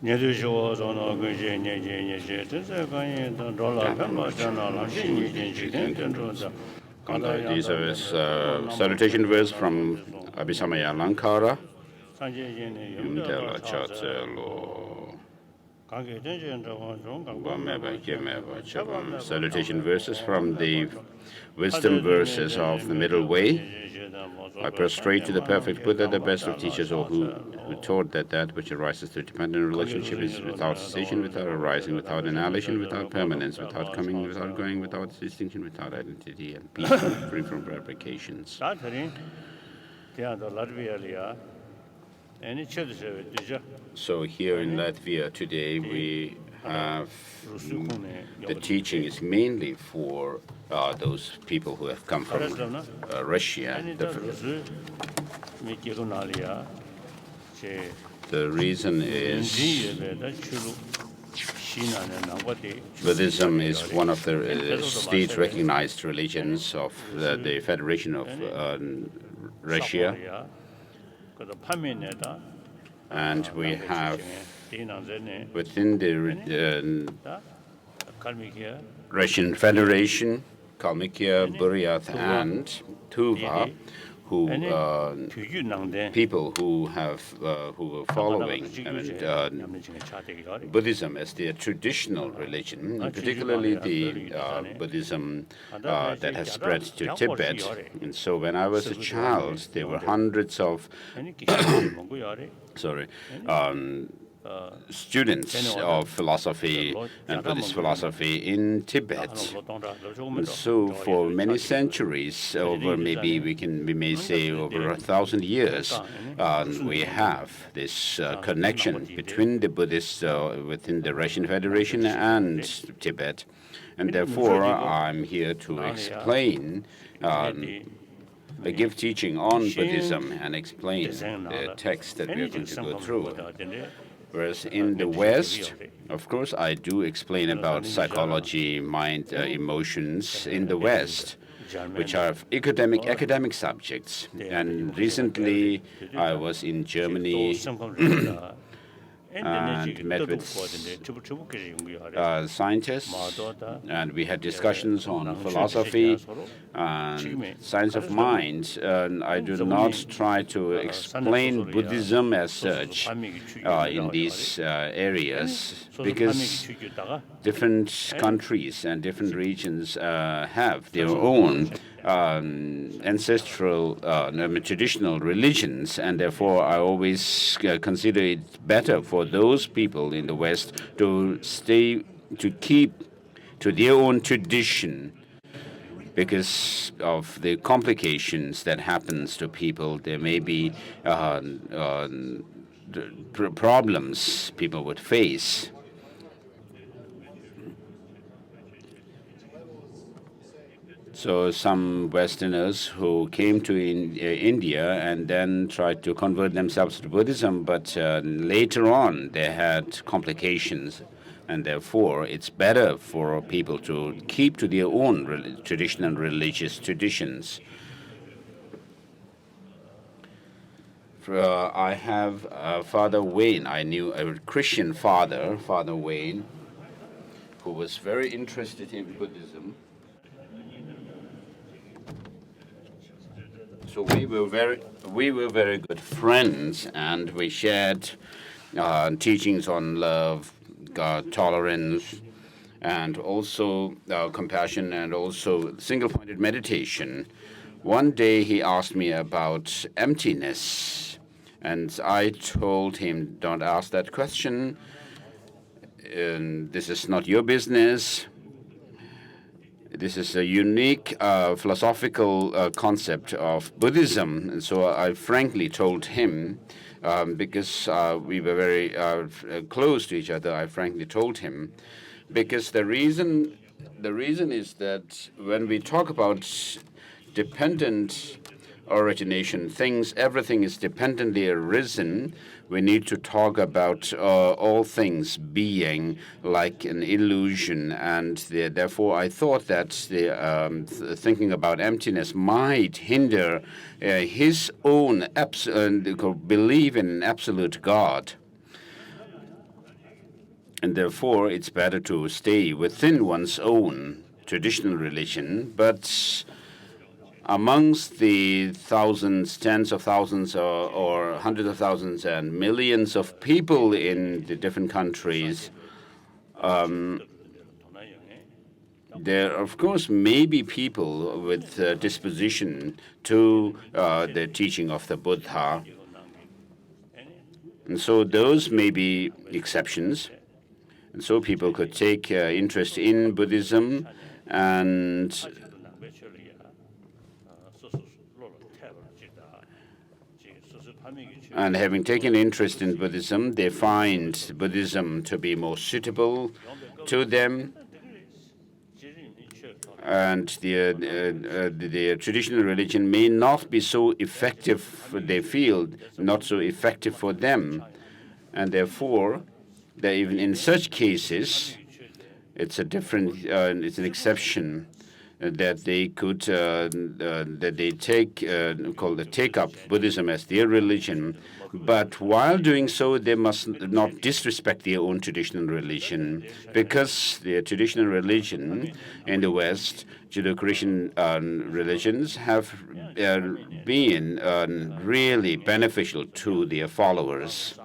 These are his salutation verse from Abhisamaya Lankara. Salutation verses from the wisdom verses of the middle way. I prostrate to the perfect Buddha, the best of teachers, or who taught that which arises through dependent relationship is without cessation, without arising, without annihilation, without permanence, without coming, without going, without distinction, without identity, and peace, free from fabrications. So here in Latvia today we have the teaching is mainly for those people who have come from Russia. The reason is Buddhism is one of the state-recognized religions of the Federation of Russia. And we have within the Russian Federation, Kalmykia, Buryat, and Tuva, who people who were following Buddhism as their traditional religion, particularly the Buddhism that has spread to Tibet. And so when I was a child, there were hundreds of students of philosophy and Buddhist philosophy in Tibet. And so for many centuries, over maybe we may say over 1,000 years, we have this connection between the Buddhists within the Russian Federation and Tibet. And therefore, I'm here to explain give teaching on Buddhism and explain the text that we are going to go through. Whereas in the West, of course, I do explain about psychology, mind, emotions in the West, which are academic subjects. And recently, I was in Germany and met with scientists, and we had discussions on philosophy and science of mind. And I do not try to explain Buddhism as such in these areas, because different countries and different regions have their own ancestral, traditional religions, and therefore I always consider it better for those people in the West to keep to their own tradition, because of the complications that happens to people. There may be problems people would face. So some Westerners who came to India and then tried to convert themselves to Buddhism, but later on they had complications, and therefore it's better for people to keep to their own traditional religious traditions. I have Father Wayne. I knew a Christian father, Father Wayne, who was very interested in Buddhism. So we were very good friends, and we shared teachings on love, tolerance, and also compassion, and also single-pointed meditation. One day he asked me about emptiness, and I told him, "Don't ask that question. This is not your business. This is a unique philosophical concept of Buddhism." And so I frankly told him, because we were very close to each other, I frankly told him, because the reason is that when we talk about dependent origination, everything is dependently arisen, we need to talk about all things being like an illusion. And therefore, I thought that thinking about emptiness might hinder his own belief in an absolute God. And therefore, it's better to stay within one's own traditional religion. But amongst the thousands, tens of thousands, or hundreds of thousands and millions of people in the different countries, there, of course, may be people with disposition to the teaching of the Buddha. And so those may be exceptions. And so people could take interest in Buddhism and having taken interest in Buddhism, they find Buddhism to be more suitable to them. And the traditional religion may not be so effective, they feel, not so effective for them. And therefore, even in such cases, it's a different, it's an exception that they could, that they take up Buddhism as their religion. But while doing so, they must not disrespect their own traditional religion, because the traditional religion in the West, Judeo-Christian religions, have been really beneficial to their followers.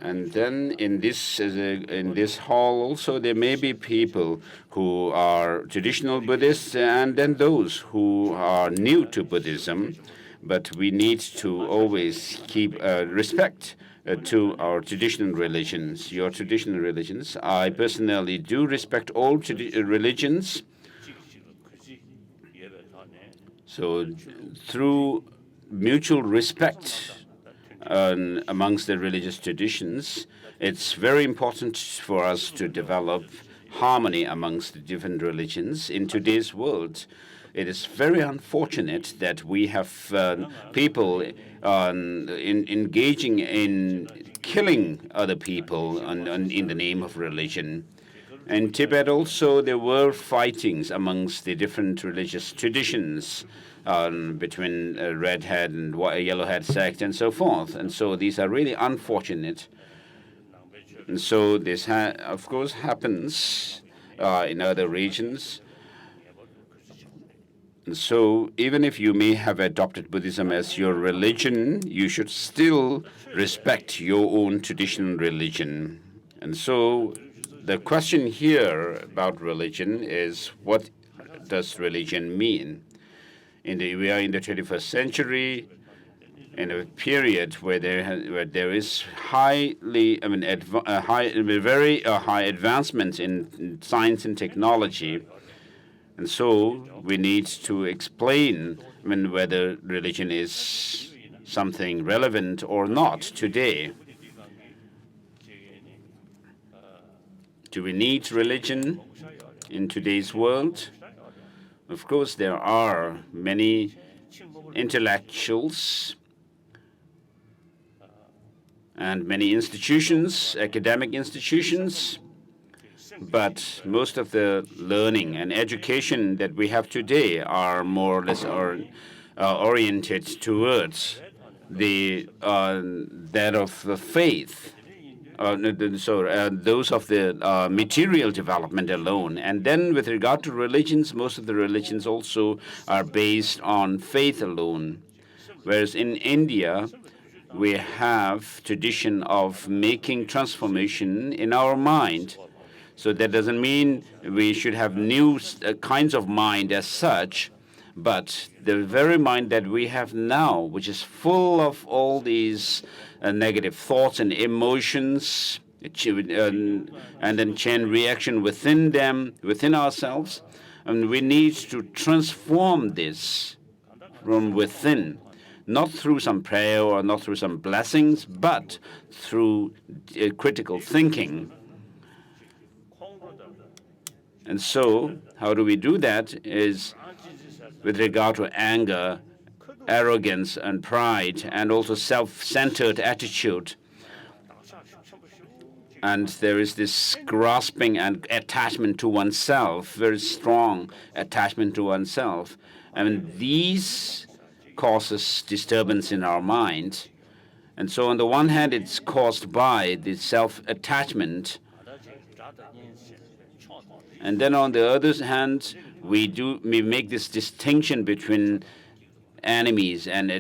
And then in this hall also, there may be people who are traditional Buddhists and then those who are new to Buddhism. But we need to always keep respect to our traditional religions, your traditional religions. I personally do respect all religions. So through mutual respect amongst the religious traditions, it's very important for us to develop harmony amongst the different religions in today's world. It is very unfortunate that we have people engaging in killing other people in the name of religion. In Tibet also, there were fightings amongst the different religious traditions between red hat and yellow hat sect and so forth. And so these are really unfortunate. And so this, of course, happens in other regions. And so even if you may have adopted Buddhism as your religion, you should still respect your own traditional religion. And so the question here about religion is, what does religion mean? We are in the 21st century, in a period where there is very high advancements in science and technology. And so we need to explain whether religion is something relevant or not today. Do we need religion in today's world? Of course, there are many intellectuals and many institutions, academic institutions, but most of the learning and education that we have today are more or less oriented towards that of the faith. Those of the material development alone. And then with regard to religions, most of the religions also are based on faith alone. Whereas in India, we have tradition of making transformation in our mind. So that doesn't mean we should have new kinds of mind as such, but the very mind that we have now, which is full of all these negative thoughts and emotions, and then chain reaction within them, within ourselves, and we need to transform this from within, not through some prayer or not through some blessings, but through critical thinking. And so how do we do that is with regard to anger, arrogance, and pride, and also self-centered attitude. And there is this grasping and attachment to oneself, very strong attachment to oneself. And these causes disturbance in our mind. And so on the one hand, it's caused by the self-attachment. And then on the other hand, we make this distinction between enemies and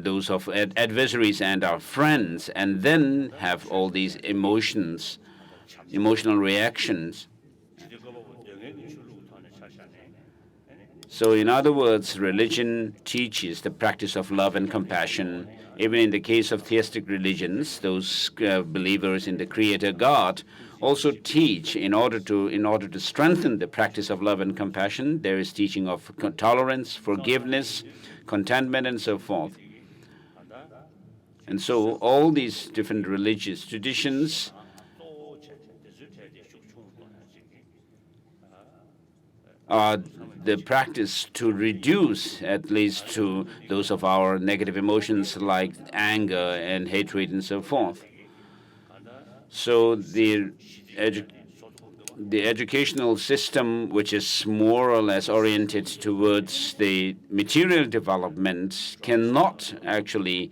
those of adversaries and our friends, and then have all these emotional reactions. So in other words, religion teaches the practice of love and compassion. Even in the case of theistic religions, those believers in the Creator God also teach in order to strengthen the practice of love and compassion. There is teaching of tolerance, forgiveness, contentment, and so forth. And so all these different religious traditions are the practice to reduce, at least to those of our negative emotions like anger and hatred and so forth. So the educational system, which is more or less oriented towards the material development, cannot actually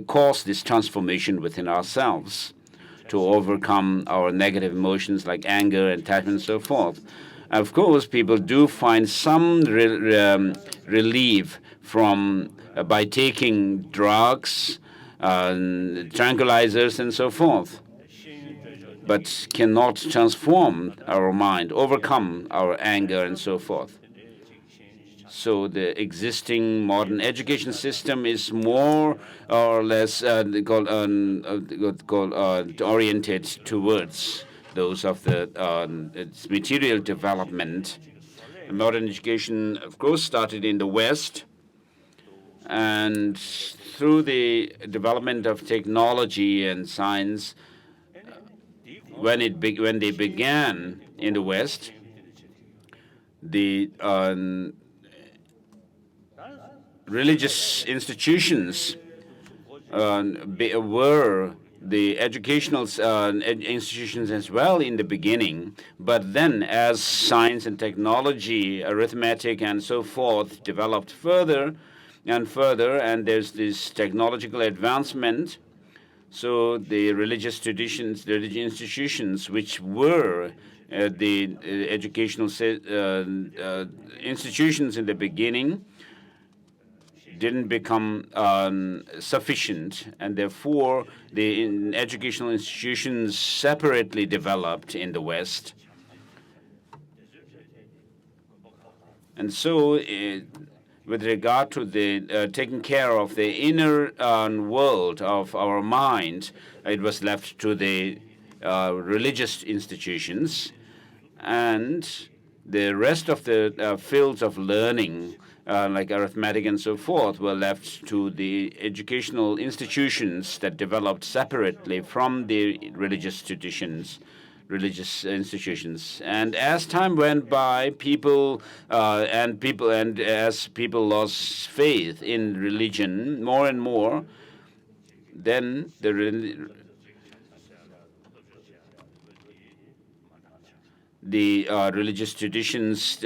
cause this transformation within ourselves to overcome our negative emotions like anger, attachment, and so forth. Of course, people do find some relief from by taking drugs, tranquilizers, and so forth, but cannot transform our mind, overcome our anger, and so forth. So the existing modern education system is more or less oriented towards those of the its material development. Modern education, of course, started in the West, and through the development of technology and science, when they began in the West, the religious institutions were the educational institutions as well in the beginning. But then as science and technology, arithmetic and so forth developed further and further, and there's this technological advancement, so the religious traditions, the religious institutions, which were the educational institutions in the beginning, didn't become sufficient, and therefore the educational institutions separately developed in the West. And so with regard to the taking care of the inner world of our mind, it was left to the religious institutions, and the rest of the fields of learning, like arithmetic and so forth, were left to the educational institutions that developed separately from the religious institutions. And as time went by, as people lost faith in religion more and more, then the religious traditions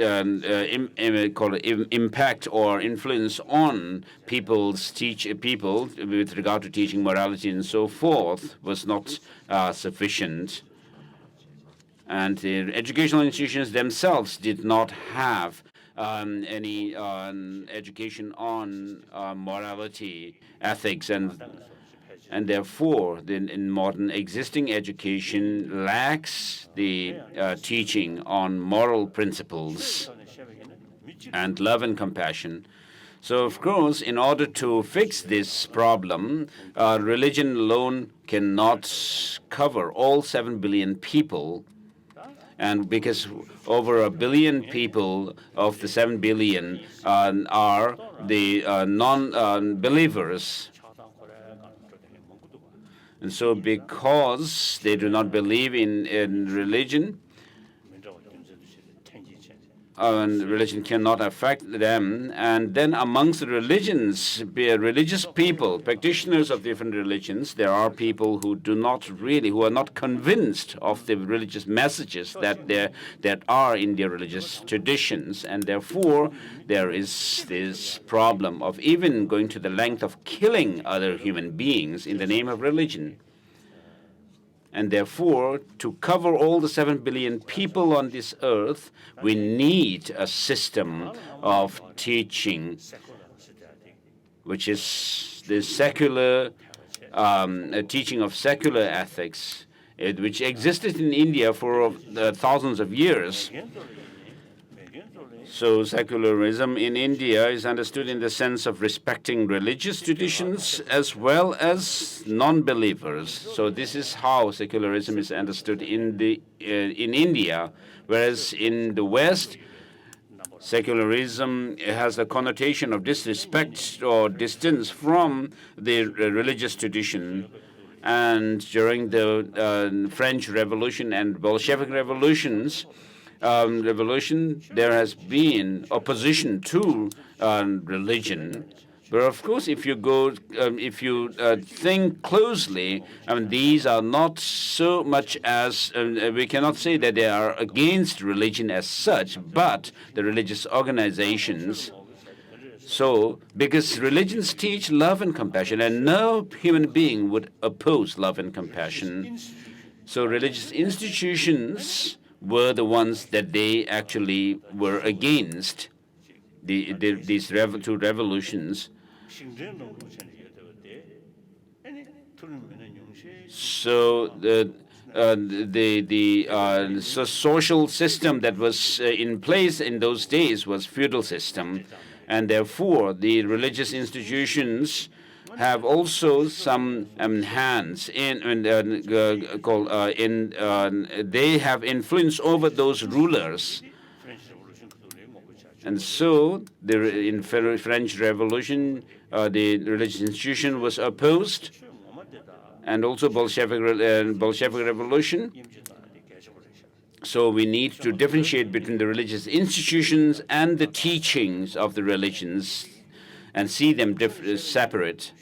impact or influence on people with regard to teaching morality and so forth was not sufficient. And the educational institutions themselves did not have any education on morality, ethics, and therefore, in modern existing education lacks the teaching on moral principles and love and compassion. So, of course, in order to fix this problem, religion alone cannot cover all 7 billion people. And because over 1 billion people of the 7 billion are the non-believers. And so because they do not believe in religion, religion cannot affect them. And then amongst the religious people, practitioners of different religions, there are people who who are not convinced of the religious messages that are in their religious traditions. And therefore, there is this problem of even going to the length of killing other human beings in the name of religion. And therefore, to cover all the 7 billion people on this earth, we need a system of teaching, which is the secular teaching of secular ethics, which existed in India for thousands of years. So secularism in India is understood in the sense of respecting religious traditions as well as non-believers. So this is how secularism is understood in India, whereas in the West, secularism has a connotation of disrespect or distance from the religious tradition. And during the French Revolution and Bolshevik revolution, there has been opposition to religion. But of course, if you think closely, these are not so much as we cannot say that they are against religion as such, but the religious organizations. So, because religions teach love and compassion, and no human being would oppose love and compassion. So, religious institutions were the ones that they actually were against these two revolutions. So the social system that was in place in those days was feudal system, and therefore the religious institutions have also some hands in they have influence over those rulers. And so in French Revolution, the religious institution was opposed, and also Bolshevik Revolution. So we need to differentiate between the religious institutions and the teachings of the religions and see them separate.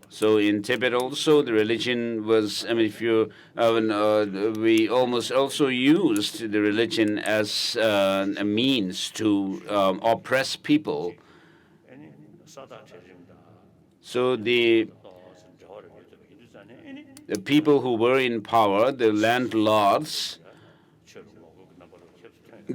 So in Tibet also, the religion was, we almost also used the religion as a means to oppress people. So the people who were in power, the landlords,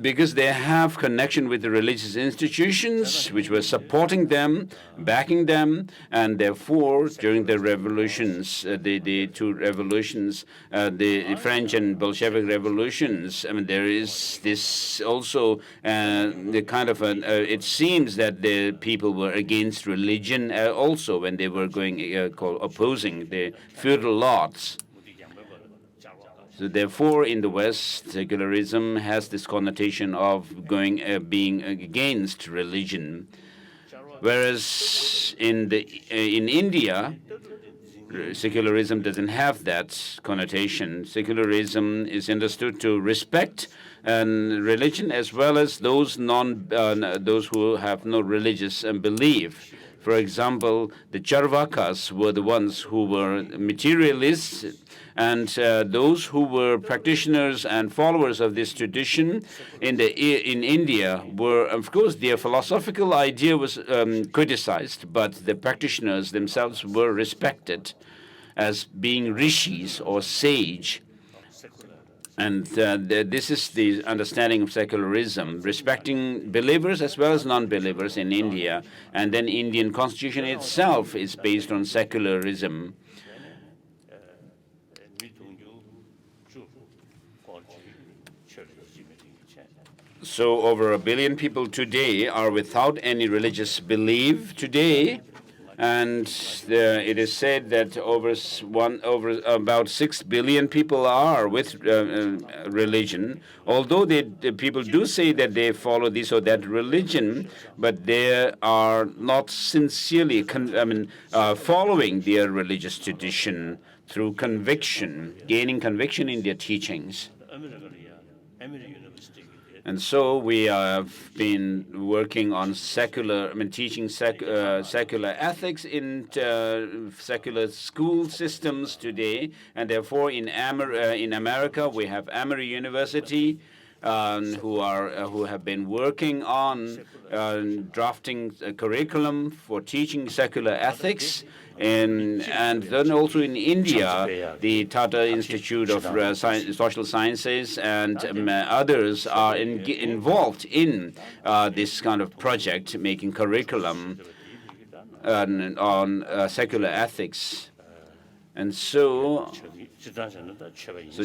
because they have connection with the religious institutions which were supporting them, backing them, and therefore during the revolutions, the two revolutions, the French and Bolshevik revolutions, there is this also the kind of it seems that the people were against religion also when they were opposing the feudal lords. So therefore, in the West, secularism has this connotation of being against religion, whereas in India, secularism doesn't have that connotation. Secularism is understood to respect religion as well as those who have no religious belief. For example, the Charvakas were the ones who were materialists. And those who were practitioners and followers of this tradition in India were, of course, their philosophical idea was criticized, but the practitioners themselves were respected as being rishis or sage. And this is the understanding of secularism, respecting believers as well as non-believers in India. And then Indian constitution itself is based on secularism. So over 1 billion people today are without any religious belief today, and it is said that about 6 billion people are with religion. Although the people do say that they follow this or that religion, but they are not sincerely following their religious tradition through conviction, gaining conviction in their teachings. And so we have been working on teaching secular ethics in secular school systems today. And therefore, in America, we have Emory University, who have been working on drafting a curriculum for teaching secular ethics. And then also in India, the Tata Institute of Social Sciences and others are involved in this kind of project, making curriculum on secular ethics. And so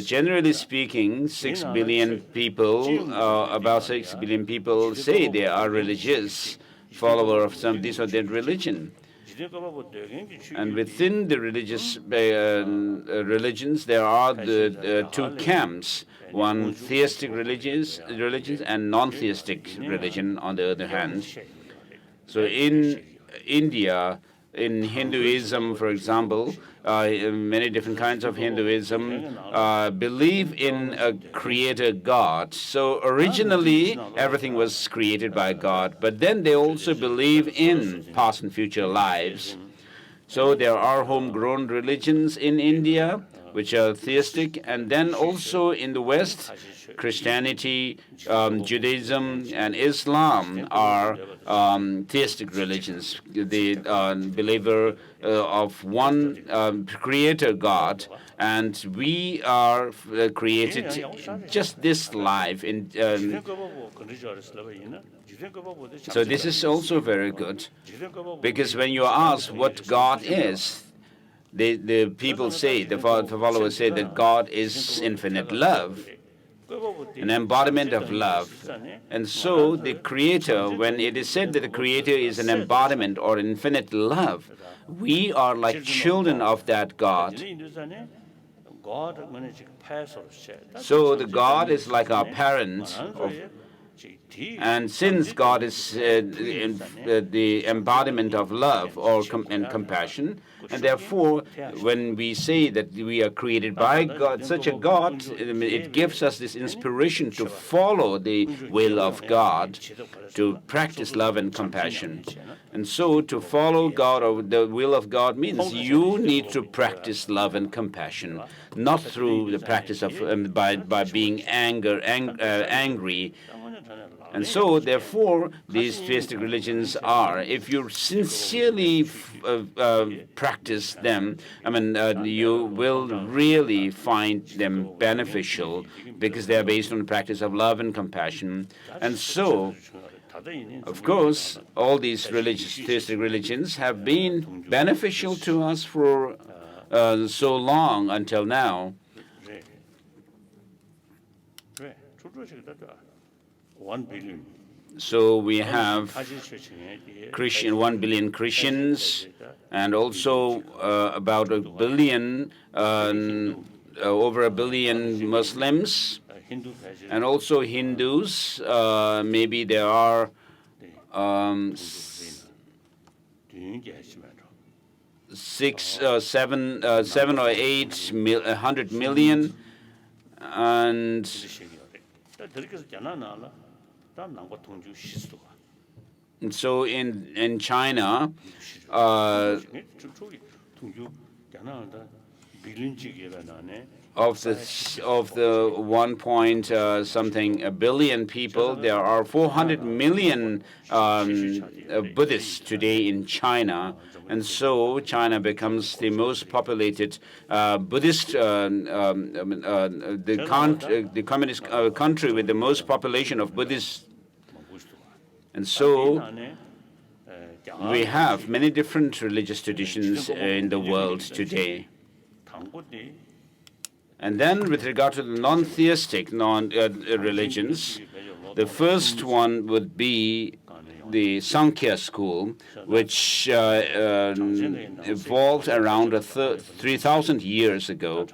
generally speaking, 6 billion people, about 6 billion people say they are religious, follower of this or that religion. And within the religious religions, there are the two camps: one theistic religions and non-theistic religion. On the other hand, so in India, in Hinduism, for example, many different kinds of Hinduism believe in a creator God. So originally, everything was created by God, but then they also believe in past and future lives. So there are homegrown religions in India, which are theistic, and then also in the West, Christianity, Judaism, and Islam are theistic religions. The believer of one creator God, and we are created just this life. So this is also very good, because when you ask what God is, the people say, the followers say that God is infinite love, an embodiment of love. And so the Creator, when it is said that the Creator is an embodiment or infinite love, we are like children of that God. So the God is like our parent, and since God is the embodiment of love and compassion, and therefore, when we say that we are created by God, such a God, it gives us this inspiration to follow the will of God, to practice love and compassion. And so to follow God or the will of God means you need to practice love and compassion, not through the practice of by being angry. And so, therefore, these theistic religions are, if you sincerely practice them, you will really find them beneficial, because they are based on the practice of love and compassion. And so, of course, all these theistic religions have been beneficial to us for so long until now. 1 billion. So we have 1 billion Christians, and also about a billion, over a billion Muslims, and also Hindus. Maybe there are 7 or 8 100 million, and so in China, of the 1 point something a billion people, there are 400 million Buddhists today in China. And so China becomes the most populated Buddhist, the communist country with the most population of Buddhists. And so we have many different religious traditions in the world today. And then with regard to the non-theistic religions, the first one would be the Sankhya School, which evolved around 3,000 years ago.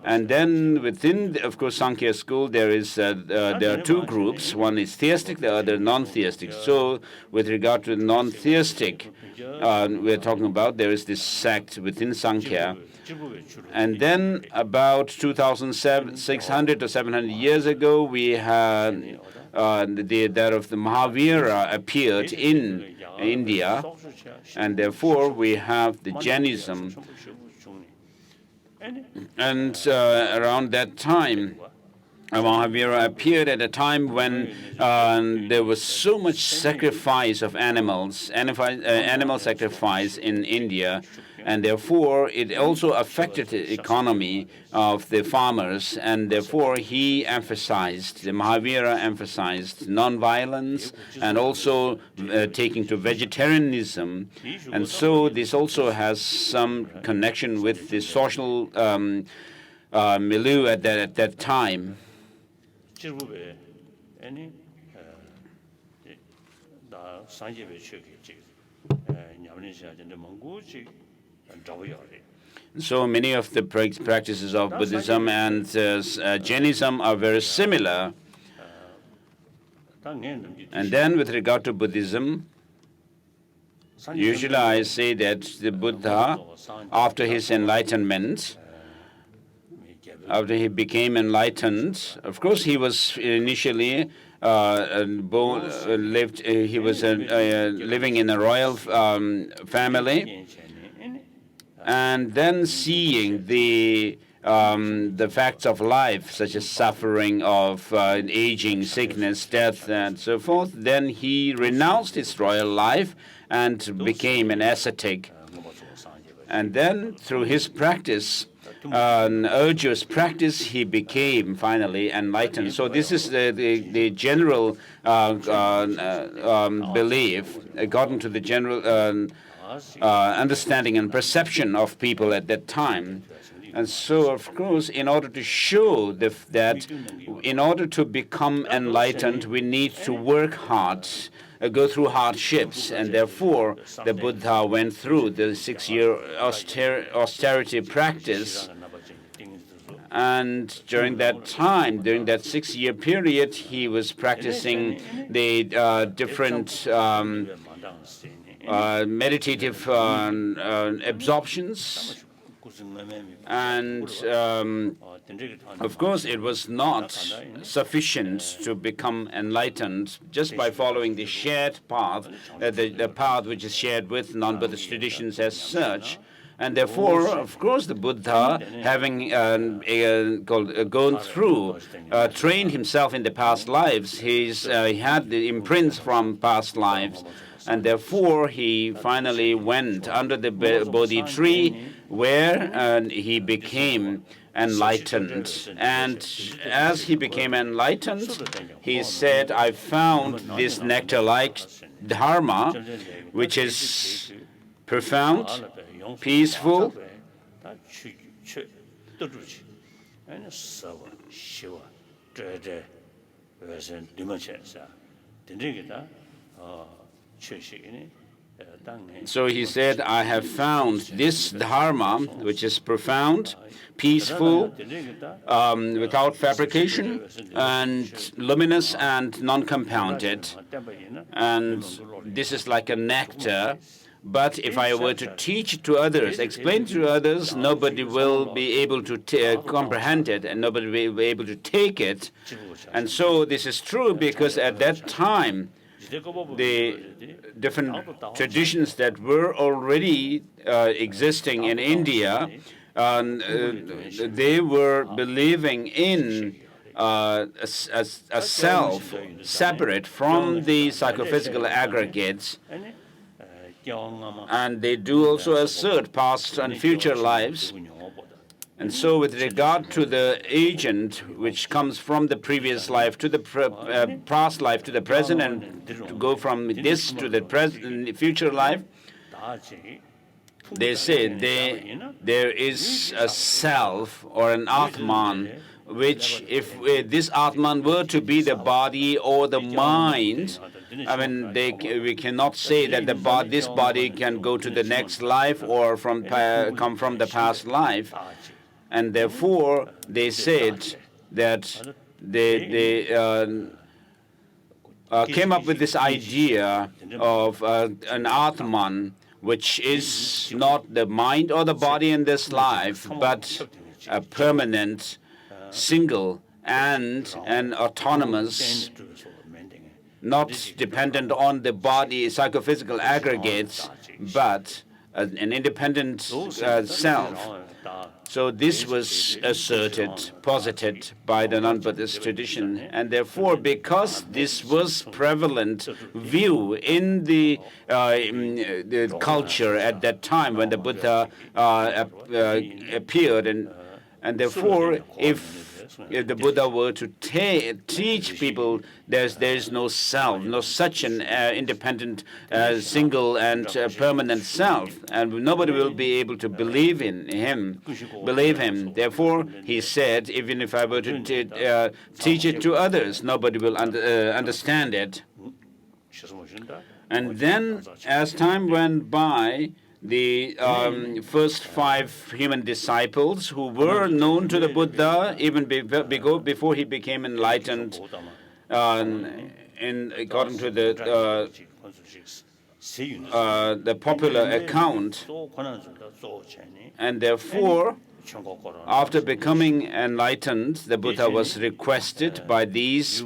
And then within, of course, Sankhya School, there are two groups. One is theistic, the other non-theistic. So with regard to non-theistic, we're talking about, there is this sect within Sankhya, And then about 2,600 to 700 years ago, we had that of the Mahavira appeared in India, and therefore we have the Jainism. And around that time, Mahavira appeared at a time when there was so much sacrifice of animals, animal sacrifice in India, and therefore it also affected the economy of the farmers, and therefore the Mahavira emphasized non-violence and also taking to vegetarianism. And so this also has some connection with the social milieu at that time. So many of the practices of Buddhism and Jainism are very similar. And then with regard to Buddhism, usually I say that the Buddha, after his enlightenment, after he became enlightened, of course he was initially living in a royal family, and then seeing the facts of life, such as suffering of aging, sickness, death, and so forth, then he renounced his royal life and became an ascetic. And then through his practice, an arduous practice, he became finally enlightened. So this is the general belief, according to the general understanding and perception of people at that time. And so, of course, in order to show that in order to become enlightened, we need to work hard, go through hardships, and therefore the Buddha went through the 6-year austerity practice. And during that time, during that 6-year period, he was practicing the different meditative absorptions. And of course, it was not sufficient to become enlightened just by following the shared path, the path which is shared with non-Buddhist traditions as such. And therefore, of course, the Buddha, having gone through, trained himself in the past lives, he had the imprints from past lives. And therefore, he finally went under the Bodhi tree, where he became enlightened. And as he became enlightened, he said, I found this nectar-like dharma, which is profound, peaceful, so he said, I have found this dharma, which is profound, peaceful, without fabrication, and luminous and non-compounded. And this is like a nectar. But if I were to teach it to others, explain to others, nobody will be able to comprehend it, and nobody will be able to take it. And so this is true because at that time, the different traditions that were already existing in India, they were believing in a self separate from the psychophysical aggregates. And they do also assert past and future lives. And so with regard to the agent, which comes from the previous life to the past life to the present, and to go from this to the present, future life, they say there is a self or an Atman, which if this Atman were to be the body or the mind, I mean, we cannot say that this body can go to the next life or come from the past life. And therefore, they said that they came up with this idea of an Atman, which is not the mind or the body in this life, but a permanent, single, and an autonomous, not dependent on the body, psychophysical aggregates, but an independent self. So this was asserted, posited by the non-Buddhist tradition, and therefore, because this was prevalent view in the culture at that time when the Buddha appeared, and therefore, if the Buddha were to teach people there is no self, no such an independent, single and permanent self, and nobody will be able to believe him. Therefore, he said, even if I were to teach it to others, nobody will understand it. And then, as time went by, the first 5 human disciples who were known to the Buddha even before he became enlightened, according to the popular account, and therefore, after becoming enlightened, the Buddha was requested by these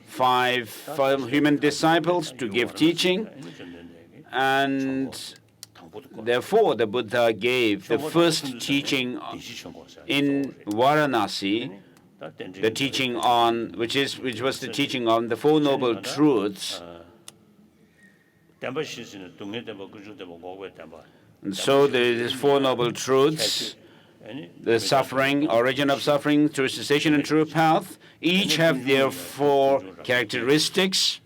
5 human disciples to give teaching, and therefore, the Buddha gave the first teaching in Varanasi, the teaching on which was the teaching on the 4 Noble Truths. And so these 4 Noble Truths, the suffering, origin of suffering, true cessation, and true path, each have their 4 characteristics.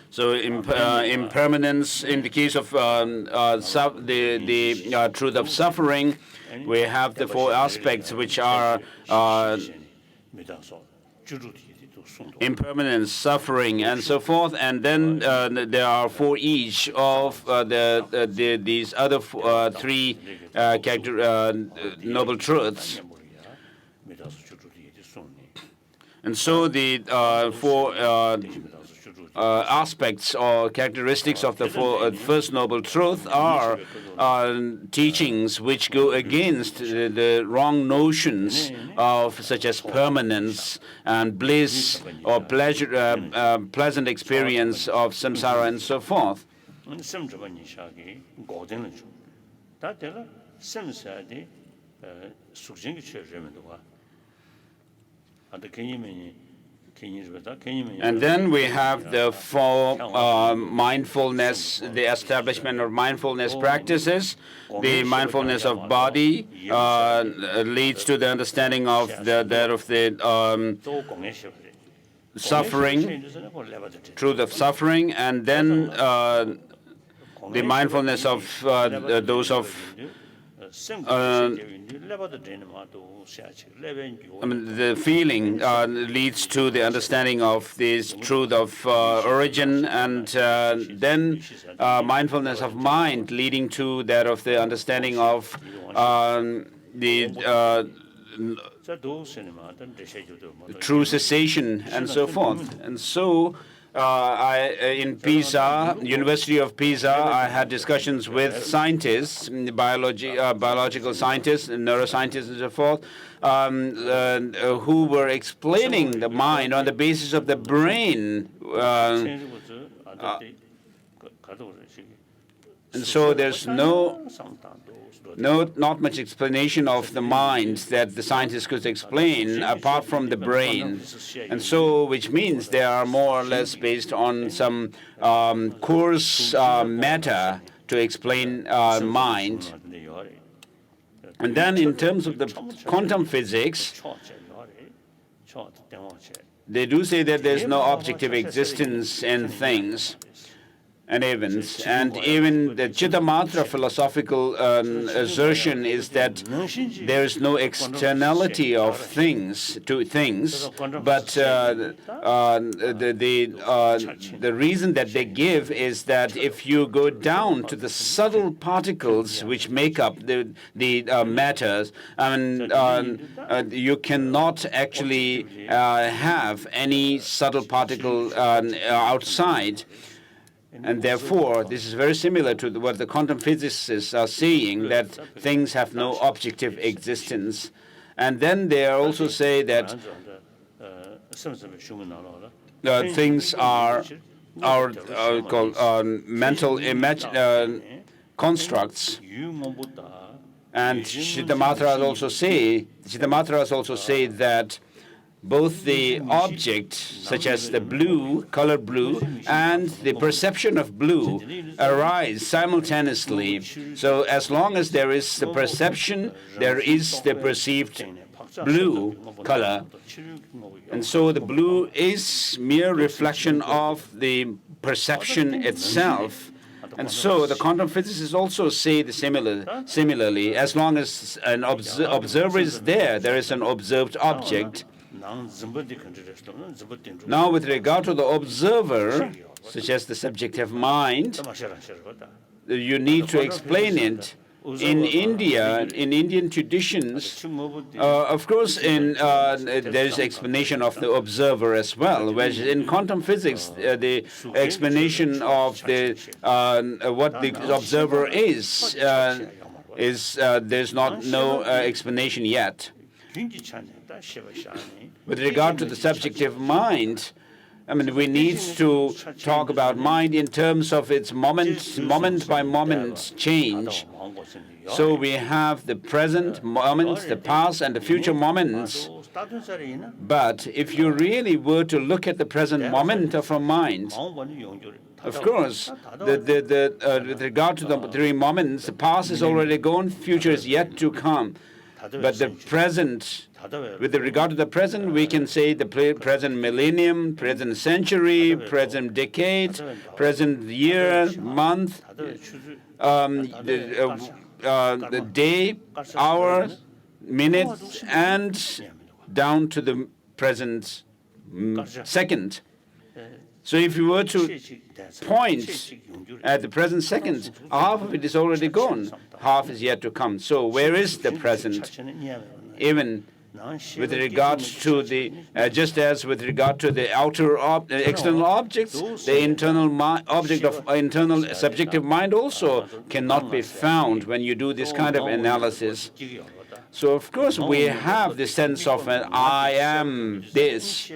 So impermanence, in the case of the truth of suffering, we have the 4 aspects which are impermanence, suffering, and so forth. And then there are 4 each of these other 3 noble truths. And so the 4 aspects or characteristics of the first noble truth are teachings which go against the wrong notions of such as permanence and bliss or pleasure, pleasant experience of samsara and so forth. And then we have the 4 mindfulness, the establishment of mindfulness practices. The mindfulness of body leads to the understanding of the suffering, truth of suffering, and then the mindfulness of those of the feeling leads to the understanding of this truth of origin, and then mindfulness of mind leading to that of the understanding of the true cessation and so forth. And so in Pisa, University of Pisa, I had discussions with scientists, biological scientists, neuroscientists, and so forth, who were explaining the mind on the basis of the brain. And so there's not much explanation of the mind that the scientists could explain apart from the brain. And so, which means they are more or less based on some coarse matter to explain mind. And then in terms of the quantum physics, they do say that there's no objective existence in things and events, and even the Chittamatra philosophical assertion is that there is no externality of things to things, but the reason that they give is that if you go down to the subtle particles which make up the matters, you cannot actually have any subtle particle outside. And therefore, this is very similar to what the quantum physicists are saying, that things have no objective existence. And then they also say that things are called mental constructs. And Siddhamatras also say that both the object, such as the blue, color blue, and the perception of blue arise simultaneously. So as long as there is the perception, there is the perceived blue color. And so the blue is mere reflection of the perception itself. And so the quantum physicists also say similarly, as long as an observer is there, there is an observed object. Now, with regard to the observer, such as the subjective mind, you need to explain it. In India, in Indian traditions, of course, there is explanation of the observer as well. Whereas in quantum physics, the explanation of what the observer is there's no explanation yet. With regard to the subjective mind, I mean, we need to talk about mind in terms of its moment by moment change. So we have the present moments, the past and the future moments. But if you really were to look at the present moment of a mind, of course, with regard to the three moments, the past is already gone, future is yet to come. But the present, with regard to the present, we can say the present millennium, present century, present decade, present year, month, the day, hour, minute, and down to the present second. So if you were to point at the present second, half of it is already gone, half is yet to come. So where is the present? Even with regard to the, just as with regard to the outer external objects, the internal object of internal subjective mind also cannot be found when you do this kind of analysis. So of course we have the sense of an I am this.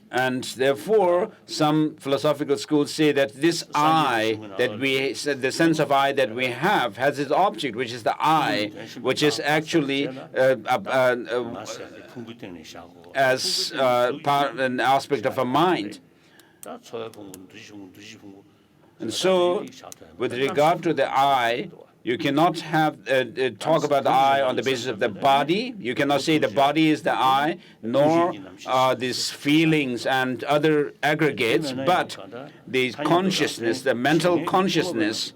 And therefore, some philosophical schools say that this I, the sense of I that we have, has its object, which is the I, which is actually as an aspect of a mind. And so, with regard to the I, you cannot talk about the I on the basis of the body. You cannot say the body is the I, nor these feelings and other aggregates, but the consciousness, the mental consciousness.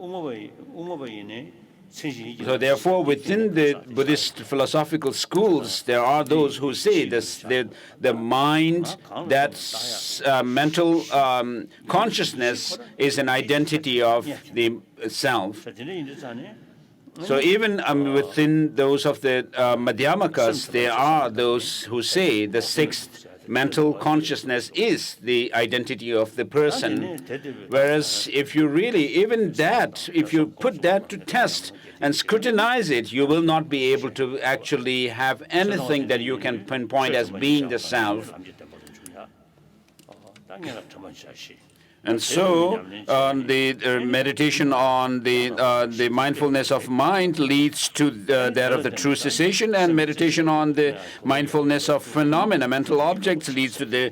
So therefore, within the Buddhist philosophical schools, there are those who say this, the mind, that mental consciousness is an identity of the self. So even within those of the Madhyamakas, there are those who say the sixth mental consciousness is the identity of the person. Whereas if you really, even that, if you put that to test and scrutinize it, you will not be able to actually have anything that you can pinpoint as being the self. And so the meditation on the mindfulness of mind leads to that of the true cessation, and meditation on the mindfulness of phenomena, mental objects, leads to the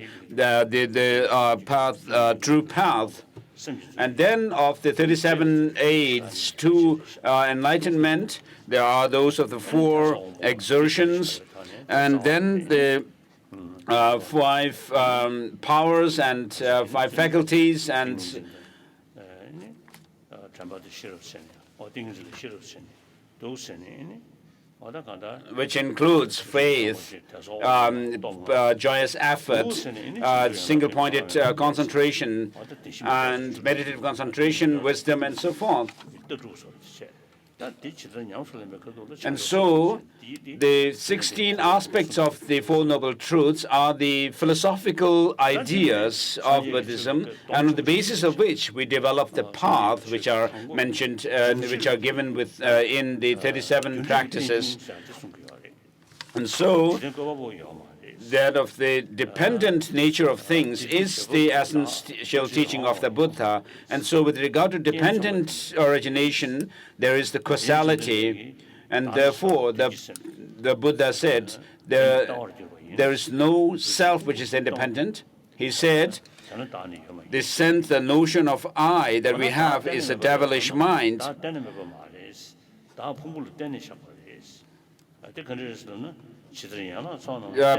path, true path. And then of the 37 aids to enlightenment, there are those of the four exertions, and then the 5 powers and 5 faculties, and which includes faith, joyous effort, single-pointed concentration, and meditative concentration, wisdom, and so forth. And so the 16 aspects of the Four Noble Truths are the philosophical ideas of Buddhism, and on the basis of which we develop the path, which are mentioned, which are given with in the 37 practices. And so that of the dependent nature of things is the essential teaching of the Buddha. And so with regard to dependent origination, there is the causality, and therefore the Buddha said there is no self which is independent. He said the notion of I that we have is a devilish mind.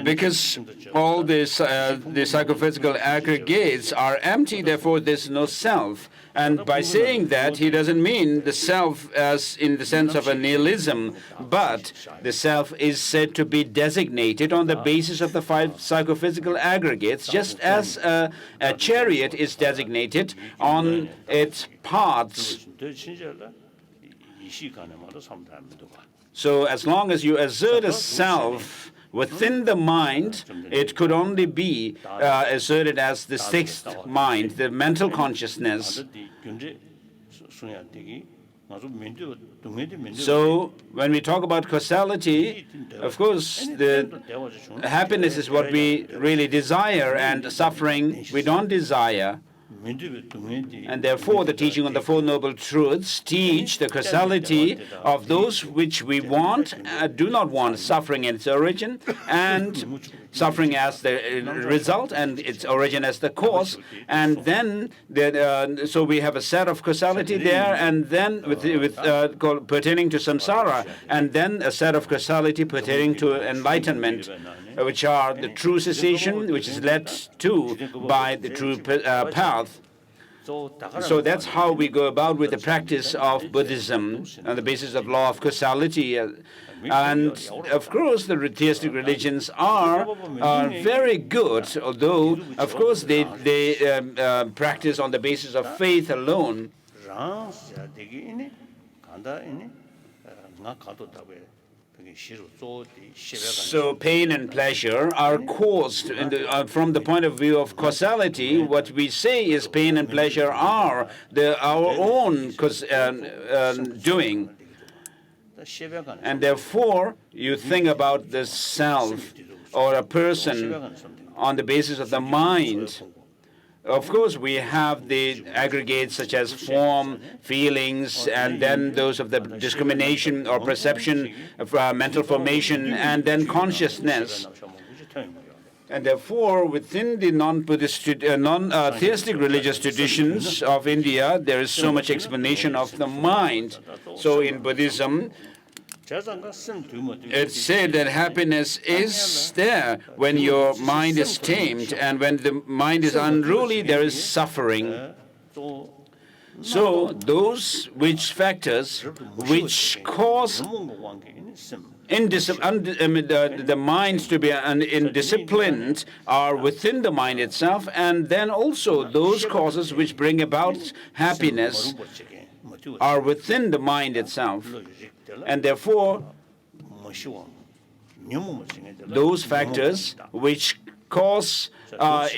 Because all these the psychophysical aggregates are empty, therefore there's no self. And by saying that, he doesn't mean the self as in the sense of a nihilism, but the self is said to be designated on the basis of the 5 psychophysical aggregates, just as a chariot is designated on its parts. So as long as you assert a self within the mind, it could only be asserted as the 6th mind, the mental consciousness. So when we talk about causality, of course, the happiness is what we really desire, and suffering we don't desire. And therefore, the teaching on the Four Noble Truths teach the causality of those which we want, do not want, suffering in its origin, and suffering as the result, and its origin as the cause. And then, so we have a set of causality there, and then pertaining to samsara, and then a set of causality pertaining to enlightenment, which are the true cessation, which is led to by the true path. So that's how we go about with the practice of Buddhism on the basis of law of causality. And of course, the theistic religions are very good, although, of course, they practice on the basis of faith alone. So pain and pleasure are caused from the point of view of causality. What we say is pain and pleasure are our own doing. And therefore, you think about the self or a person on the basis of the mind. Of course, we have the aggregates such as form, feelings, and then those of the discrimination or perception of mental formation, and then consciousness. And therefore, within the non-Buddhist, non-theistic religious traditions of India, there is so much explanation of the mind. So in Buddhism, it's said that happiness is there when your mind is tamed, and when the mind is unruly, there is suffering. So those factors which cause the mind to be indisciplined are within the mind itself, and then also those causes which bring about happiness are within the mind itself. And therefore, those factors which cause us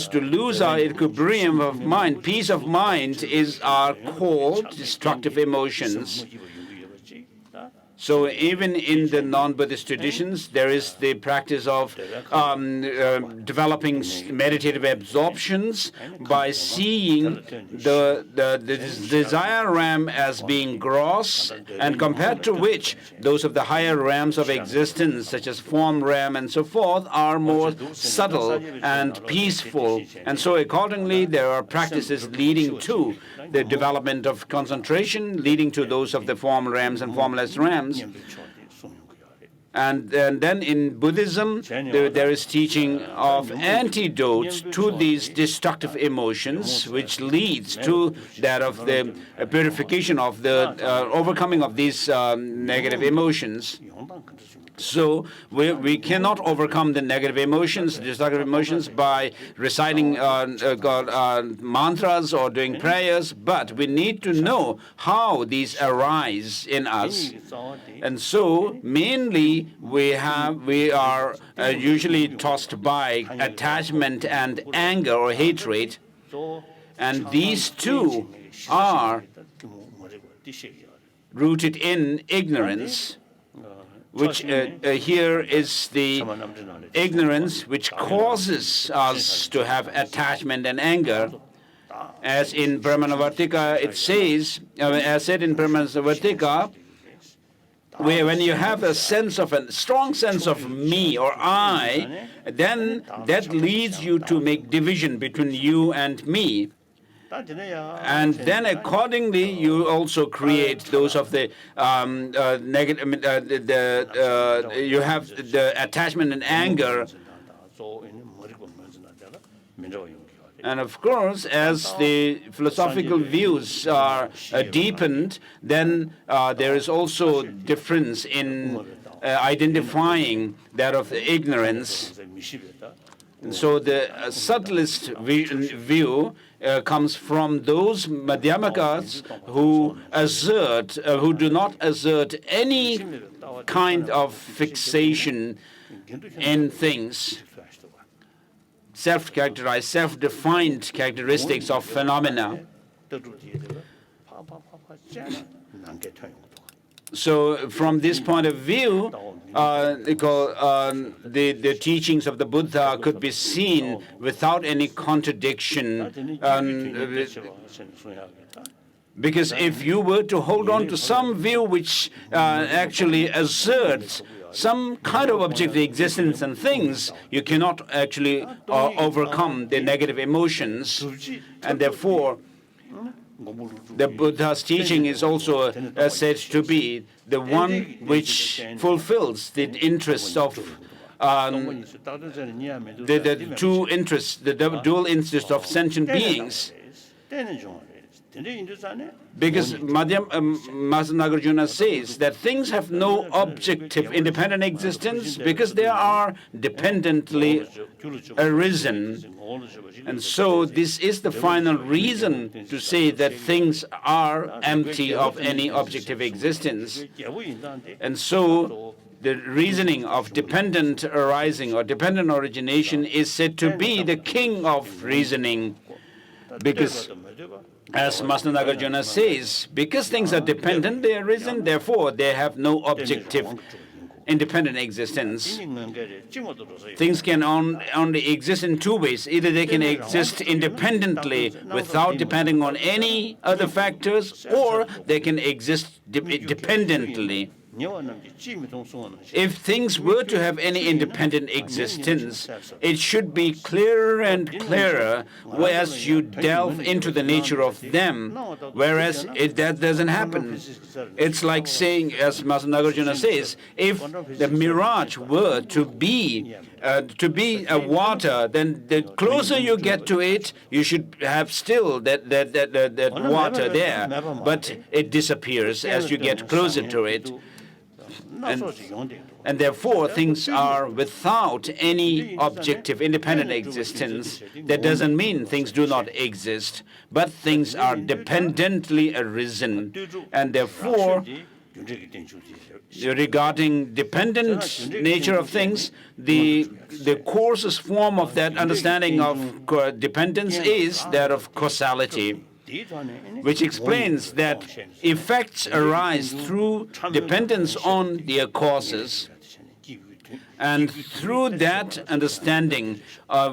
to lose our equilibrium of mind, peace of mind, are called destructive emotions. So even in the non-Buddhist traditions, there is the practice of developing meditative absorptions by seeing the desire ram as being gross, and compared to which those of the higher realms of existence, such as form ram and so forth, are more subtle and peaceful. And so accordingly, there are practices leading to the development of concentration, leading to those of the form rams and formless rams. And then in Buddhism, there is teaching of antidotes to these destructive emotions, which leads to that of the purification of the overcoming of these negative emotions. So we cannot overcome the negative emotions, destructive emotions, by reciting mantras or doing prayers, but we need to know how these arise in us. And so mainly we are usually tossed by attachment and anger or hatred, and these two are rooted in ignorance, which here is the ignorance which causes us to have attachment and anger. As in Brahmanavartika it says, as said in Brahmanavartika, when you have a strong sense of me or I, then that leads you to make division between you and me. And then accordingly, you also create those of the negative, you have the attachment and anger. And of course, as the philosophical views are deepened, then there is also difference in identifying that of the ignorance. And so the subtlest view comes from those Madhyamakas who do not assert any kind of fixation in things, self-characterized, self-defined characteristics of phenomena. So from this point of view, the teachings of the Buddha could be seen without any contradiction. Because if you were to hold on to some view which actually asserts some kind of objective existence and things, you cannot actually overcome the negative emotions, and therefore the Buddha's teaching is also said to be the one which fulfills the interests of the two interests, the dual interest of sentient beings. Because Master Nagarjuna says that things have no objective independent existence because they are dependently arisen. And so this is the final reason to say that things are empty of any objective existence. And so the reasoning of dependent arising or dependent origination is said to be the king of reasoning, because as Master Nagarjuna says, because things are dependent, they are arisen, therefore they have no objective independent existence. Things can only exist in two ways. Either they can exist independently without depending on any other factors, or they can exist dependently. If things were to have any independent existence, it should be clearer and clearer as you delve into the nature of them, whereas that doesn't happen. It's like saying, as Master Nagarjuna says, if the mirage were to be a water, then the closer you get to it, you should have still that water there, but it disappears as you get closer to it. And therefore, things are without any objective independent existence. That doesn't mean things do not exist, but things are dependently arisen. And therefore, regarding dependent nature of things, the coarsest form of that understanding of dependence is that of causality, which explains that effects arise through dependence on their causes. And through that understanding,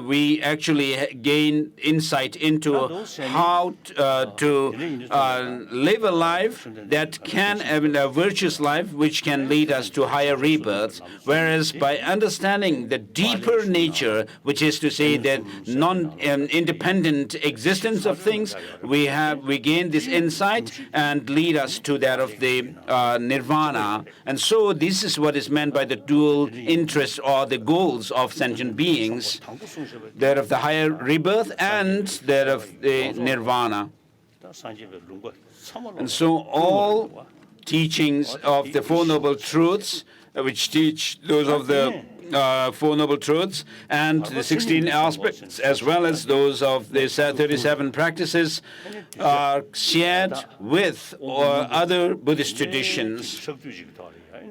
we actually gain insight into how to live a life that can, a virtuous life, which can lead us to higher rebirths. Whereas by understanding the deeper nature, which is to say that non-independent existence of things, we gain this insight and lead us to that of the nirvana. And so this is what is meant by the dual interests or the goals of sentient beings, that of the higher rebirth and that of the nirvana. And so all teachings of the Four Noble Truths which teach those of the Four Noble Truths and the 16 aspects, as well as those of the 37 practices, are shared with other Buddhist traditions.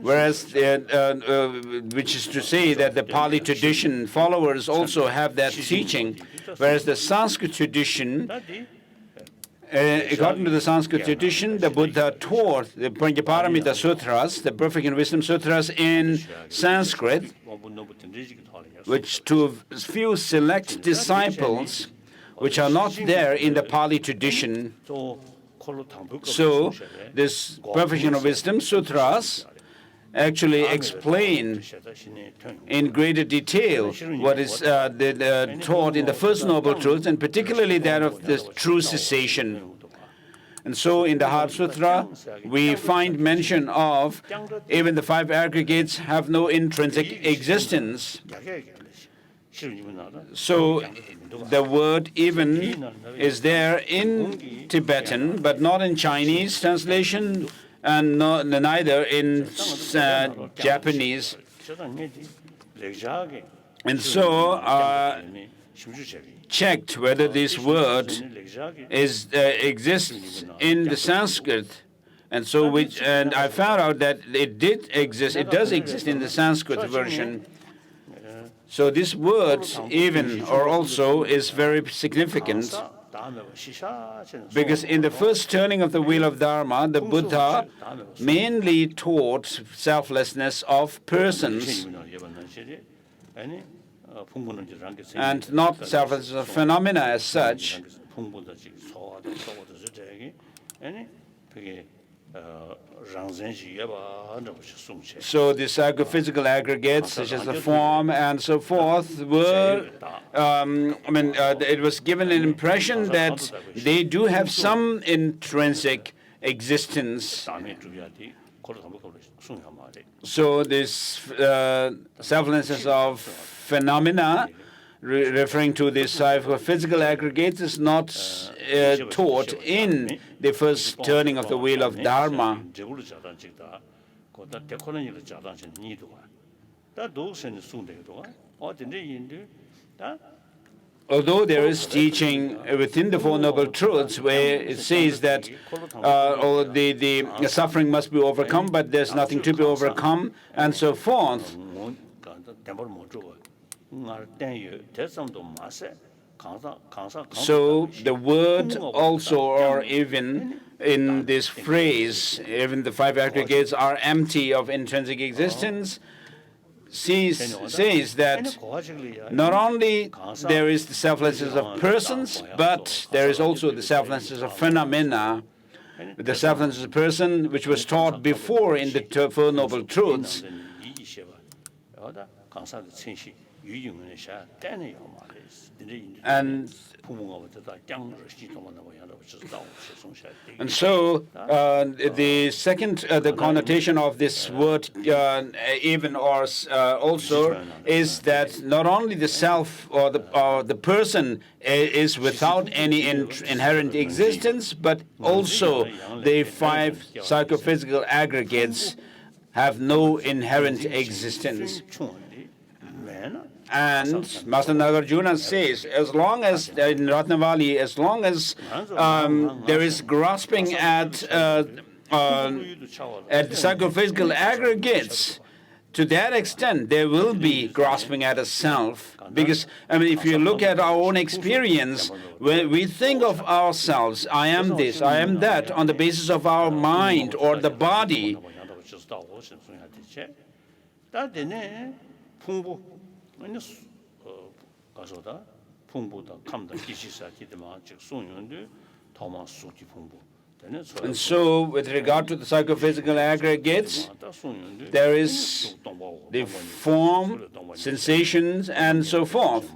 Whereas, which is to say that the Pali tradition followers also have that teaching, whereas the Sanskrit tradition, according to the Sanskrit tradition, the Buddha taught the Panchaparamita Sutras, the Perfect and Wisdom Sutras in Sanskrit, which to a few select disciples, which are not there in the Pali tradition. So, this Perfect and Wisdom Sutras actually explain in greater detail what is taught in the First Noble Truth, and particularly that of the true cessation. And so in the Heart Sutra, we find mention of even the 5 aggregates have no intrinsic existence. So the word even is there in Tibetan, but not in Chinese translation, and neither in Japanese. And so checked whether this word exists in the Sanskrit, and so and I found out that it did exist. It does exist in the Sanskrit version. So this word, even or also, is very significant. Because in the first turning of the wheel of Dharma, the Buddha mainly taught selflessness of persons and not selflessness of phenomena as such. So the psychophysical aggregates, such as the form and so forth, were, it was given an impression that they do have some intrinsic existence. So this selflessness of phenomena, referring to the psychophysical aggregates, is not taught in the first turning of the wheel of Dharma. Although there is teaching within the Four Noble Truths where it says that the suffering must be overcome, but there's nothing to be overcome, and so forth. So the word also, or even in this phrase, even the 5 aggregates are empty of intrinsic existence, says that not only there is the selflessness of persons, but there is also the selflessness of phenomena. The selflessness of person, which was taught before in the Four Noble Truths, and so the second, the connotation of this word, even or also, is that not only the self or the person is without any inherent existence, but also the 5 psychophysical aggregates have no inherent existence. And Master Nagarjuna says, as long as in Ratnavali, as long as there is grasping at psychophysical aggregates, to that extent there will be grasping at a self. Because if you look at our own experience, when we think of ourselves, I am this, I am that, on the basis of our mind or the body. And so, with regard to the psychophysical aggregates, there is the form, sensations, and so forth.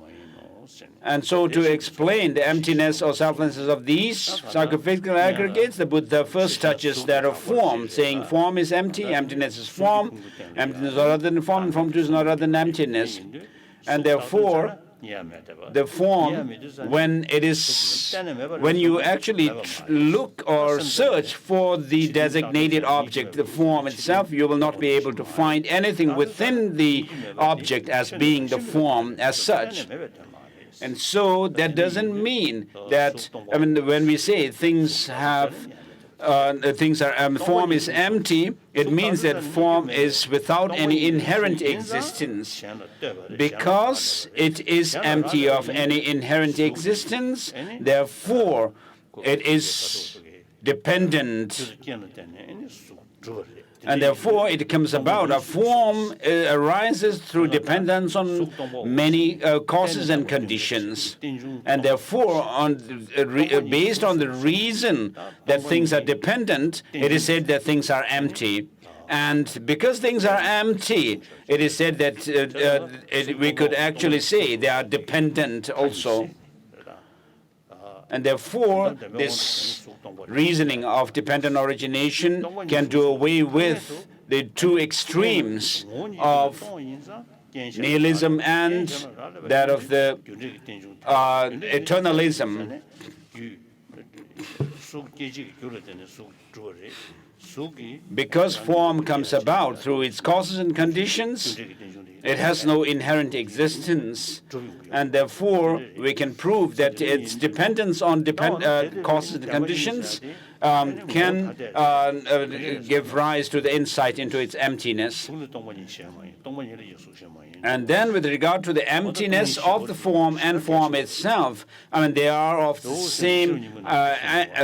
And so, to explain the emptiness or selflessness of these psychophysical aggregates, the Buddha first touches that of form, saying form is empty, emptiness is form, emptiness is not other than form, and form too is not other than emptiness. And therefore, the form, when you actually look or search for the designated object, the form itself, you will not be able to find anything within the object as being the form as such. And so that doesn't mean that, when we say things form is empty, it means that form is without any inherent existence. Because it is empty of any inherent existence, therefore it is dependent. And therefore it comes about. A form arises through dependence on many causes and conditions. And therefore, based on the reason that things are dependent, it is said that things are empty. And because things are empty, it is said that we could actually say they are dependent also. And therefore, this reasoning of dependent origination can do away with the two extremes of nihilism and that of the eternalism. Because form comes about through its causes and conditions, it has no inherent existence, and therefore we can prove that its dependence on causes and conditions can give rise to the insight into its emptiness. And then with regard to the emptiness of the form and form itself, they are of the same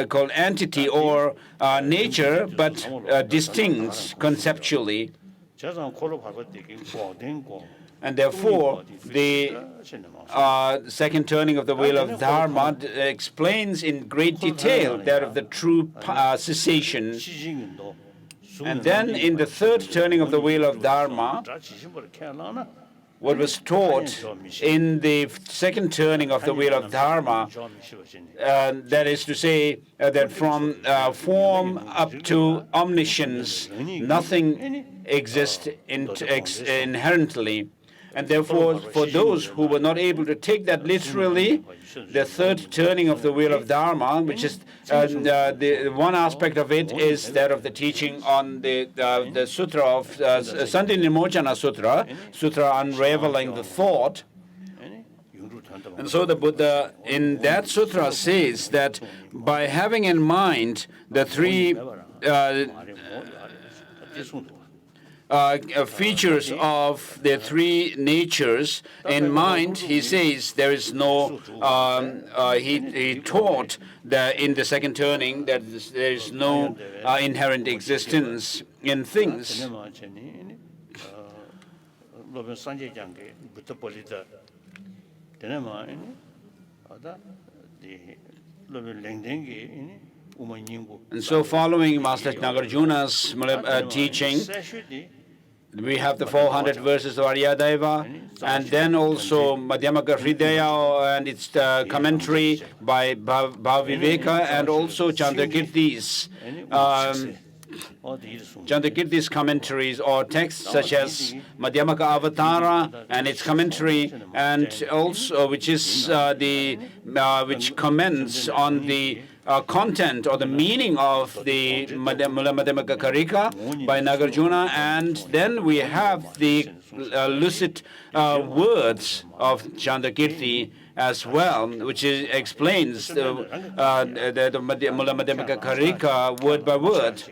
called entity or nature, but distinct conceptually. And therefore, the second turning of the wheel of Dharma explains in great detail that of the true cessation. And then in the third turning of the wheel of Dharma, what was taught in the second turning of the wheel of Dharma, that is to say that from form up to omniscience, nothing exists inherently. And therefore, for those who were not able to take that literally, the third turning of the wheel of Dharma, which is the one aspect of it is that of the teaching on the sutra of Sandhi Nimochana Sutra unraveling the thought. And so the Buddha in that sutra says that by having in mind the three features of the three natures in mind, he says there is no, he taught that in the second turning that there is no inherent existence in things. And so following Master Nagarjuna's teaching, we have the 400 verses of Aryadeva, and then also Madhyamaka Hridaya and its commentary by Bhaviveka, and also Chandrakirti's commentaries or texts such as Madhyamaka Avatara and its commentary, and also which is which comments on the content or the meaning of the Madhyamaka Karika by Nagarjuna, and then we have the lucid words of Chandrakirti as well, which explains the Madhyamaka Karika word by word.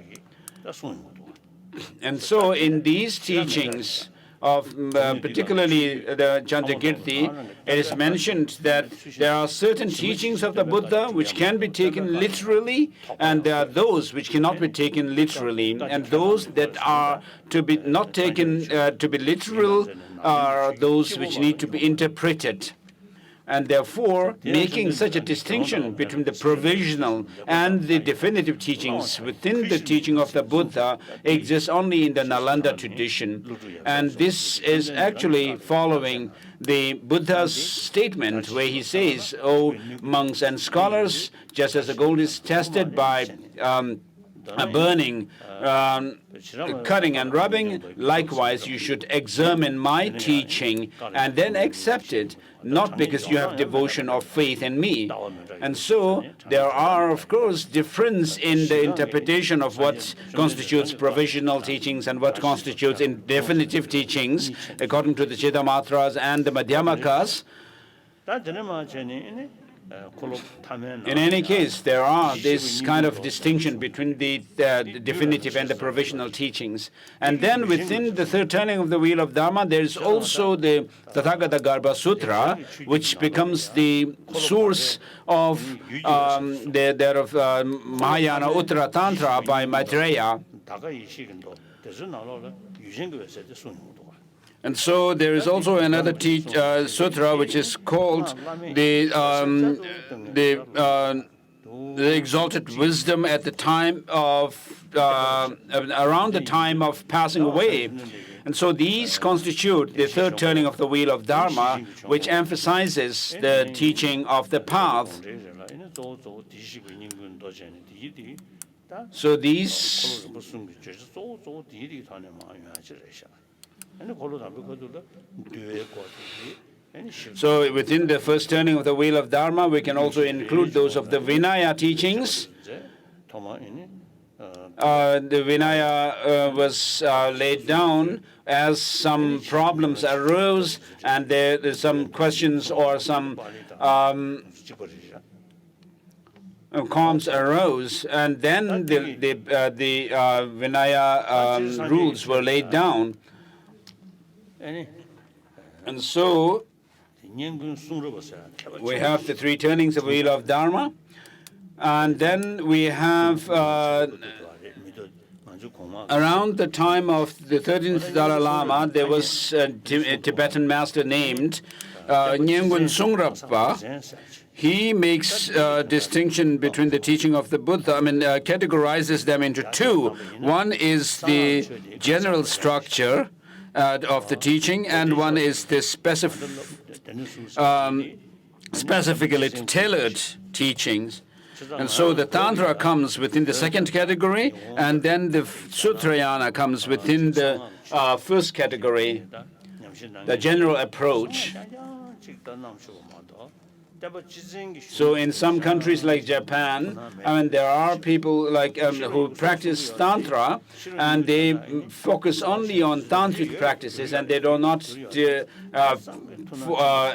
And so in these teachings of particularly the Chandrakirti, it is mentioned that there are certain teachings of the Buddha which can be taken literally, and there are those which cannot be taken literally, and those that are to be not taken to be literal are those which need to be interpreted. And therefore, making such a distinction between the provisional and the definitive teachings within the teaching of the Buddha exists only in the Nalanda tradition. And this is actually following the Buddha's statement where he says, "O monks and scholars, just as the gold is tested by burning, cutting and rubbing, likewise you should examine my teaching and then accept it, not because you have devotion or faith in me. And so there are, of course, difference in the interpretation of what constitutes provisional teachings and what constitutes in definitive teachings, according to the Chittamatras and the Madhyamakas. In any case, there are this kind of distinction between the definitive and the provisional teachings. And then within the third turning of the wheel of Dharma, there is also the Tathagata Garbha Sutra, which becomes the source of Mahayana Uttara Tantra by Maitreya. And so there is also another sutra which is called the exalted wisdom at the time of around the time of passing away. And so these constitute the third turning of the wheel of Dharma, which emphasizes the teaching of the path. So these. So within the first turning of the wheel of Dharma, we can also include those of the Vinaya teachings. The Vinaya was laid down as some problems arose, and there's some questions or some qualms arose, and then the Vinaya rules were laid down. And so we have the three turnings of the wheel of Dharma, and then we have around the time of the 13th Dalai Lama, there was a Tibetan master named Nyengun Sungrapa. He makes a distinction between the teaching of the Buddha, categorizes them into two. One is the general structure of the teaching, and one is the specifically tailored teachings. And so the Tantra comes within the second category, and then the Sutrayana comes within the first category, the general approach. So in some countries like Japan, there are people who practice Tantra, and they focus only on Tantric practices, and they do not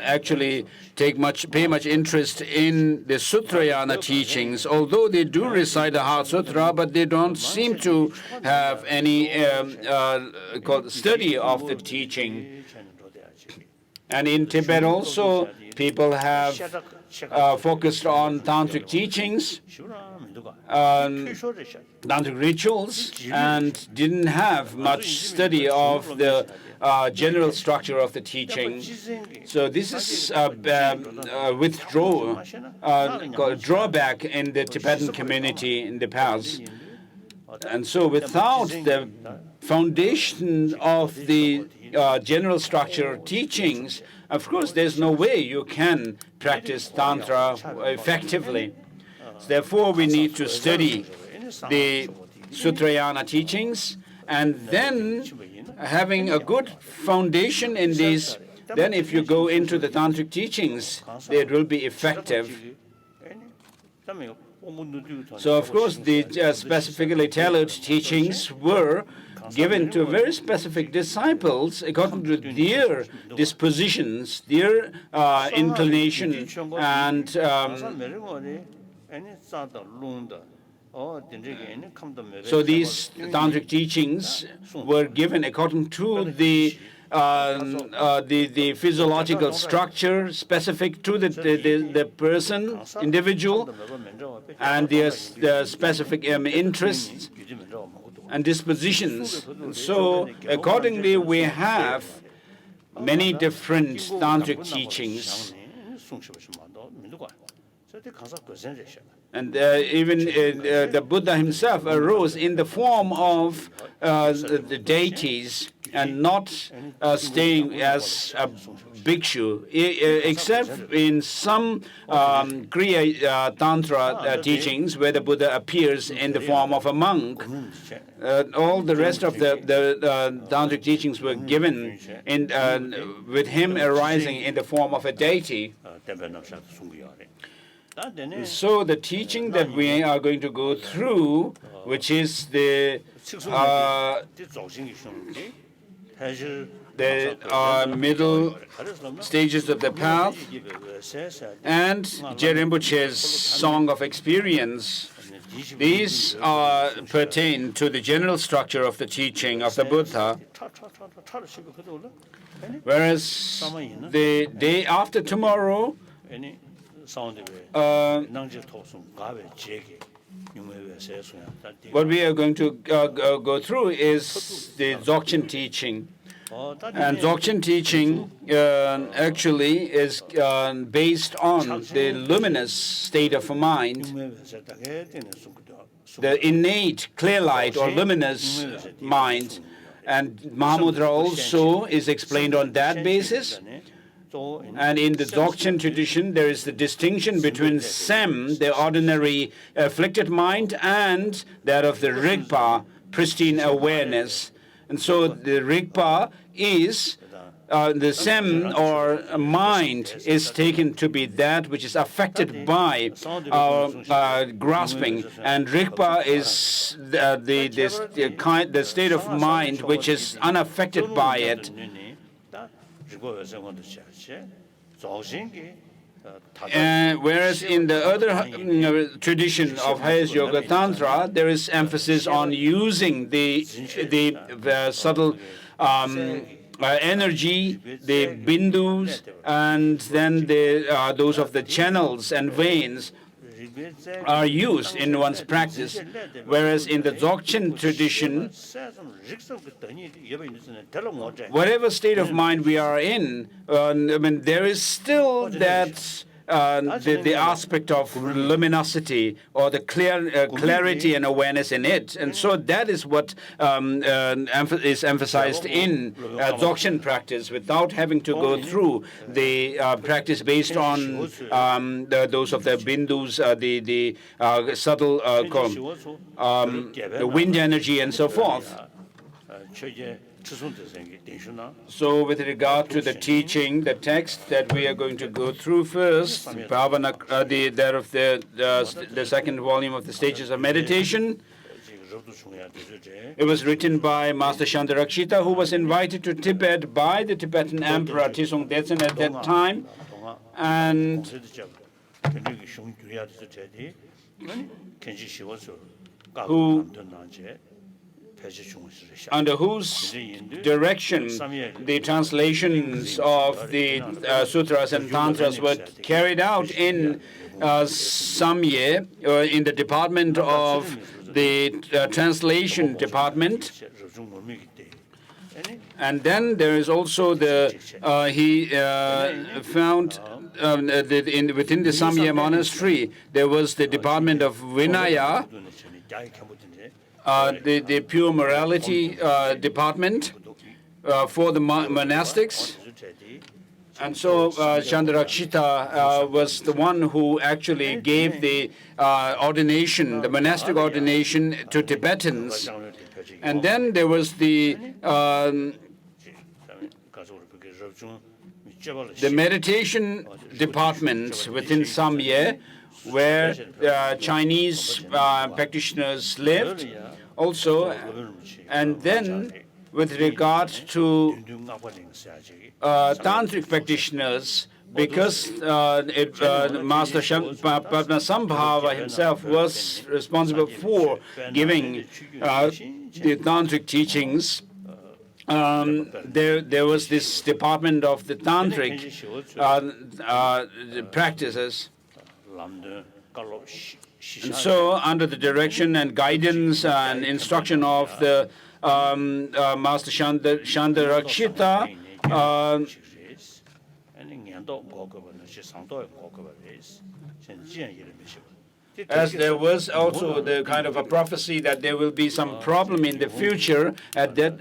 actually pay much interest in the Sutrayana teachings, although they do recite the Heart Sutra, but they don't seem to have any study of the teaching. And in Tibet also, people have focused on tantric teachings, tantric rituals, and didn't have much study of the general structure of the teaching. So this is a drawback in the Tibetan community in the past. And so without the foundation of the general structure teachings, of course, there's no way you can practice Tantra effectively. So therefore, we need to study the Sutrayana teachings, and then having a good foundation in these, then if you go into the Tantric teachings, it will be effective. So, of course, the specifically tailored teachings were given to very specific disciples according to their dispositions, their inclination, and so these tantric teachings were given according to the physiological structure specific to the person, individual, and their specific interests and dispositions. So accordingly, we have many different tantric teachings. And even the Buddha himself arose in the form of the deities and not staying as a bhikshu, except in some Kriya Tantra teachings where the Buddha appears in the form of a monk. All the rest of the Tantric teachings were given with him arising in the form of a deity. So the teaching that we are going to go through, which is the middle stages of the path, and Je Rinpoche's Song of Experience, these pertain to the general structure of the teaching of the Buddha, whereas the day after tomorrow, what we are going to go through is the Dzogchen teaching. And Dzogchen teaching actually is based on the luminous state of mind, the innate clear light or luminous mind. And Mahamudra also is explained on that basis. And in the Dzogchen tradition, there is the distinction between Sem, the ordinary afflicted mind, and that of the Rigpa, pristine awareness. And so the Rigpa is the Sem or mind is taken to be that which is affected by grasping, and Rigpa is the state of mind which is unaffected by it. Whereas in the other tradition of highest yoga tantra, there is emphasis on using the subtle energy, the bindus, and then those of the channels and veins are used in one's practice, whereas in the Dzogchen tradition, whatever state of mind we are in, there is still that the aspect of luminosity or the clarity and awareness in it. And so that is what is emphasized in Dzogchen practice, without having to go through the practice based on those of the bindus, the subtle the wind energy and so forth. So with regard to the teaching, the text that we are going to go through first, the second volume of the Stages of Meditation, it was written by Master Shantarakshita, who was invited to Tibet by the Tibetan Emperor Trisong Detsen at that time, and under whose direction the translations of the sutras and tantras were carried out in Samye, in the department of the translation department. And then there is also he found within the Samye monastery, there was the department of Vinaya, the pure morality department for the monastics. And so Shantarakshita was the one who actually gave the ordination, the monastic ordination, to Tibetans. And then there was the meditation department within Samye, where Chinese practitioners lived also. And then with regard to tantric practitioners, because Master Padmasambhava himself was responsible for giving the tantric teachings, there was this department of the tantric practices. And so, under the direction and guidance and instruction of the Master Shantarakshita, as there was also the kind of a prophecy that there will be some problem in the future at that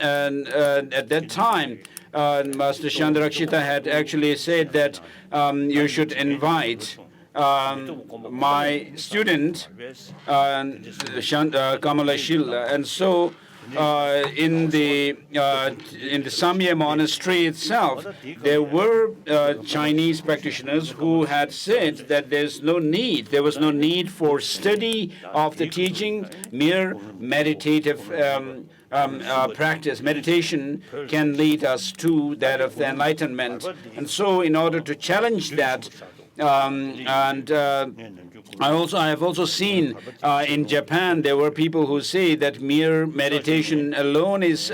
time. Master Chandrakshita had actually said that you should invite my student, Kamalashila, and so in the Samye monastery itself, there were Chinese practitioners who had said that there was no need for study of the teaching. Mere meditative practice, meditation, can lead us to that of the enlightenment. And so, in order to challenge that, I have also seen in Japan there were people who say that mere meditation alone is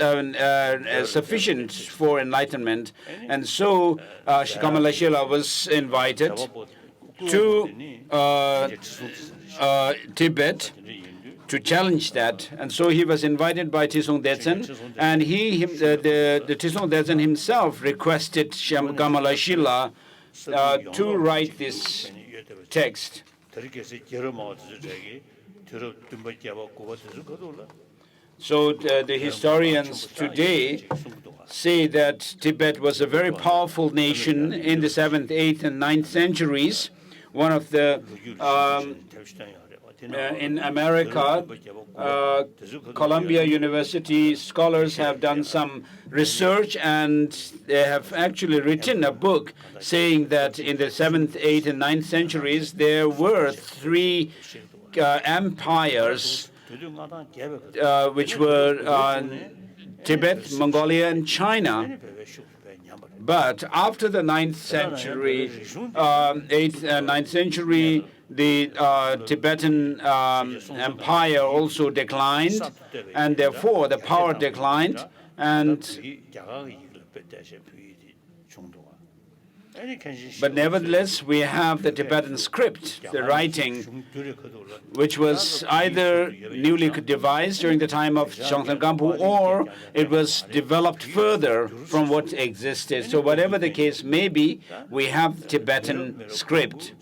sufficient for enlightenment, and so Kamalashila was invited to Tibet to challenge that, and so he was invited by Trisong Detsen, and the Trisong Detsen himself requested Kamalashila to write this text. So the historians today say that Tibet was a very powerful nation in the 7th, 8th, and 9th centuries. One of the in America, Columbia University scholars have done some research, and they have actually written a book saying that in the 7th, 8th, and 9th centuries, there were 3 empires, which were Tibet, Mongolia, and China. But after the 9th century, 8th and 9th century, the Tibetan empire also declined, and therefore the power declined. But nevertheless, we have the Tibetan script, the writing, which was either newly devised during the time of Tsongkhapa, or it was developed further from what existed. So whatever the case may be, we have Tibetan script.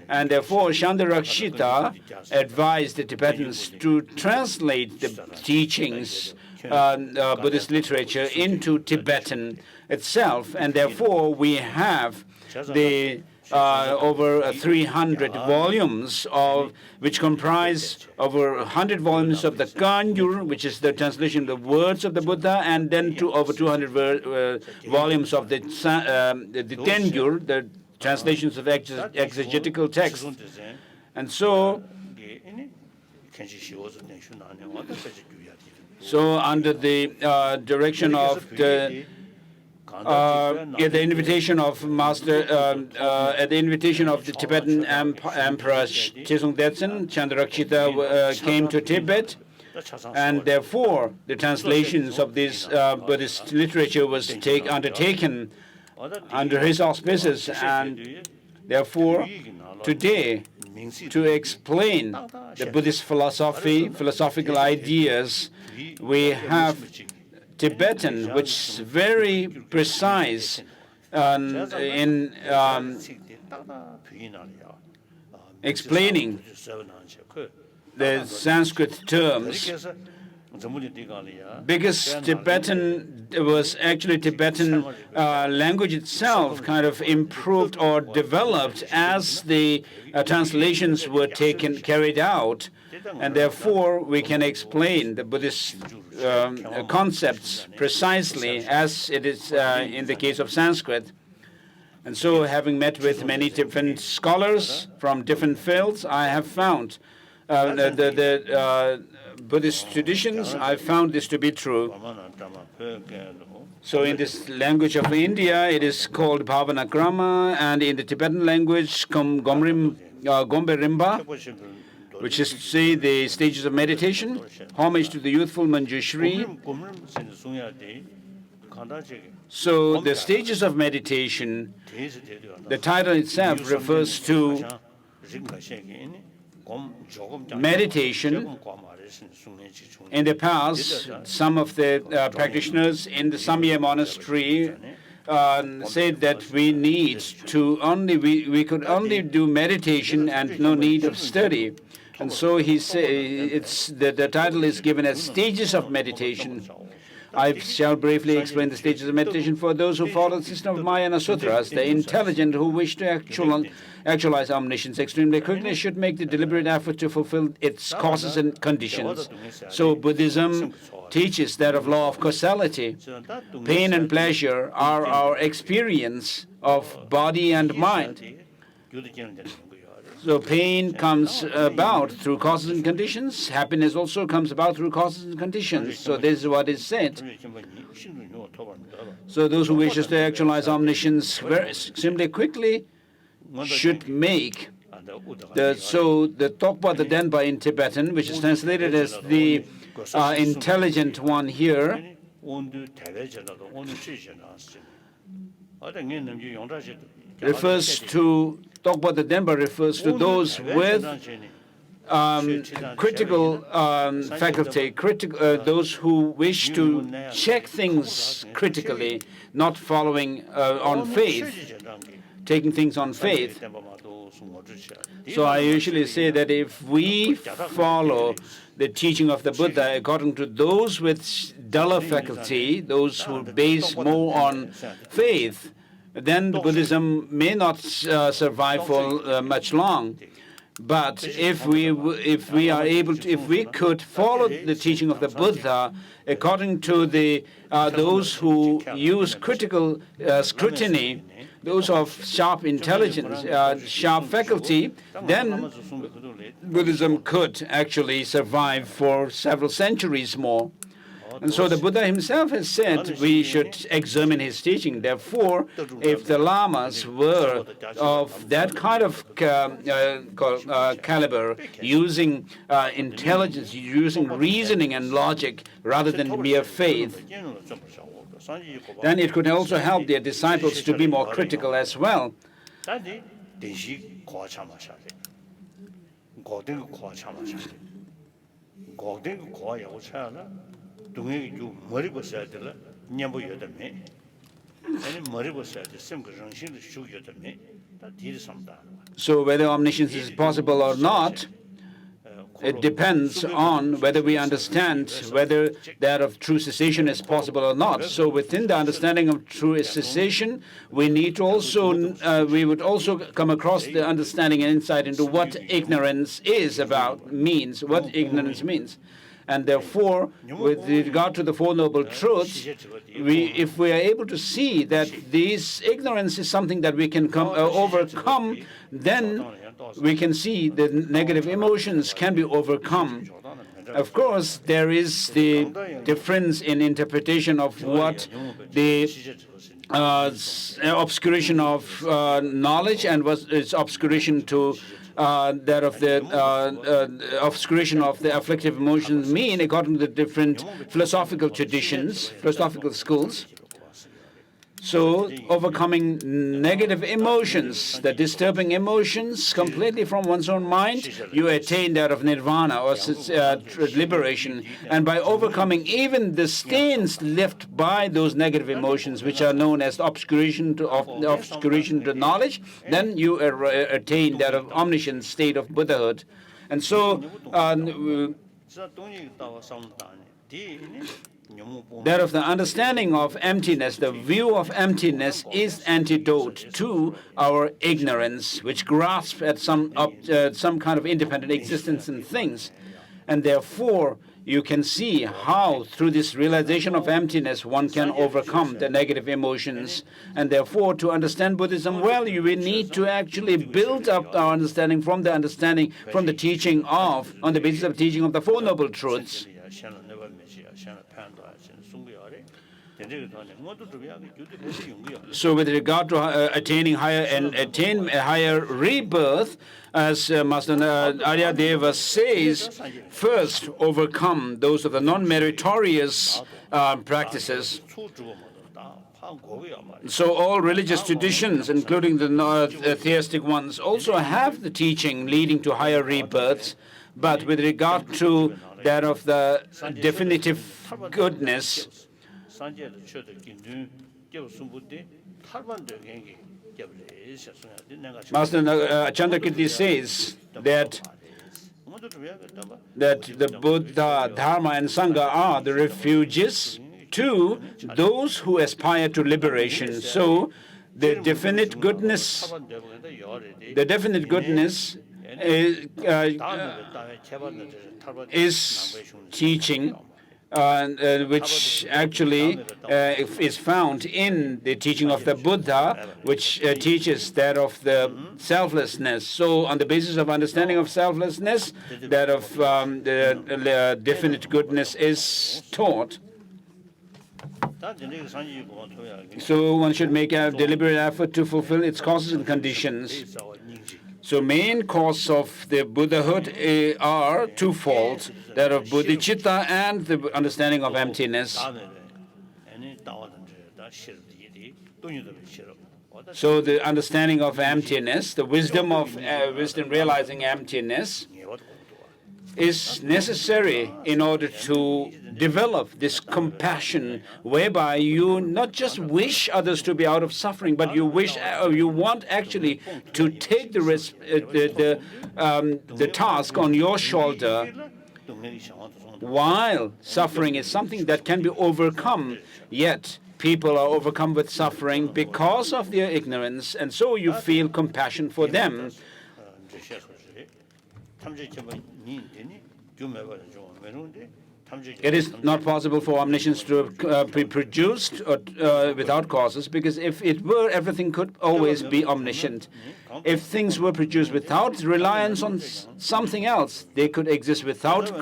And therefore, Chandrakshita advised the Tibetans to translate the teachings, Buddhist literature, into Tibetan itself, and therefore we have the over 300 volumes which comprise over 100 volumes of the Kangyur, which is the translation of the words of the Buddha, and then to over 200 volumes of the Tengyur, the translations of exegetical texts. And so under the direction of the at the invitation of the Tibetan Emperor Trisong Detsen, Chandrakshita came to Tibet, and therefore the translations of this Buddhist literature was undertaken under his auspices, and therefore today, to explain the Buddhist philosophical ideas, we have Tibetan, which is very precise in explaining the Sanskrit terms, because Tibetan was actually Tibetan language itself kind of improved or developed as the translations were carried out, and therefore we can explain the Buddhist concepts precisely as it is in the case of Sanskrit. And so, having met with many different scholars from different fields, I have found the Buddhist traditions, I found this to be true. So in this language of India, it is called Bhavanakrama, and in the Tibetan language, Gombe Rimba, which is to say the stages of meditation, homage to the youthful Manjushri. So the stages of meditation, the title itself refers to meditation. In the past, some of the practitioners in the Samye monastery said that we could only do meditation and no need of study. And so he say the title is given as Stages of Meditation. I shall briefly explain the stages of meditation for those who follow the system of Mahayana Sutras. The intelligent who wish to actualize omniscience extremely quickly should make the deliberate effort to fulfill its causes and conditions. So Buddhism teaches that of law of causality. Pain and pleasure are our experience of body and mind. So pain comes about through causes and conditions. Happiness also comes about through causes and conditions. So this is what is said. So those who wish to actualize omniscience very simply quickly should make the Tsongkhapa the Denpa in Tibetan, which is translated as the intelligent one here, refers to Tsongkhapa the Denpa refers to those with critical faculty, those who wish to check things critically, not following on faith, taking things on faith. So I usually say that if we follow the teaching of the Buddha according to those with duller faculty, those who base more on faith, then Buddhism may not survive for much long. But if we could follow the teaching of the Buddha according to those who use critical scrutiny, those of sharp intelligence, sharp faculty, then Buddhism could actually survive for several centuries more. And so the Buddha himself has said we should examine his teaching. Therefore, if the lamas were of that kind of caliber, using intelligence, using reasoning and logic rather than mere faith, then it could also help their disciples to be more critical as well. So whether omniscience is possible or not, it depends on whether we understand whether that of true cessation is possible or not. So within the understanding of true cessation, we need to also, we would also come across the understanding and insight into what ignorance is about, means, what ignorance means. And therefore, with regard to the Four Noble Truths, if we are able to see that this ignorance is something that we can overcome, then we can see that negative emotions can be overcome. Of course, there is the difference in interpretation of what the obscuration of knowledge and what is obscuration to that of the obscuration of the afflictive emotions mean according to the different philosophical traditions, philosophical schools. So overcoming negative emotions, the disturbing emotions completely from one's own mind, you attain that of nirvana or liberation. And by overcoming even the stains left by those negative emotions, which are known as obscuration to knowledge, then you attain that of omniscient state of Buddhahood. And so that of the understanding of emptiness, the view of emptiness is antidote to our ignorance, which grasps at some kind of independent existence in things. And therefore, you can see how, through this realization of emptiness, one can overcome the negative emotions. And therefore, to understand Buddhism well, you will need to actually build up our understanding from the teaching of, on the basis of teaching of the Four Noble Truths. So with regard to attaining higher and attain a higher rebirth, as Master Aryadeva says, first overcome those of the non-meritorious practices. So all religious traditions, including the theistic ones, also have the teaching leading to higher rebirths. But with regard to that of the definitive goodness, Master Chandrakirti says that that the Buddha, Dharma, and Sangha are the refuges to those who aspire to liberation. So the definite goodness is teaching, which actually is found in the teaching of the Buddha, which teaches that of the selflessness. So on the basis of understanding of selflessness, that of the definite goodness is taught. So one should make a deliberate effort to fulfill its causes and conditions. So main cause of the Buddhahood are twofold, that of Bodhichitta and the understanding of emptiness. So the understanding of emptiness, the wisdom realizing emptiness, is necessary in order to develop this compassion, whereby you not just wish others to be out of suffering, but you want actually to take the task on your shoulder. While suffering is something that can be overcome, yet people are overcome with suffering because of their ignorance, and so you feel compassion for them. It is not possible for omniscience to be produced without causes, because if it were, everything could always be omniscient. If things were produced without reliance on something else, they could exist without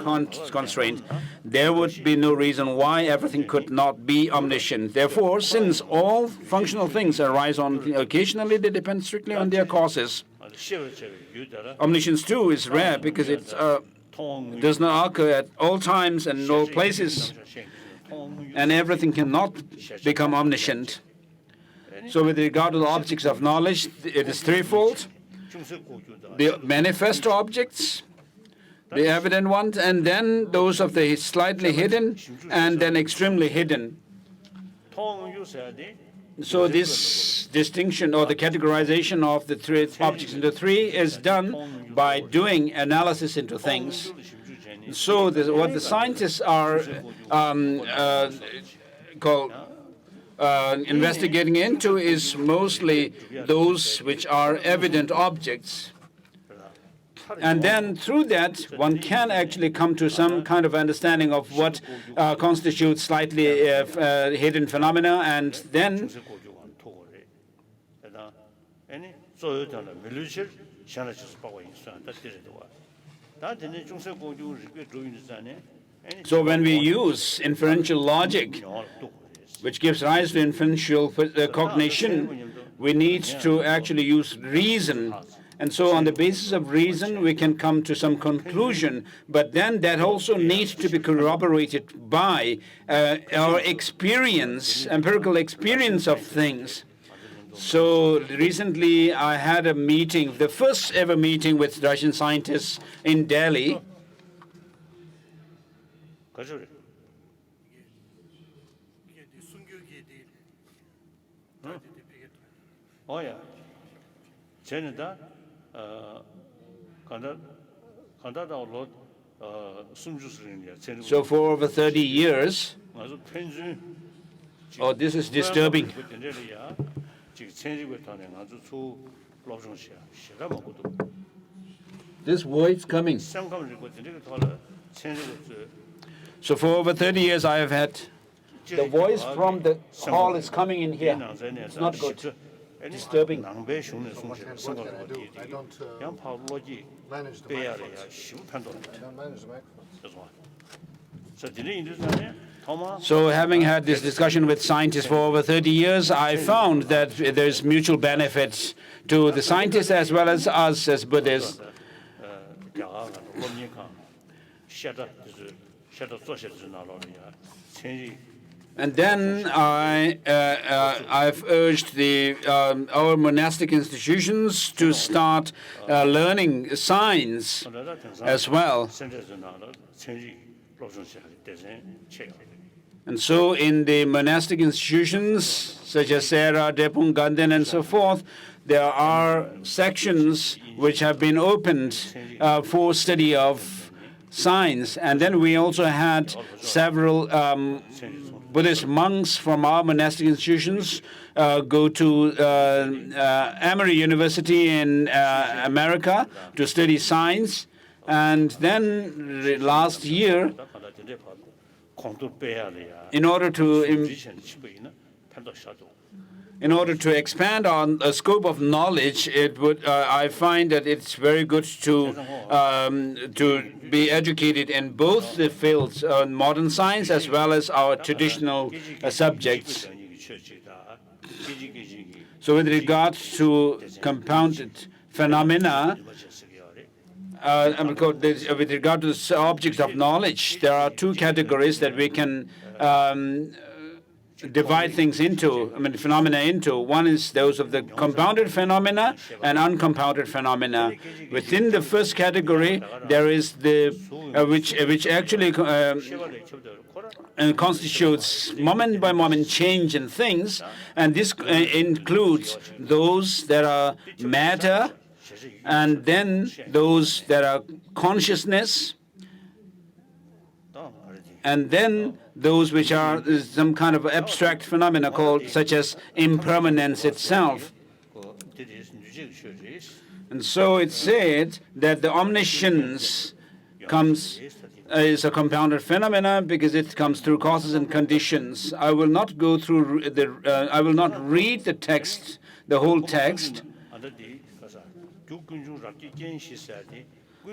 constraint. There would be no reason why everything could not be omniscient. Therefore, since all functional things arise occasionally, they depend strictly on their causes. Omniscience too is rare because it does not occur at all times and in all places, and everything cannot become omniscient. So with regard to the objects of knowledge, it is threefold: the manifest objects, the evident ones, and then those of the slightly hidden, and then extremely hidden. So this distinction or the categorization of the three objects into three is done by doing analysis into things. So what the scientists are investigating into is mostly those which are evident objects. And then through that, one can actually come to some kind of understanding of what constitutes slightly hidden phenomena, and then so when we use inferential logic, which gives rise to inferential cognition, we need to actually use reason. And so on the basis of reason, we can come to some conclusion, but then that also needs to be corroborated by our experience, empirical experience of things. So recently I had a meeting, the first ever meeting with Russian scientists in Delhi. Oh yeah. So for over 30 years, oh, this is disturbing. This voice coming. So for over 30 years I have had the voice from the hall is coming in here. It's not good. Disturbing. What can I do? I don't manage the microphones. I don't manage the microphones. So having had this discussion with scientists for over 30 years, I found that there's mutual benefits to the scientists as well as us as Buddhists. And then I've urged our monastic institutions to start learning science as well. And so in the monastic institutions, such as Sera, Drepung, Ganden, and so forth, there are sections which have been opened for study of science. And then we also had several Buddhist monks from our monastic institutions go to Emory University in America to study science. And then last year, in order to expand on the scope of knowledge, I find that it's very good to be educated in both the fields, modern science as well as our traditional subjects. So with regard to compounded phenomena, with regard to the object of knowledge, there are two categories that we can divide things into, phenomena into. One is those of the compounded phenomena and uncompounded phenomena. Within the first category, there is the which actually constitutes moment-by-moment change in things, and this includes those that are matter, and then those that are consciousness, and then those which are some kind of abstract phenomena called such as impermanence itself. And so it's said that the omniscience is a compounded phenomena because it comes through causes and conditions. I will not go through I will not read the text, the whole text.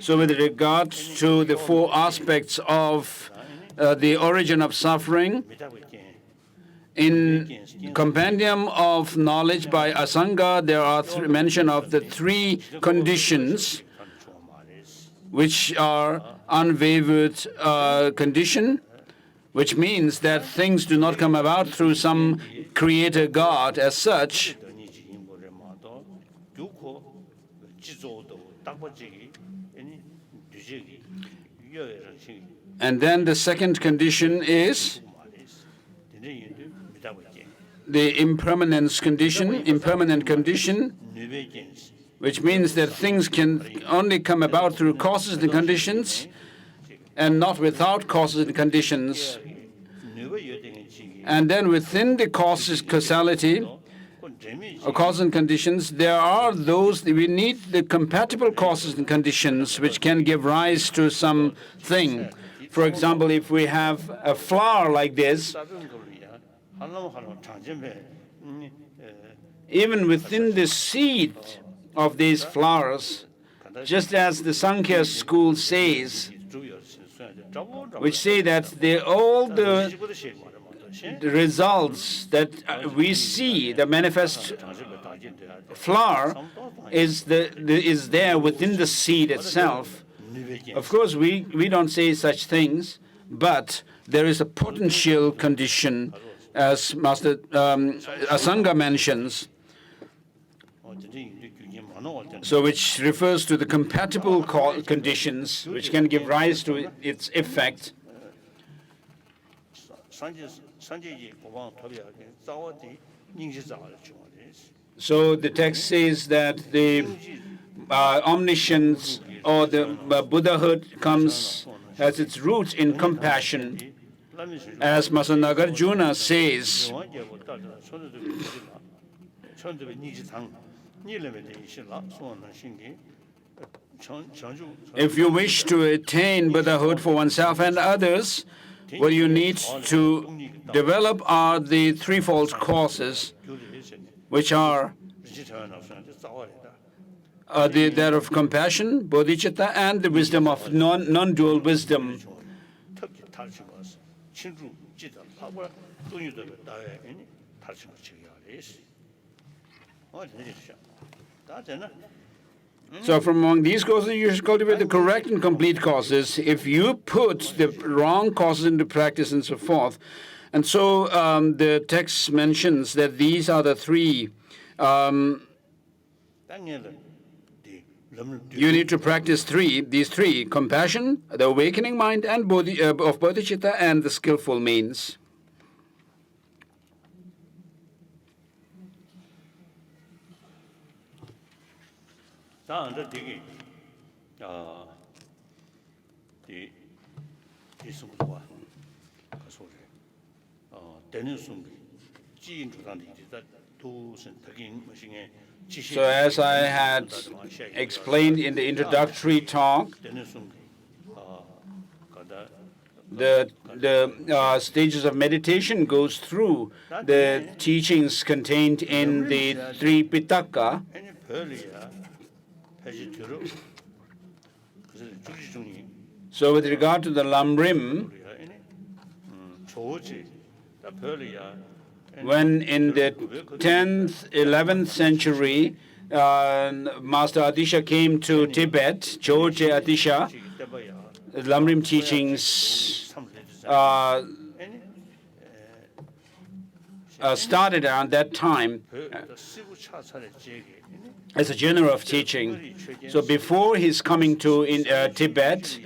So with regard to the four aspects of the origin of suffering, in Compendium of Knowledge by Asanga, there are mention of the three conditions, which are unwavered condition, which means that things do not come about through some creator God as such. And then the second condition is the impermanence condition, impermanent condition, which means that things can only come about through causes and conditions and not without causes and conditions. And then within the causality, or causes and conditions, there are those we need the compatible causes and conditions which can give rise to something. For example, if we have a flower like this, even within the seed of these flowers, just as the Sankhya School says, which say that all the results that we see, the manifest flower, is there within the seed itself. Of course, we don't say such things, but there is a potential condition, as Master Asanga mentions, so which refers to the compatible conditions which can give rise to its effect. So the text says that the omniscience or the Buddhahood has its roots in compassion. As Master Nagarjuna says, if you wish to attain Buddhahood for oneself and others, what you need to develop are the threefold causes, which are that of compassion, bodhicitta, and the wisdom of non-dual wisdom. So from among these causes, you should cultivate the correct and complete causes. If you put the wrong causes into practice and so forth, and so the text mentions that these are the three. You need to practice these three: compassion, the awakening mind, and of bodhicitta, and the skillful means. 다음에 되게 이 순간과 소리 되는 순간 지인 주단이 두선 특인 머신에 So as I had explained in the introductory talk, the stages of meditation goes through the teachings contained in the three Pitaka. So with regard to the Lamrim, when in the 10th, 11th century, Master Atisha came to Tibet, Choje Atisha, Lamrim teachings started around that time as a genre of teaching. So before his coming to Tibet,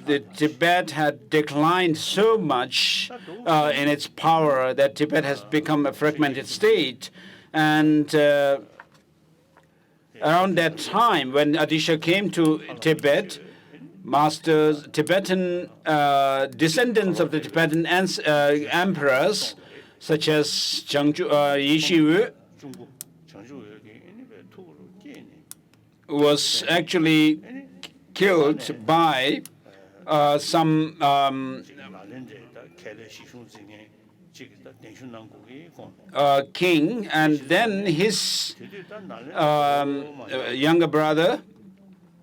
the Tibet had declined so much in its power that Tibet has become a fragmented state. And around that time, when Atisha came to Tibet, masters, Tibetan descendants of the Tibetan emperors, such as Yishiwu, was actually killed by some king, and then his younger brother,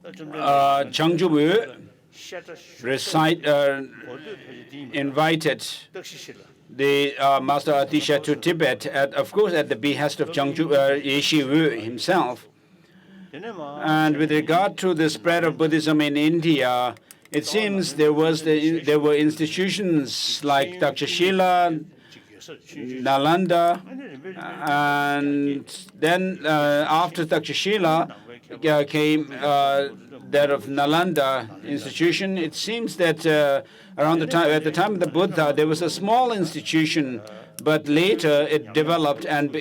Changjuwu, invited the Master Atisha to Tibet, of course at the behest of Yeshiwu himself. And with regard to the spread of Buddhism in India, it seems there were institutions like Takshashila, Nalanda, and then after Takshashila came that of Nalanda institution. It seems that around at the time of the Buddha, there was a small institution, but later it developed and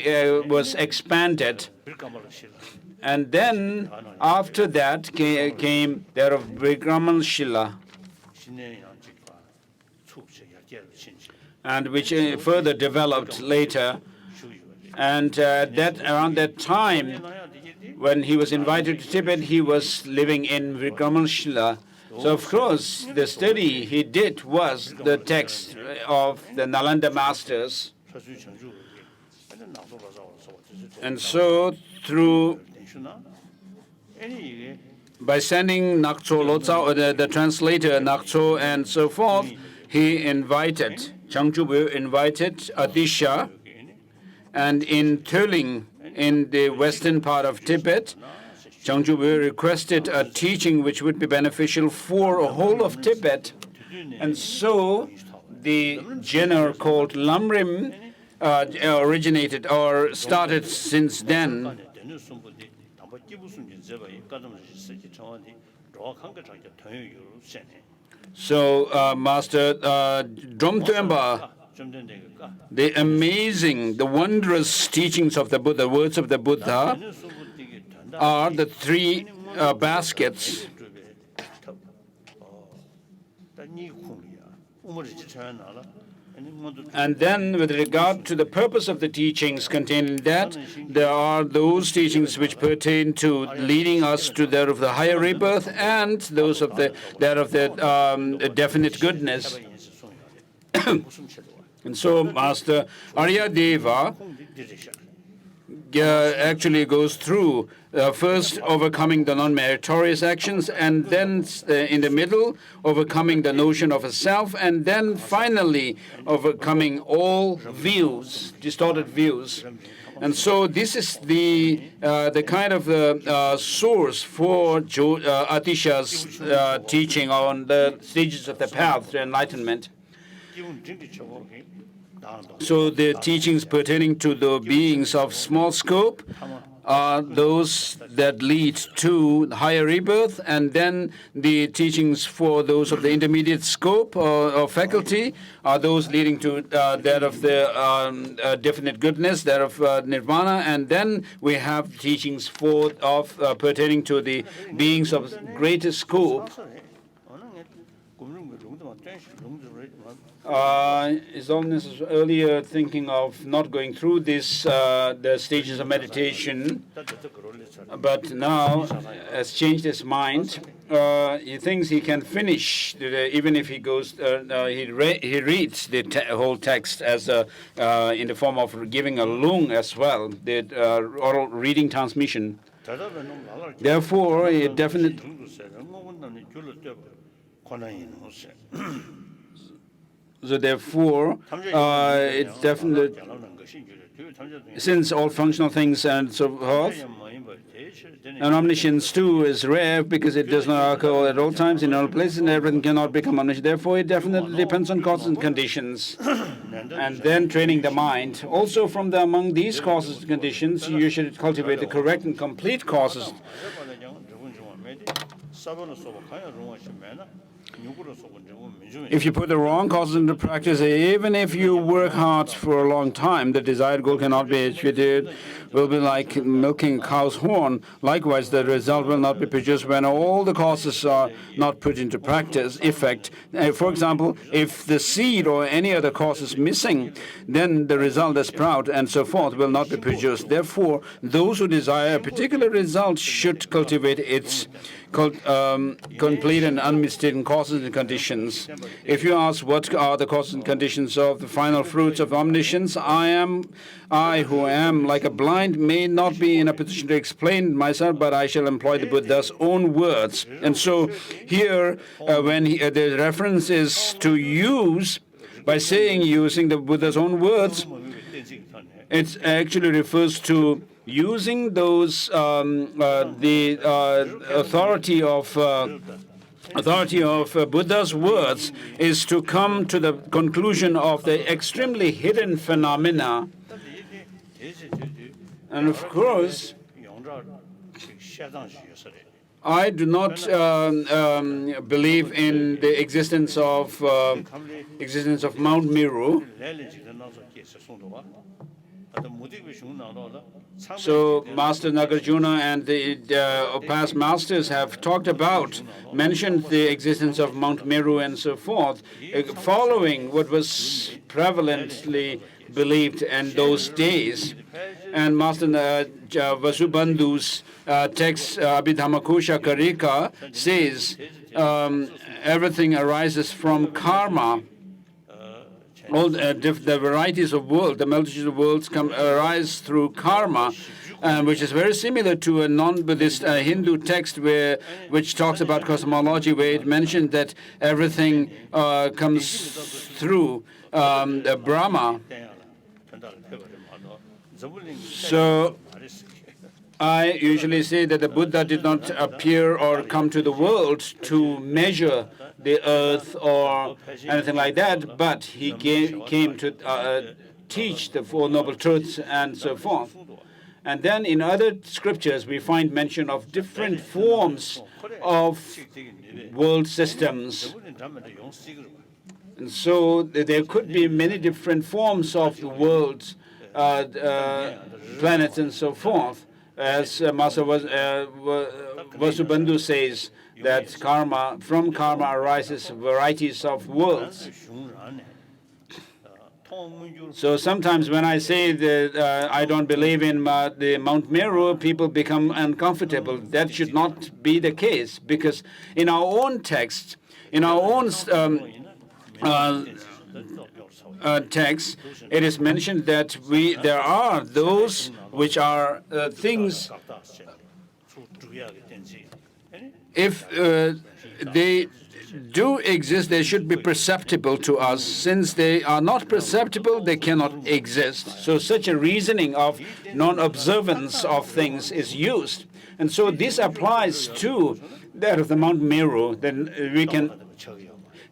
was expanded. And then after that came that of Kamalashila, and which further developed later. And around that time, when he was invited to Tibet, he was living in Kamalashila. So of course, the study he did was the text of the Nalanda masters. And so by sending Nakcho Lotsa, or the translator Nakcho and so forth, he invited, Changjubu invited Atisha, and in Töling, in the western part of Tibet, Changjubu requested a teaching which would be beneficial for the whole of Tibet. And so the genre called Lamrim originated or started since then. So Master Dromtemba, the amazing, the wondrous teachings of the Buddha, words of the Buddha, are the three baskets. And then with regard to the purpose of the teachings contained in that, there are those teachings which pertain to leading us to that of the higher rebirth and those of that of the definite goodness. And so Master Aryadeva actually goes through first overcoming the non-meritorious actions, and then in the middle overcoming the notion of a self, and then finally overcoming all views, distorted views. And so this is the kind of source for Atisha's teaching on the stages of the path to enlightenment. So the teachings pertaining to the beings of small scope are those that lead to higher rebirth, and then the teachings for those of the intermediate scope or faculty are those leading to that of the definite goodness, that of nirvana, and then we have teachings pertaining to the beings of greater scope. His Holiness was earlier thinking of not going through the stages of meditation, but now has changed his mind. He thinks he can finish, even if he goes, he reads the whole text as in the form of giving a lung as well, the oral reading transmission. Therefore, he definitely. So therefore, it's definitely, since all functional things and so forth, and omniscience too is rare because it does not occur at all times in all places, and everything cannot become omniscient. Therefore, it definitely depends on causes and conditions. And then training the mind. Also, among these causes and conditions, you should cultivate the correct and complete causes. If you put the wrong causes into practice, even if you work hard for a long time, the desired goal cannot be achieved. Will be like milking a cow's horn. Likewise, the result will not be produced when all the causes are not put into practice. Effect. For example, if the seed or any other cause is missing, then the result, the sprout, and so forth, will not be produced. Therefore, those who desire a particular result should cultivate its complete and unmistaken causes and conditions. If you ask what are the causes and conditions of the final fruits of omniscience, I who am like a blind may not be in a position to explain myself, but I shall employ the Buddha's own words. And so here, when the reference is to use, by saying using the Buddha's own words, it actually refers to using those the authority of Buddha's words is to come to the conclusion of the extremely hidden phenomena. And of course, I do not believe in the existence of Mount Meru. So Master Nagarjuna and the past masters have mentioned the existence of Mount Meru and so forth, following what was prevalently believed in those days. And Master Vasubandhu's text, Abhidhammakosha Karika, says everything arises from karma. All the varieties of world, the multitude of worlds arise through karma, which is very similar to a non-Buddhist Hindu text which talks about cosmology, where it mentioned that everything comes through Brahma. So I usually say that the Buddha did not appear or come to the world to measure the earth or anything like that, but he came to teach the Four Noble Truths and so forth. And then in other scriptures, we find mention of different forms of world systems. And so there could be many different forms of the worlds, planets and so forth. As Master Vasubandhu says, that from karma arises varieties of worlds. So sometimes when I say that I don't believe in the Mount Meru, people become uncomfortable. That should not be the case, because in our own text, in our own text, it is mentioned that there are those which are things. If they do exist, they should be perceptible to us. Since they are not perceptible, they cannot exist. So such a reasoning of non-observance of things is used. And so this applies to that of the Mount Meru. Then we can,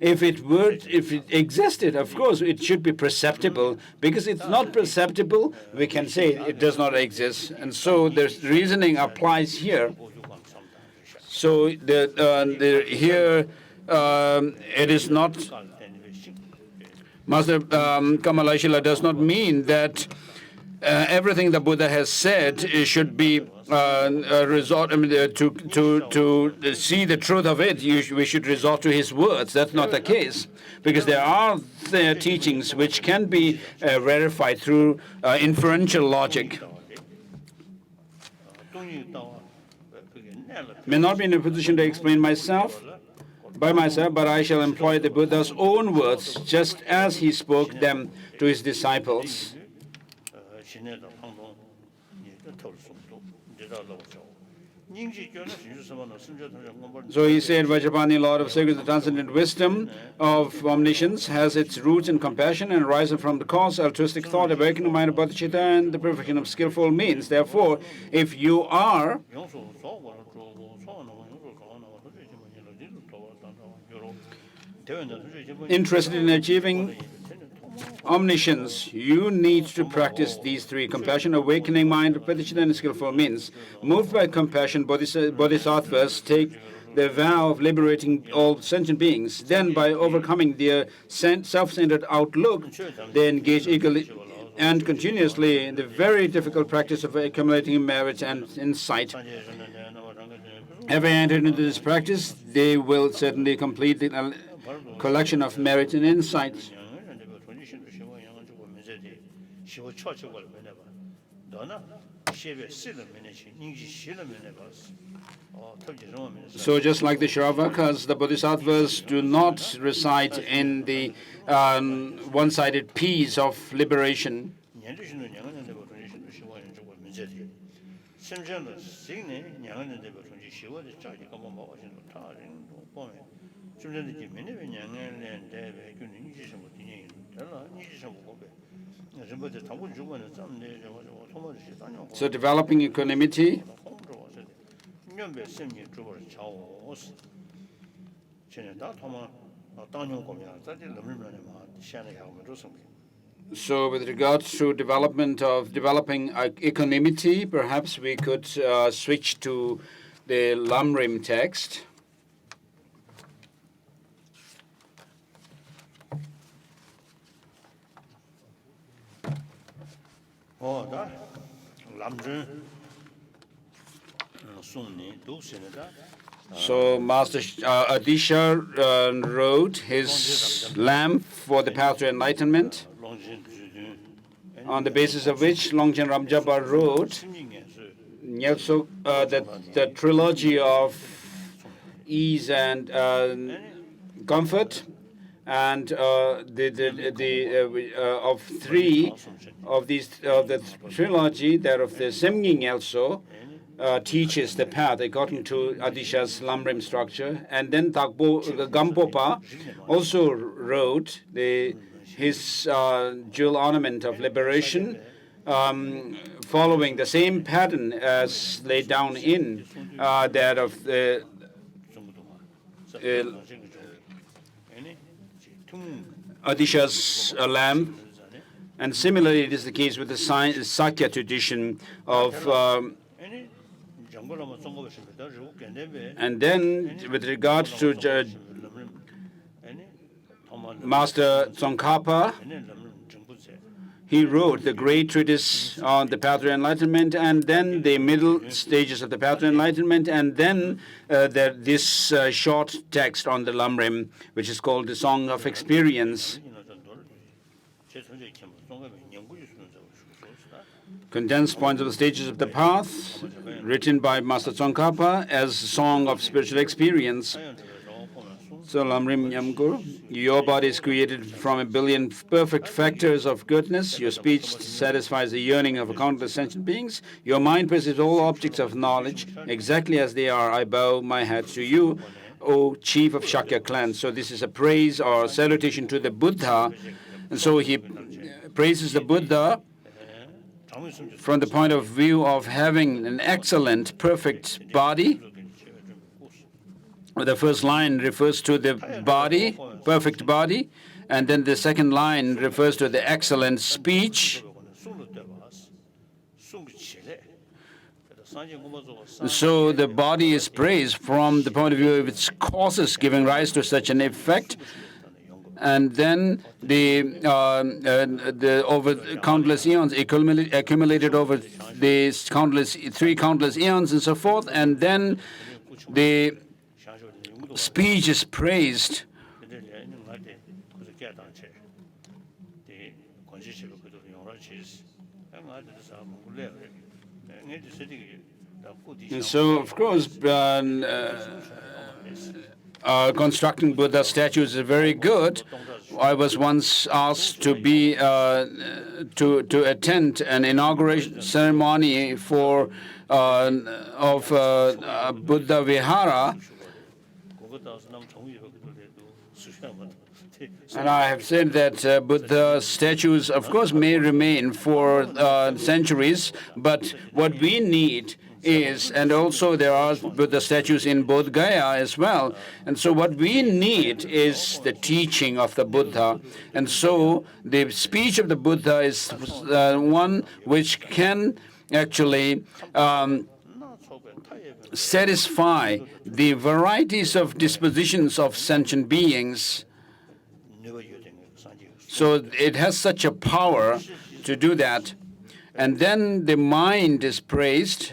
If it existed, of course, it should be perceptible. Because it's not perceptible, we can say it does not exist. And so the reasoning applies here. So here it is not. Master Kamalashila does not mean that everything the Buddha has said should be resort. I mean, to see the truth of it, we should resort to his words. That's not the case, because there are teachings which can be verified through inferential logic. May not be in a position to explain by myself, but I shall employ the Buddha's own words, just as he spoke them to his disciples. So he said, Vajrapani, Lord of Sacred, the transcendent wisdom of omniscience, has its roots in compassion and arises from the cause, altruistic thought, awakening mind of Bodhichitta, and the perfection of skillful means. Therefore, if you are interested in achieving omniscience, you need to practice these three: compassion, awakening mind, bodhichitta, and skillful means. Moved by compassion, bodhisattvas take the vow of liberating all sentient beings. Then, by overcoming their self-centered outlook, they engage eagerly and continuously in the very difficult practice of accumulating merit and insight. Having entered into this practice, they will certainly complete the collection of merit and insights. So just like the Shravakas, the Bodhisattvas do not reside in the one-sided peace of liberation. So developing equanimity, so with regards to developing equanimity, perhaps we could switch to the Lamrim text. So Master Adisha wrote his lamp for the path to enlightenment, on the basis of which Longchen Ramjapa wrote the trilogy of ease and comfort, and of three of these the trilogy, that of the Semging also teaches the path according to Adisha's Lamrim structure. And then Gampopa also wrote his jewel ornament of liberation, following the same pattern as laid down in that of the Adisha's lamp. And similarly, it is the case with the Sakya tradition of and then with regard to Master Tsongkhapa, he wrote the great treatise on the path to enlightenment, and then the middle stages of the path to enlightenment, and then this short text on the Lamrim, which is called the Song of Experience. Condensed points of the stages of the path, written by Master Tsongkhapa as Song of Spiritual Experience. So Lamrim Yamgur, your body is created from a billion perfect factors of goodness. Your speech satisfies the yearning of countless sentient beings. Your mind perceives all objects of knowledge exactly as they are. I bow my head to you, O chief of Shakya clan. So this is a praise or salutation to the Buddha. And so he praises the Buddha from the point of view of having an excellent, perfect body. The first line refers to the body, perfect body. And then the second line refers to the excellent speech. So the body is praised from the point of view of its causes giving rise to such an effect. And then the over countless eons accumulated over these three countless eons and so forth. And then the speech is praised. And so, of course, constructing Buddha statues is very good. I was once asked to be to attend an inauguration ceremony for of Buddha Vihara, and I have said that Buddha statues, of course, may remain for centuries, but what we need is, and also there are Buddha statues in Bodh Gaya as well, and so what we need is the teaching of the Buddha. And so the speech of the Buddha is one which can actually satisfy the varieties of dispositions of sentient beings. So it has such a power to do that. And then the mind is praised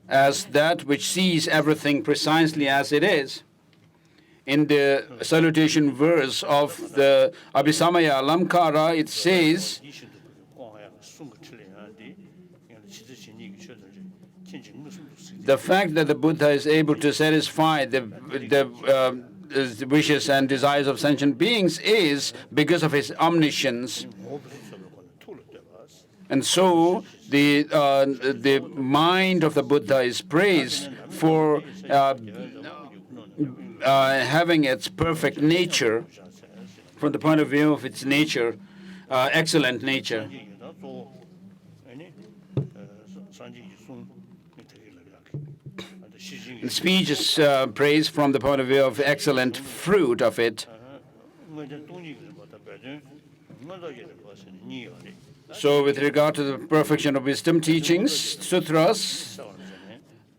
as that which sees everything precisely as it is. In the salutation verse of the Abhisamaya Alamkara, it says, the fact that the Buddha is able to satisfy the wishes and desires of sentient beings is because of his omniscience. And so the mind of the Buddha is praised for having its perfect nature, from the point of view of its nature, excellent nature. And speech is praised from the point of view of excellent fruit of it. So with regard to the perfection of wisdom teachings, sutras,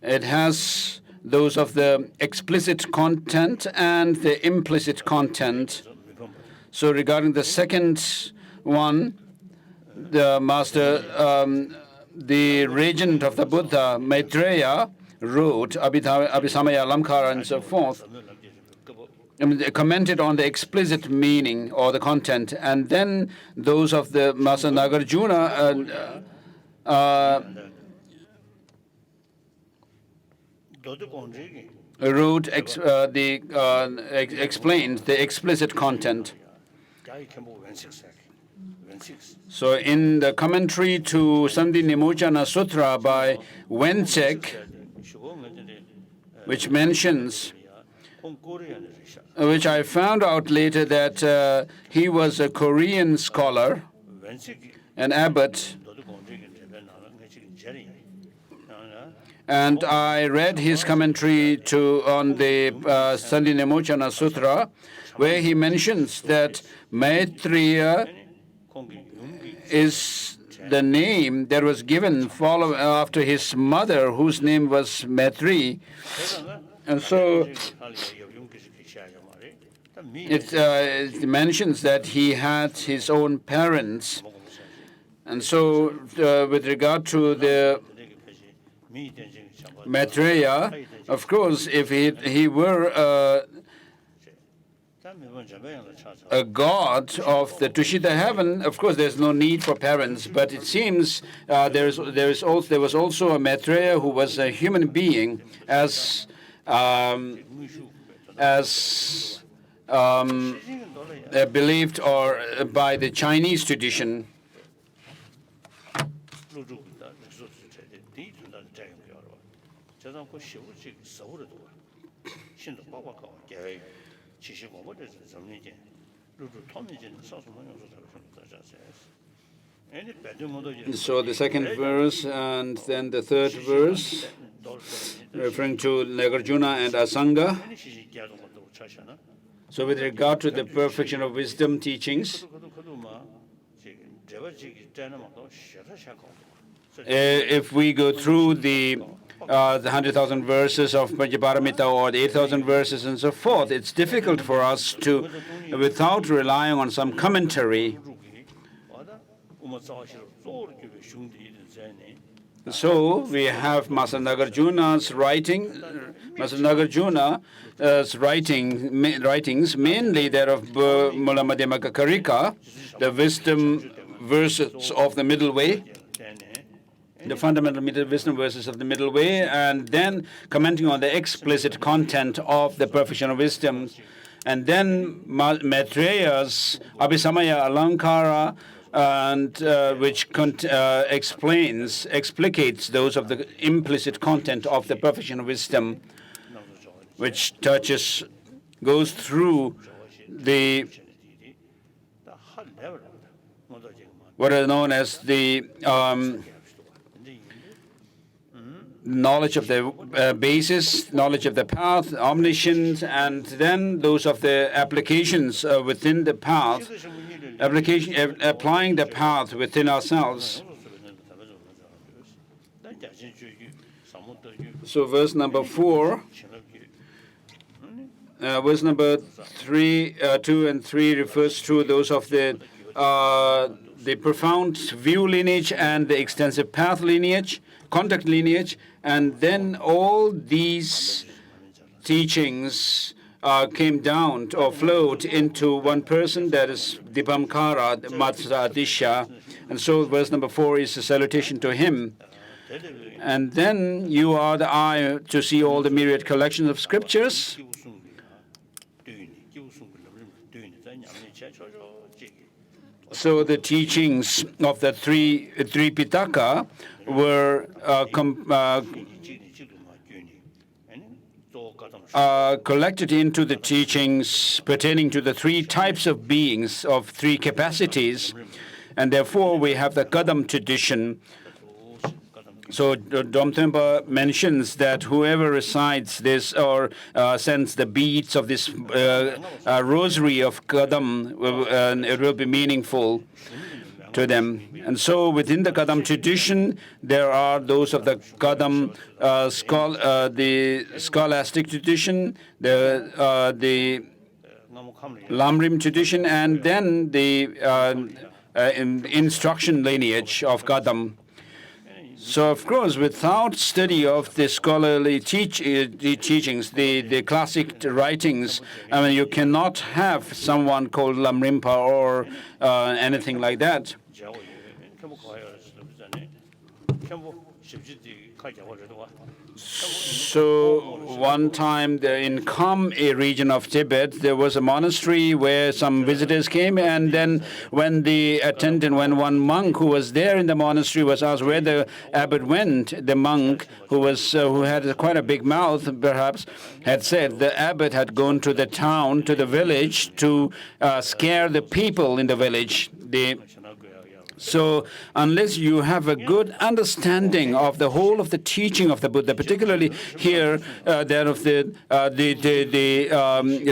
it has those of the explicit content and the implicit content. So regarding the second one, the master, the regent of the Buddha, Maitreya, wrote Abhisamaya Alamkara and so forth, and commented on the explicit meaning or the content, and then those of the Master Nagarjuna wrote explained the explicit content. So in the commentary to Sandhi Nimocana Sutra by Wenchek, which mentions, which I found out later that he was a Korean scholar, an abbot, and I read his commentary on the Sandhi Nimocana Sutra, where he mentions that Maitreya is the name that was given after his mother, whose name was Maitri. And so it mentions that he had his own parents. And so with regard to the Maitreya, of course, if he were a god of the Tushita heaven, of course, there's no need for parents. But it seems there was also a Maitreya who was a human being, as believed or by the Chinese tradition. So the second verse and then the third verse, referring to Nagarjuna and Asanga. So with regard to the perfection of wisdom teachings, if we go through the 100,000 verses of Panchaparamita or the 8,000 verses and so forth, it's difficult for us to, without relying on some commentary. So we have Master Nagarjuna's writings, mainly that of Mula Madhyamaka Karika, the wisdom verses of the middle way, the fundamental wisdom verses of the middle way, and then commenting on the explicit content of the perfection of wisdom, and then Maitreya's Abhisamaya Alankara, and which explicates those of the implicit content of the perfection of wisdom, which goes through the what are known as the knowledge of the basis, knowledge of the path, omniscience, and then those of the applications within the path, applying the path within ourselves. So verse number 4, verse number 3, 2 and 3 refers to those of the profound view lineage and the extensive path lineage, contact lineage, and then all these teachings came down or flowed into one person, that is Dipamkara, Matsa Adisha. And so verse number 4 is a salutation to him. And then you are the eye to see all the myriad collections of scriptures. So the teachings of the three Pitaka were collected into the teachings pertaining to the three types of beings of three capacities, and therefore we have the Kadam tradition. So Domtempa mentions that whoever recites this or sends the beads of this rosary of Kadam, it will be meaningful to them. And so within the Kadam tradition, there are those of the Kadam, the scholastic tradition, the Lamrim tradition, and then the instruction lineage of Kadam. So, of course, without study of the scholarly teachings, the classic writings, I mean, you cannot have someone called Lamrimpa or anything like that. So one time in Kham, a region of Tibet, there was a monastery where some visitors came, and then when one monk who was there in the monastery was asked where the abbot went, the monk who had quite a big mouth perhaps had said the abbot had gone to the town, to the village, to scare the people in the village. So unless you have a good understanding of the whole of the teaching of the Buddha, particularly here that of the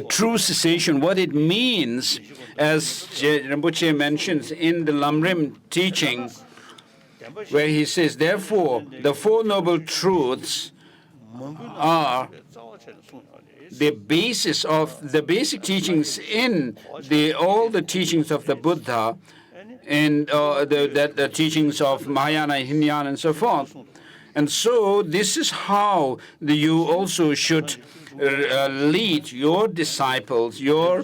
true cessation, what it means, as Rinpoche mentions in the Lamrim teaching, where he says, therefore, the Four Noble Truths are the basis of the basic teachings in all the teachings of the Buddha, in the teachings of Mahayana, Hinayana, and so forth. And so this is how you also should lead your disciples, your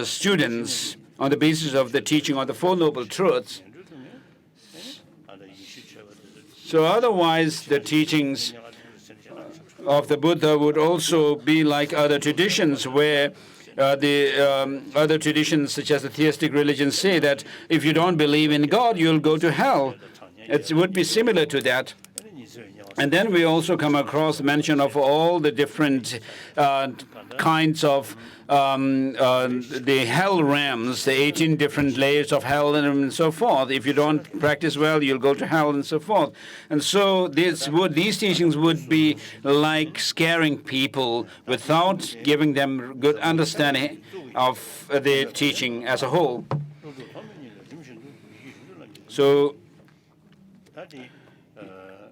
students, on the basis of the teaching of the Four Noble Truths. So otherwise, the teachings of the Buddha would also be like other traditions, where the other traditions, such as the theistic religions, say that if you don't believe in God, you'll go to hell. It would be similar to that. And then we also come across mention of all the different kinds of the hell realms, the 18 different layers of hell and so forth. If you don't practice well, you'll go to hell and so forth. And so these teachings would be like scaring people without giving them good understanding of the teaching as a whole. So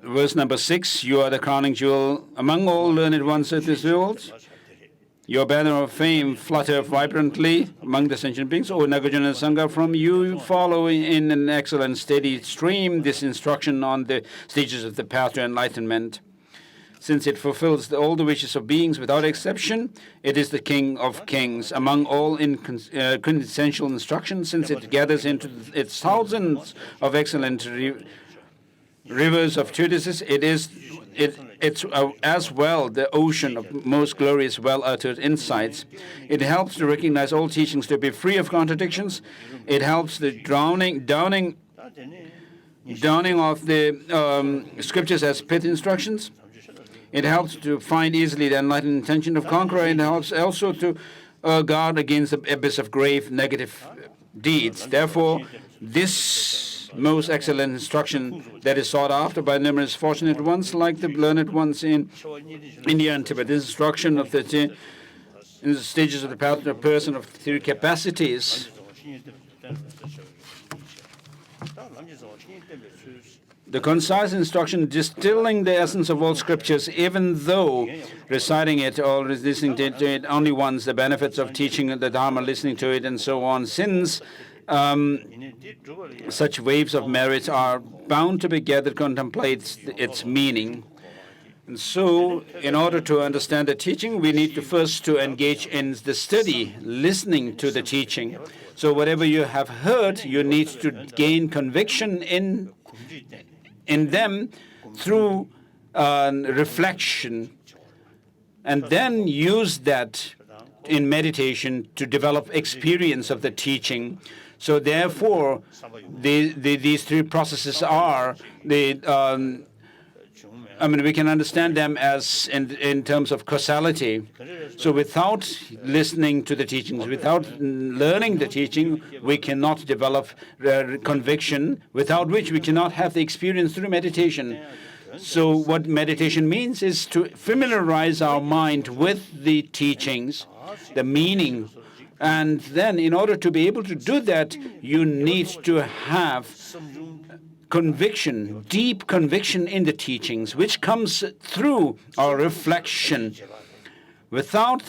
verse number 6, you are the crowning jewel among all learned ones of this world. Your banner of fame flutter vibrantly among the sentient beings. O Nagarjuna Sangha, from you follow in an excellent steady stream this instruction on the stages of the path to enlightenment. Since it fulfills all the wishes of beings without exception, it is the king of kings. Among all quintessential instructions, since it gathers into its thousands of excellent rivers of treatises, it's as well the ocean of most glorious, well-uttered insights. It helps to recognize all teachings to be free of contradictions. It helps the downing of the scriptures as pith instructions. It helps to find easily the enlightened intention of conqueror. It helps also to guard against the abyss of grave negative deeds. Therefore, this most excellent instruction that is sought after by numerous fortunate ones, like the learned ones in India and Tibet, this instruction of the stages of the path to a person of three capacities. The concise instruction distilling the essence of all scriptures, even though reciting it or listening to it only wants the benefits of teaching the Dharma, listening to it, and so on, since such waves of merit are bound to be gathered, contemplate its meaning. And so, in order to understand the teaching, we need to first to engage in the study, listening to the teaching. So whatever you have heard, you need to gain conviction in them through reflection, and then use that in meditation to develop experience of the teaching. So therefore, these three processes are the we can understand them as in terms of causality. So without listening to the teachings, without learning the teaching, we cannot develop conviction, without which we cannot have the experience through meditation. So what meditation means is to familiarize our mind with the teachings, the meaning. And then in order to be able to do that, you need to have conviction, deep conviction in the teachings, which comes through our reflection. Without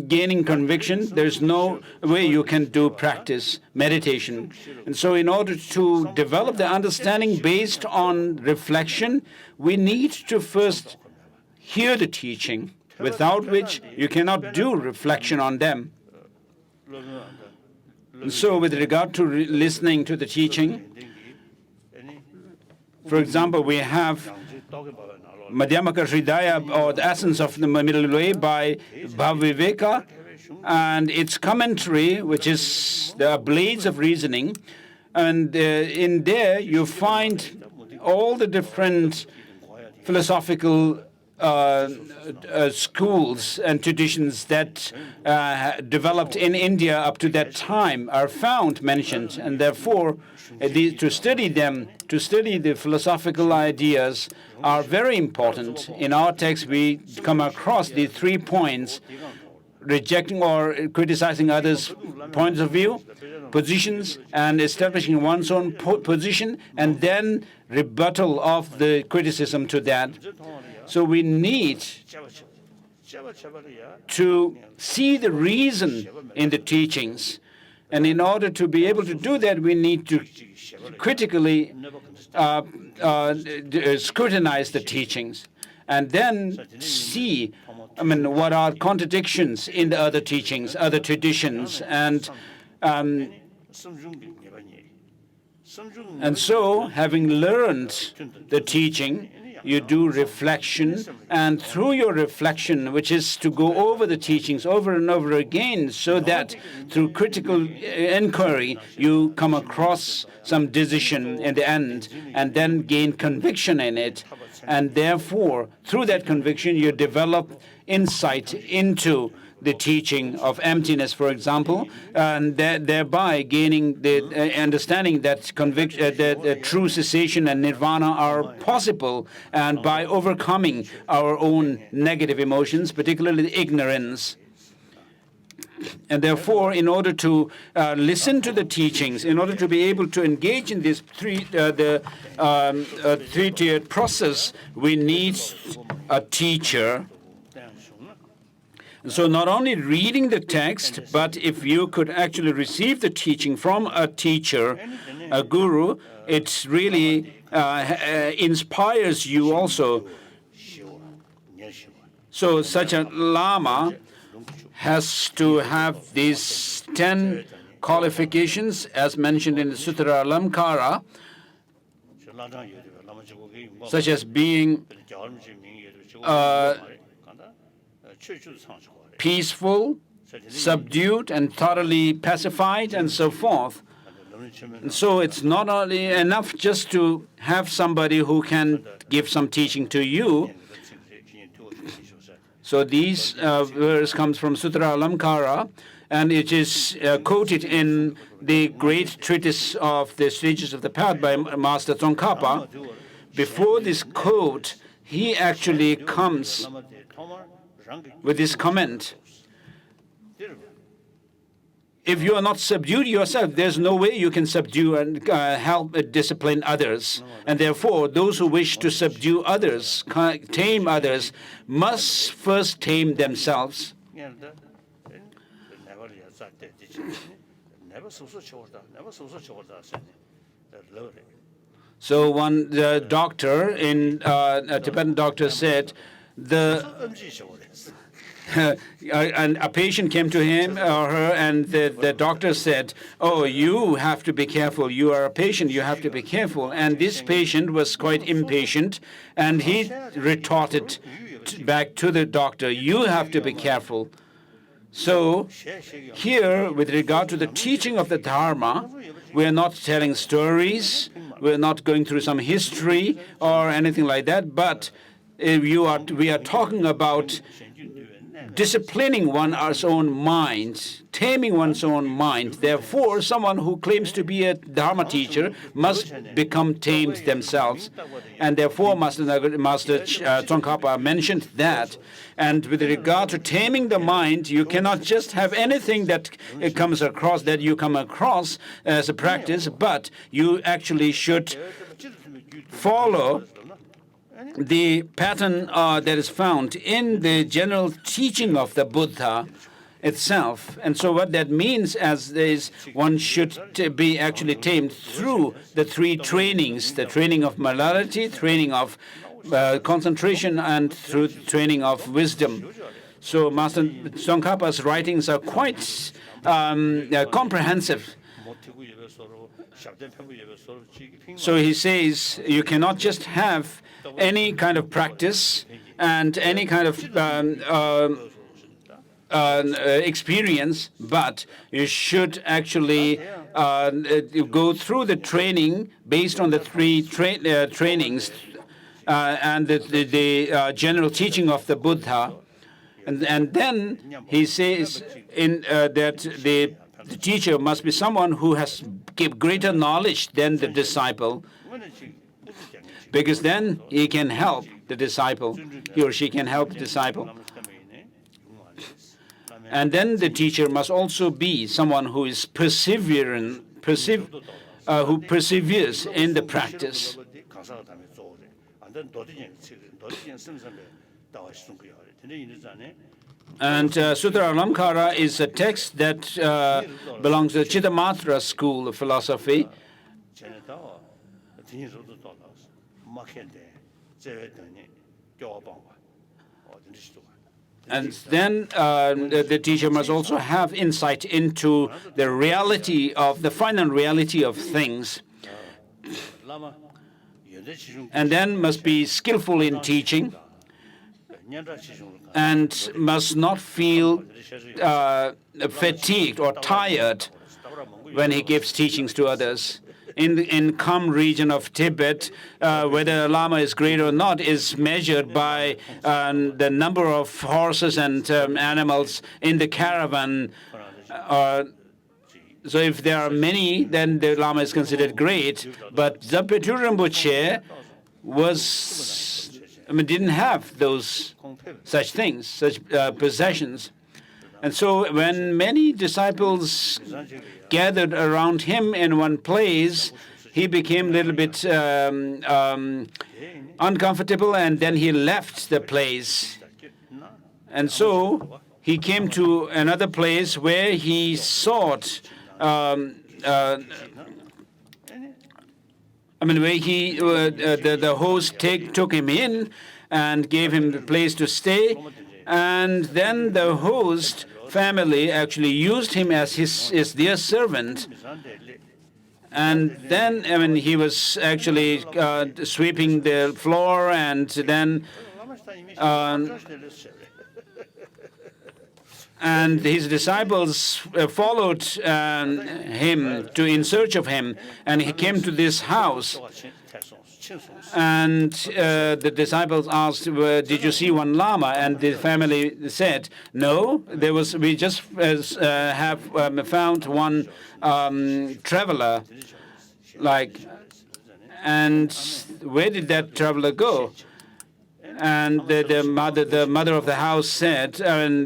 gaining conviction, there's no way you can do practice, meditation. And so in order to develop the understanding based on reflection, we need to first hear the teaching, without which you cannot do reflection on them. And so with regard to listening to the teaching, for example, we have Madhyamaka Hridaya, or the essence of the middle way, by Bhaviveka, and its commentary, which is the blades of reasoning. And in there you find all the different philosophical schools and traditions that developed in India up to that time are found mentioned, and therefore to study them, to study the philosophical ideas are very important. In our text, we come across the 3 points: rejecting or criticizing others' points of view, positions, and establishing one's own position, and then rebuttal of the criticism to that. So we need to see the reason in the teachings. And in order to be able to do that, we need to critically scrutinize the teachings and then see, what are contradictions in the other teachings, other traditions, and so having learned the teaching, you do reflection, and through your reflection, which is to go over the teachings over and over again, so that through critical inquiry, you come across some decision in the end, and then gain conviction in it. And therefore, through that conviction, you develop insight into the teaching of emptiness, for example, and thereby gaining the understanding that that true cessation and nirvana are possible, and by overcoming our own negative emotions, particularly ignorance. And therefore, in order to listen to the teachings, in order to be able to engage in this three-tiered process, we need a teacher. So not only reading the text, but if you could actually receive the teaching from a teacher, a guru, it really inspires you also. So such a Lama has to have these 10 qualifications, as mentioned in the Sutra Alamkara, such as being peaceful, subdued, and thoroughly pacified, and so forth. And so it's not only enough just to have somebody who can give some teaching to you. So these verse comes from Sutra Alamkara, and it is quoted in the great treatise of the Stages of the Path by Master Tsongkhapa. Before this quote, he actually comes with this comment: if you are not subdued yourself, there's no way you can subdue and help discipline others. And therefore, those who wish to subdue others, tame others, must first tame themselves. So one doctor, a Tibetan doctor, said, and a patient came to him or her, and the doctor said, "Oh, you have to be careful. You are a patient. You have to be careful." And this patient was quite impatient, and he retorted back to the doctor, "You have to be careful." So here, with regard to the teaching of the Dharma, we are not telling stories. We're not going through some history or anything like that, but we are talking about disciplining one's own mind, taming one's own mind. Therefore, someone who claims to be a Dharma teacher must become tamed themselves. And therefore, Master Tsongkhapa mentioned that. And with regard to taming the mind, you cannot just have anything that comes across, that you come across as a practice, but you actually should follow the pattern that is found in the general teaching of the Buddha itself. And so what that means is one should be actually tamed through the three trainings: the training of morality, training of concentration, and through training of wisdom. So Master Tsongkhapa's writings are quite comprehensive. So he says you cannot just have any kind of practice and any kind of experience, but you should actually go through the training based on the three trainings and the general teaching of the Buddha. And then he says that the teacher must be someone who has greater knowledge than the disciple, because then he can help the disciple, he or she can help the disciple. And then the teacher must also be someone who is who perseveres in the practice. And Sutra Alamkara is a text that belongs to the Chittamatra school of philosophy. And then the teacher must also have insight into the reality of the final reality of things. and then must be skillful in teaching, and must not feel fatigued or tired when he gives teachings to others. In Kham region of Tibet, whether a Lama is great or not is measured by the number of horses and animals in the caravan. So if there are many, then the Lama is considered great. But Zapetu Rinpoche didn't have such things, such possessions. And so when many disciples gathered around him in one place, he became a little bit uncomfortable, and then he left the place. And so he came to another place where he sought, where he, the host took him in and gave him the place to stay. And then the host family actually used him as their servant. And then, he was actually sweeping the floor, and then and his disciples followed him in search of him, and he came to this house. And the disciples asked, "Did you see one Lama?" And the family said, "No, we just have found one traveler." And where did that traveler go? And the mother of the house said,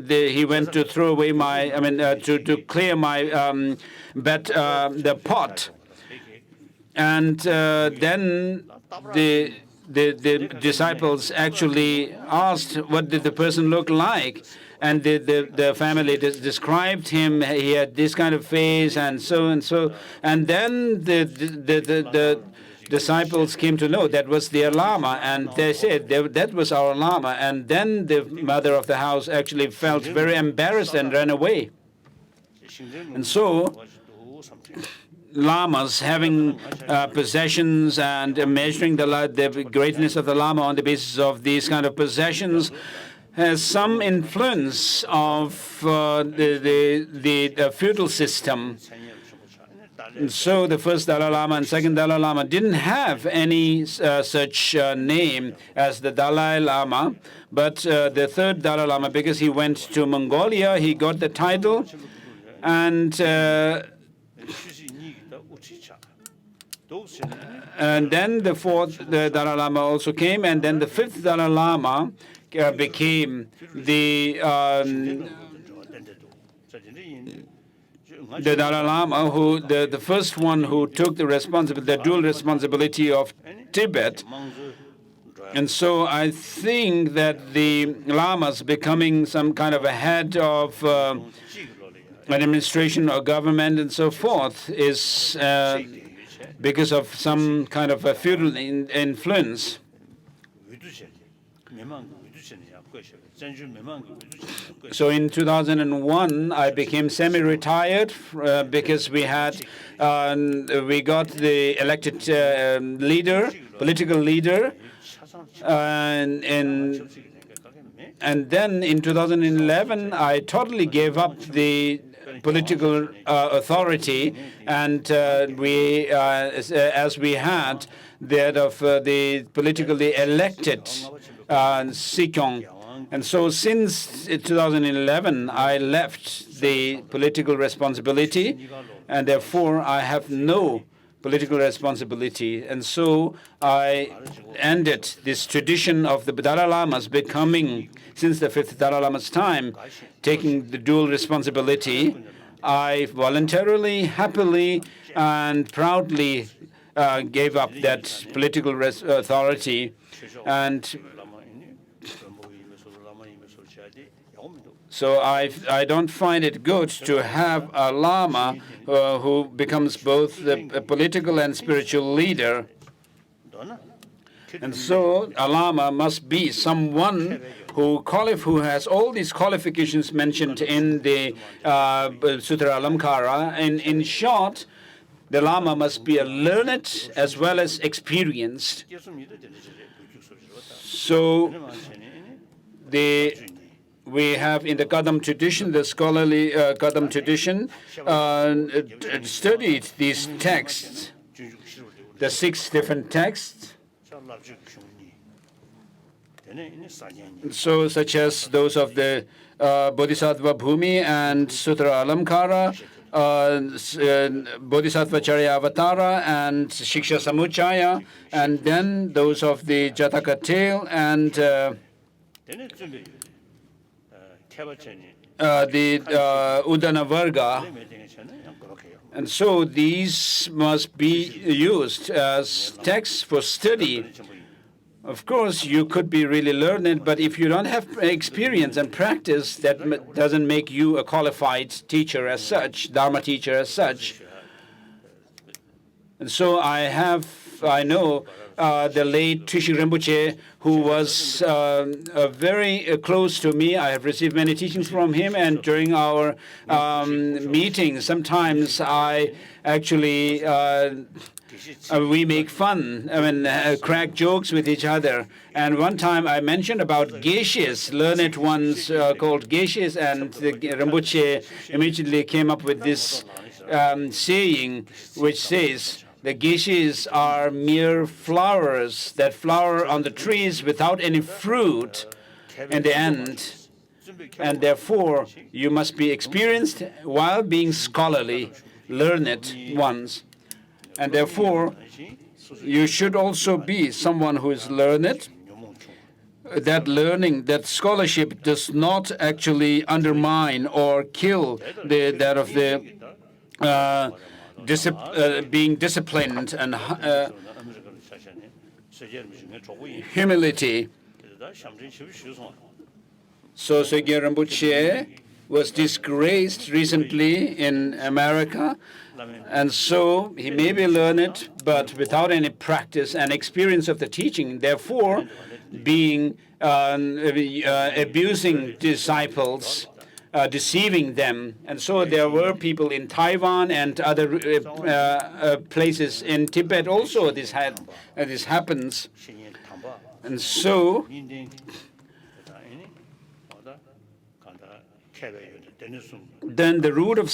he went to throw away to clear my the pot. And then the disciples actually asked, what did the person look like? And the family described him. He had this kind of face, and so and so. And then the disciples came to know that was their Lama, and they said that was our Lama. And then the mother of the house actually felt very embarrassed and ran away. And so Lamas having possessions and measuring the greatness of the Lama on the basis of these kind of possessions has some influence of the feudal system. And so the first Dalai Lama and second Dalai Lama didn't have any such name as the Dalai Lama, but the third Dalai Lama, because he went to Mongolia, he got the title, and then the fourth Dalai Lama also came, and then the fifth Dalai Lama became the Dalai Lama, who the first one who took the dual responsibility of Tibet. And so I think that the Lamas becoming some kind of a head of administration or government and so forth is because of some kind of a feudal influence. So in 2001, I became semi-retired because we got the elected political leader, and then in 2011, I totally gave up the political authority, and as we had that of the politically elected Sikyong. And so since 2011, I left the political responsibility, and therefore I have no political responsibility. And so I ended this tradition of the Dalai Lamas becoming, since the fifth Dalai Lama's time, taking the dual responsibility. I voluntarily, happily, and proudly gave up that political authority. And so I don't find it good to have a Lama who becomes both a political and spiritual leader. And so a Lama must be someone who has all these qualifications mentioned in the Sutra Alamkara. In short, The Lama must be a learned as well as experienced. So we have in the Kadam tradition, the scholarly Kadam tradition, studied these texts, the 6 different texts. So such as those of the Bodhisattva Bhumi and Sutra Alamkara, Bodhisattva Charyavatara and Shiksha Samuchaya, and then those of the Jataka Tale and the Udana Varga. And so these must be used as texts for study. Of course, you could be really learned, but if you don't have experience and practice, that doesn't make you a qualified teacher as such, Dharma teacher as such. And so I know the late Trishi Rinpoche, who was very close to me. I have received many teachings from him, and during our meetings, sometimes I actually we make fun, crack jokes with each other. And one time I mentioned about geishas, learned ones called geishas, and the Rinpoche immediately came up with this saying, which says, the geishas are mere flowers that flower on the trees without any fruit in the end. And therefore, you must be experienced while being scholarly, learned ones. And therefore, you should also be someone who is learned. That learning, that scholarship does not actually undermine or kill that of the being disciplined and humility. So Sogye Rinpoche was disgraced recently in America, and so he may be learned, but without any practice and experience of the teaching, therefore being abusing disciples, deceiving them. And so there were people in Taiwan and other places in Tibet also this happens. And so then the root of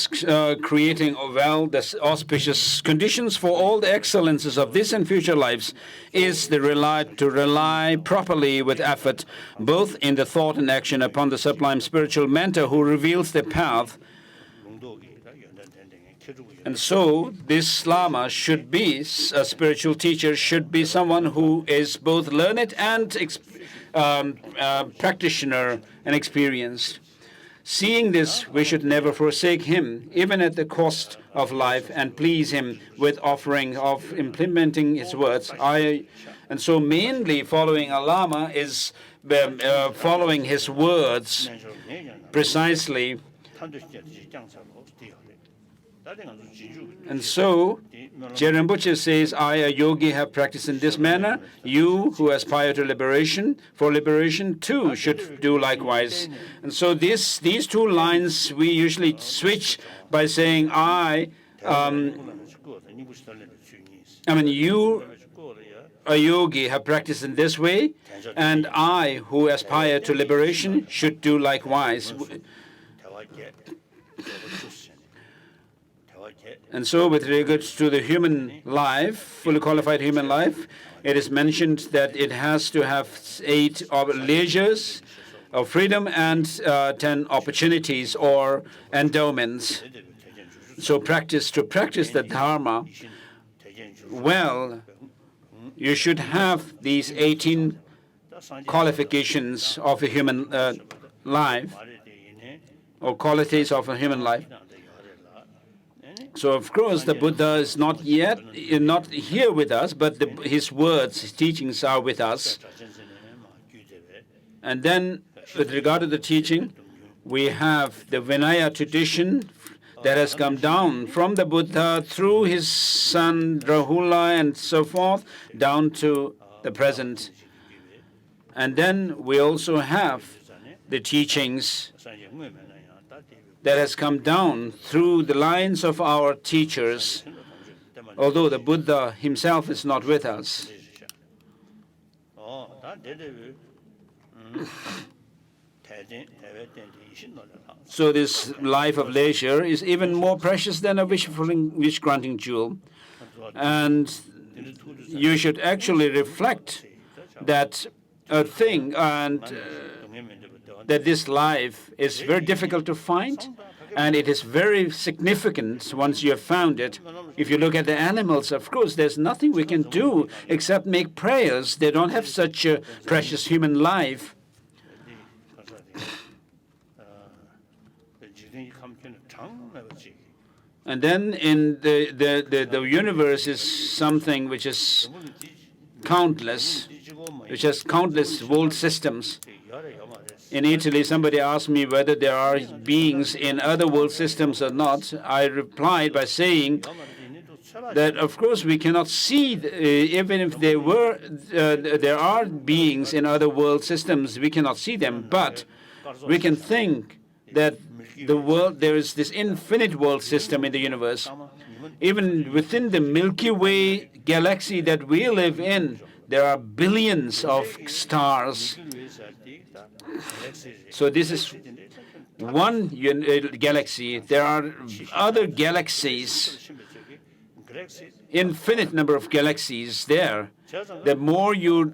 creating the auspicious conditions for all the excellences of this and future lives is to rely properly with effort, both in the thought and action, upon the sublime spiritual mentor who reveals the path. And so this Lama should be, a spiritual teacher should be someone who is both learned and practitioner and experienced. Seeing this, we should never forsake him, even at the cost of life, and please him with offering of implementing his words. And so mainly following a Lama is following his words precisely. And so, Je Rinpoche says, I, a yogi, have practiced in this manner. You who aspire to liberation, too, should do likewise. And so these 2 lines we usually switch by saying, you, a yogi, have practiced in this way, and I, who aspire to liberation, should do likewise. And so with regards to the human life, fully qualified human life, it is mentioned that it has to have 8 leisures of freedom and 10 opportunities or endowments. So to practice the Dharma, well, you should have these 18 qualifications of a human life, or qualities of a human life. So, of course, the Buddha is not here with us, but his words, his teachings are with us. And then, with regard to the teaching, we have the Vinaya tradition that has come down from the Buddha through his son Rahula and so forth, down to the present. And then we also have the teachings that has come down through the lines of our teachers, although the Buddha himself is not with us. So this life of leisure is even more precious than a wish-granting jewel. And you should actually reflect that thing, and that this life is very difficult to find, and it is very significant once you have found it. If you look at the animals, of course, there's nothing we can do except make prayers. They don't have such a precious human life. And then in the universe is something which is countless, which has countless world systems. In Italy, somebody asked me whether there are beings in other world systems or not. I replied by saying that, of course, we cannot see, even if there are beings in other world systems, we cannot see them, but we can think that there is this infinite world system in the universe. Even within the Milky Way galaxy that we live in, there are billions of stars. So this is one galaxy. There are other galaxies, infinite number of galaxies there. The more you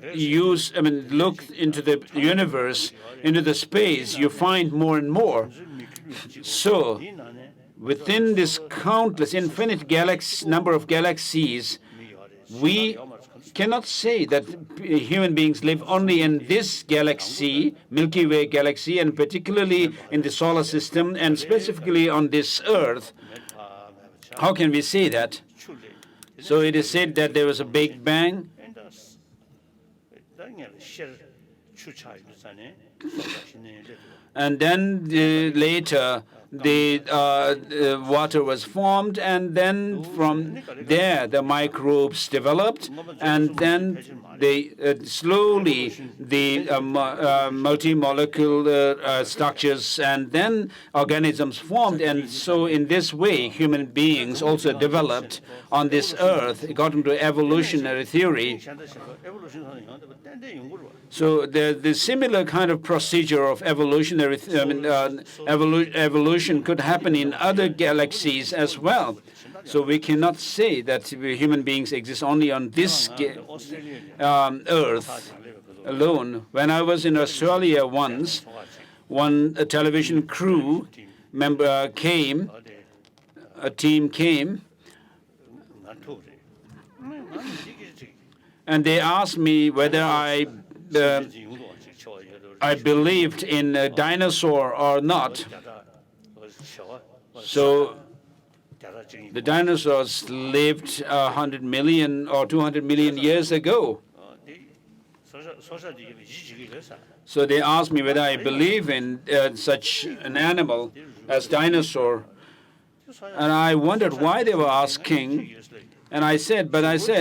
look into the universe, into the space, you find more and more. So within this countless, infinite number of galaxies, we cannot say that human beings live only in this galaxy, Milky Way galaxy, and particularly in the solar system, and specifically on this earth. How can we say that? So it is said that there was a Big Bang. And then later, the water was formed, and then from there the microbes developed, and then slowly the multi-molecular structures, and then organisms formed. And so in this way, human beings also developed on this earth according to evolutionary theory. So the similar kind of procedure of evolutionary evolution could happen in other galaxies as well. So we cannot say that human beings exist only on this earth alone. When I was in Australia once, one television crew member came, a team came, and they asked me whether I believed in a dinosaur or not. So the dinosaurs lived 100 million or 200 million years ago. So they asked me whether I believe in such an animal as dinosaur. And I wondered why they were asking. And I said,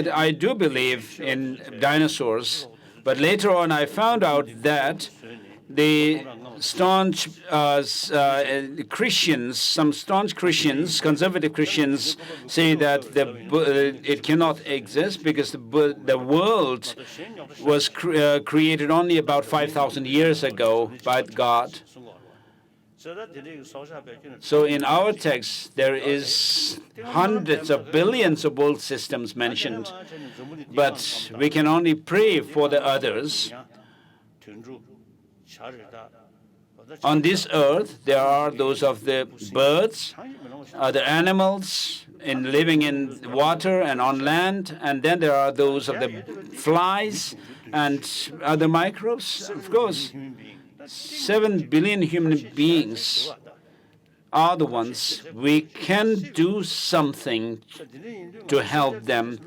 I do believe in dinosaurs. But later on, I found out that the staunch Christians, some staunch Christians, conservative Christians, say that it cannot exist because the world was created only about 5,000 years ago by God. So in our text, there is hundreds of billions of world systems mentioned, but we can only pray for the others. On this earth, there are those of the birds, other animals living in water and on land, and then there are those of the flies and other microbes, of course. 7 billion human beings are the ones. We can do something to help them,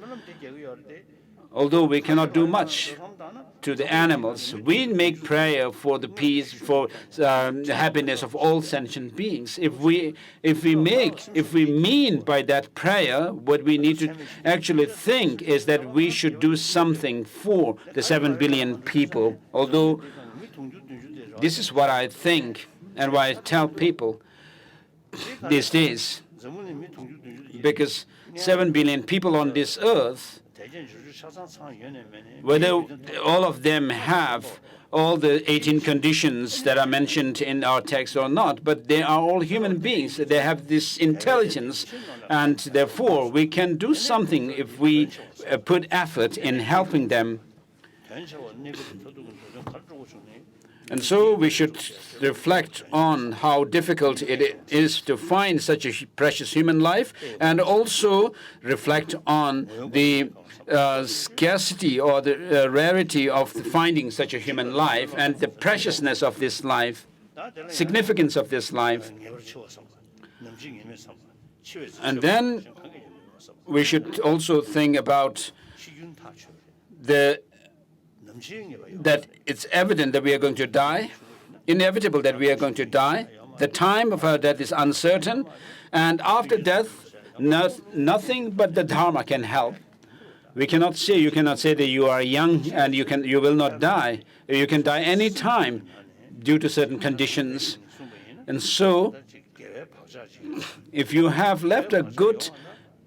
although we cannot do much to the animals. We make prayer for the peace, for the happiness of all sentient beings. If we mean by that prayer, what we need to actually think is that we should do something for the 7 billion people. Although this is what I think and what I tell people these days, because 7 billion people on this earth, whether all of them have all the 18 conditions that are mentioned in our text or not, but they are all human beings. They have this intelligence, and therefore we can do something if we put effort in helping them. And so we should reflect on how difficult it is to find such a precious human life, and also reflect on the scarcity or the rarity of finding such a human life, and the preciousness of this life, significance of this life. And then we should also think about that it's evident that we are going to die, inevitable that we are going to die. The time of our death is uncertain, and after death, nothing but the Dharma can help. You cannot say that you are young and you will not die. You can die any time due to certain conditions. And so, if you have left a good,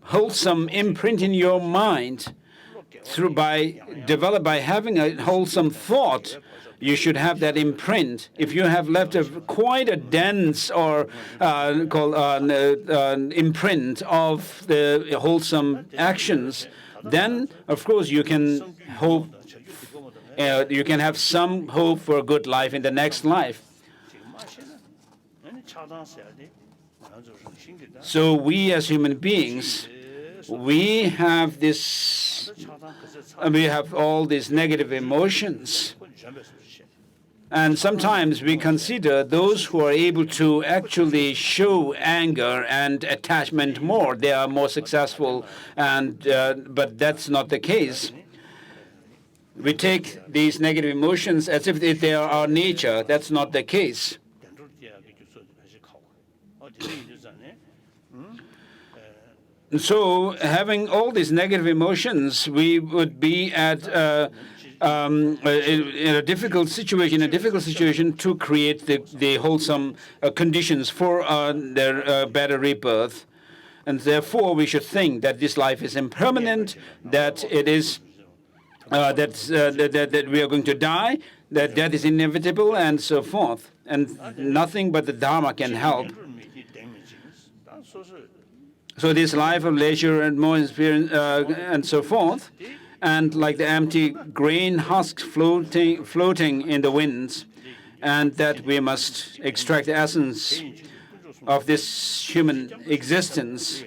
wholesome imprint in your mind, developed by having a wholesome thought, you should have that imprint. If you have left quite a dense or imprint of the wholesome actions, then of course you can hope. You can have some hope for a good life in the next life. So we as human beings, we have all these negative emotions. And sometimes we consider those who are able to actually show anger and attachment more, they are more successful, but that's not the case. We take these negative emotions as if they are our nature. That's not the case. And so, having all these negative emotions, we would be in a difficult situation to create the wholesome conditions for their better rebirth. And therefore, we should think that this life is impermanent, that it is that we are going to die, that death is inevitable, and so forth. And nothing but the Dharma can help. So this life of leisure and more experience and so forth, and like the empty grain husk floating in the winds, and that we must extract the essence of this human existence.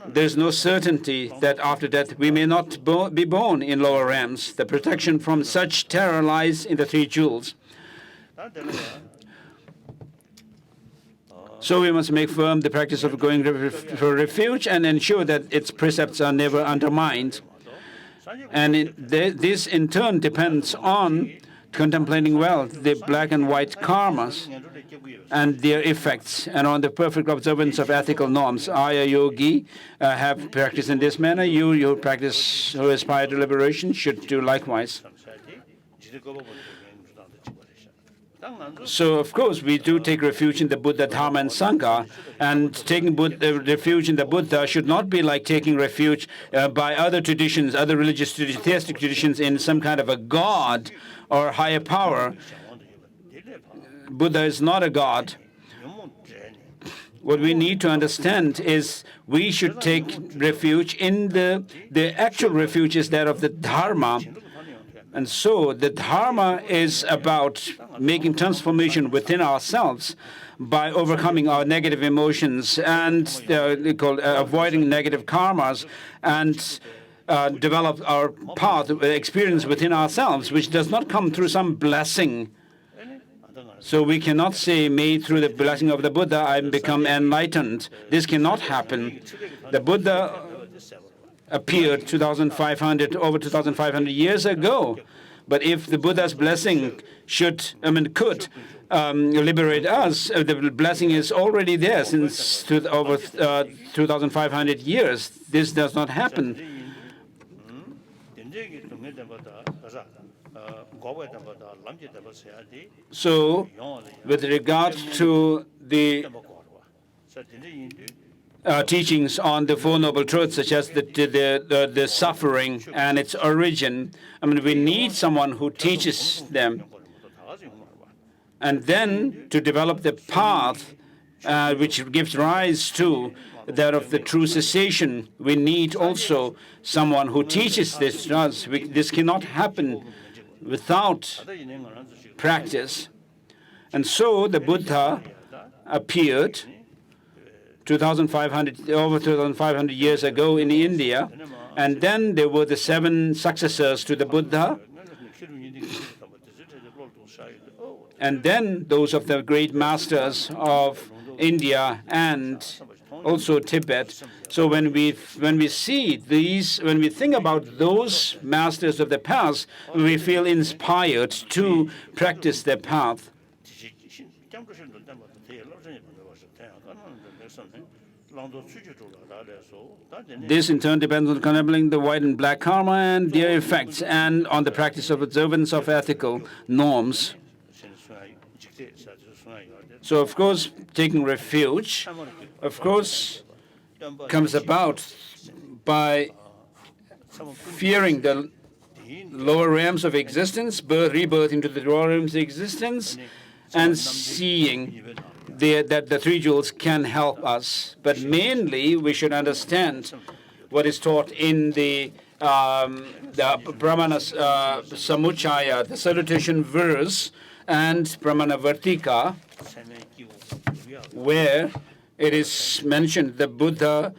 There's no certainty that after death we may not be born in lower realms. The protection from such terror lies in the three jewels. So we must make firm the practice of going for refuge and ensure that its precepts are never undermined. And this in turn depends on contemplating well the black and white karmas and their effects, and on the perfect observance of ethical norms. I, a yogi, have practiced in this manner. You who aspire to liberation, should do likewise. So, of course, we do take refuge in the Buddha, Dharma, and Sangha. And taking refuge in the Buddha should not be like taking refuge by other traditions, other religious traditions, theistic traditions, in some kind of a god or higher power. Buddha is not a god. What we need to understand is we should take refuge in the actual refuge is that of the Dharma. And so the Dharma is about making transformation within ourselves by overcoming our negative emotions and avoiding negative karmas, and develop our path, experience within ourselves, which does not come through some blessing. So we cannot say, may through the blessing of the Buddha I become enlightened. This cannot happen. The Buddha appeared over 2,500 years ago. But if the Buddha's blessing could liberate us, the blessing is already there since over 2,500 years. This does not happen. So, with regard to the teachings on the Four Noble Truths, such as the suffering and its origin. I mean, we need someone who teaches them. And then to develop the path which gives rise to that of the true cessation, we need also someone who teaches this to us. This cannot happen without practice. And so the Buddha appeared over 2,500 years ago in India, and then there were the 7 successors to the Buddha, and then those of the great masters of India and also Tibet. So when we see these, when we think about those masters of the past, we feel inspired to practice their path. This in turn depends on contemplating the white and black karma and their effects, and on the practice of observance of ethical norms. So, of course, taking refuge, of course, comes about by fearing the lower realms of existence, rebirth into the lower realms of existence, and seeing that the 3 jewels can help us. But mainly, we should understand what is taught in the Brahmana Samuchaya, the salutation verse, and Brahmana Vartika, where it is mentioned the Buddha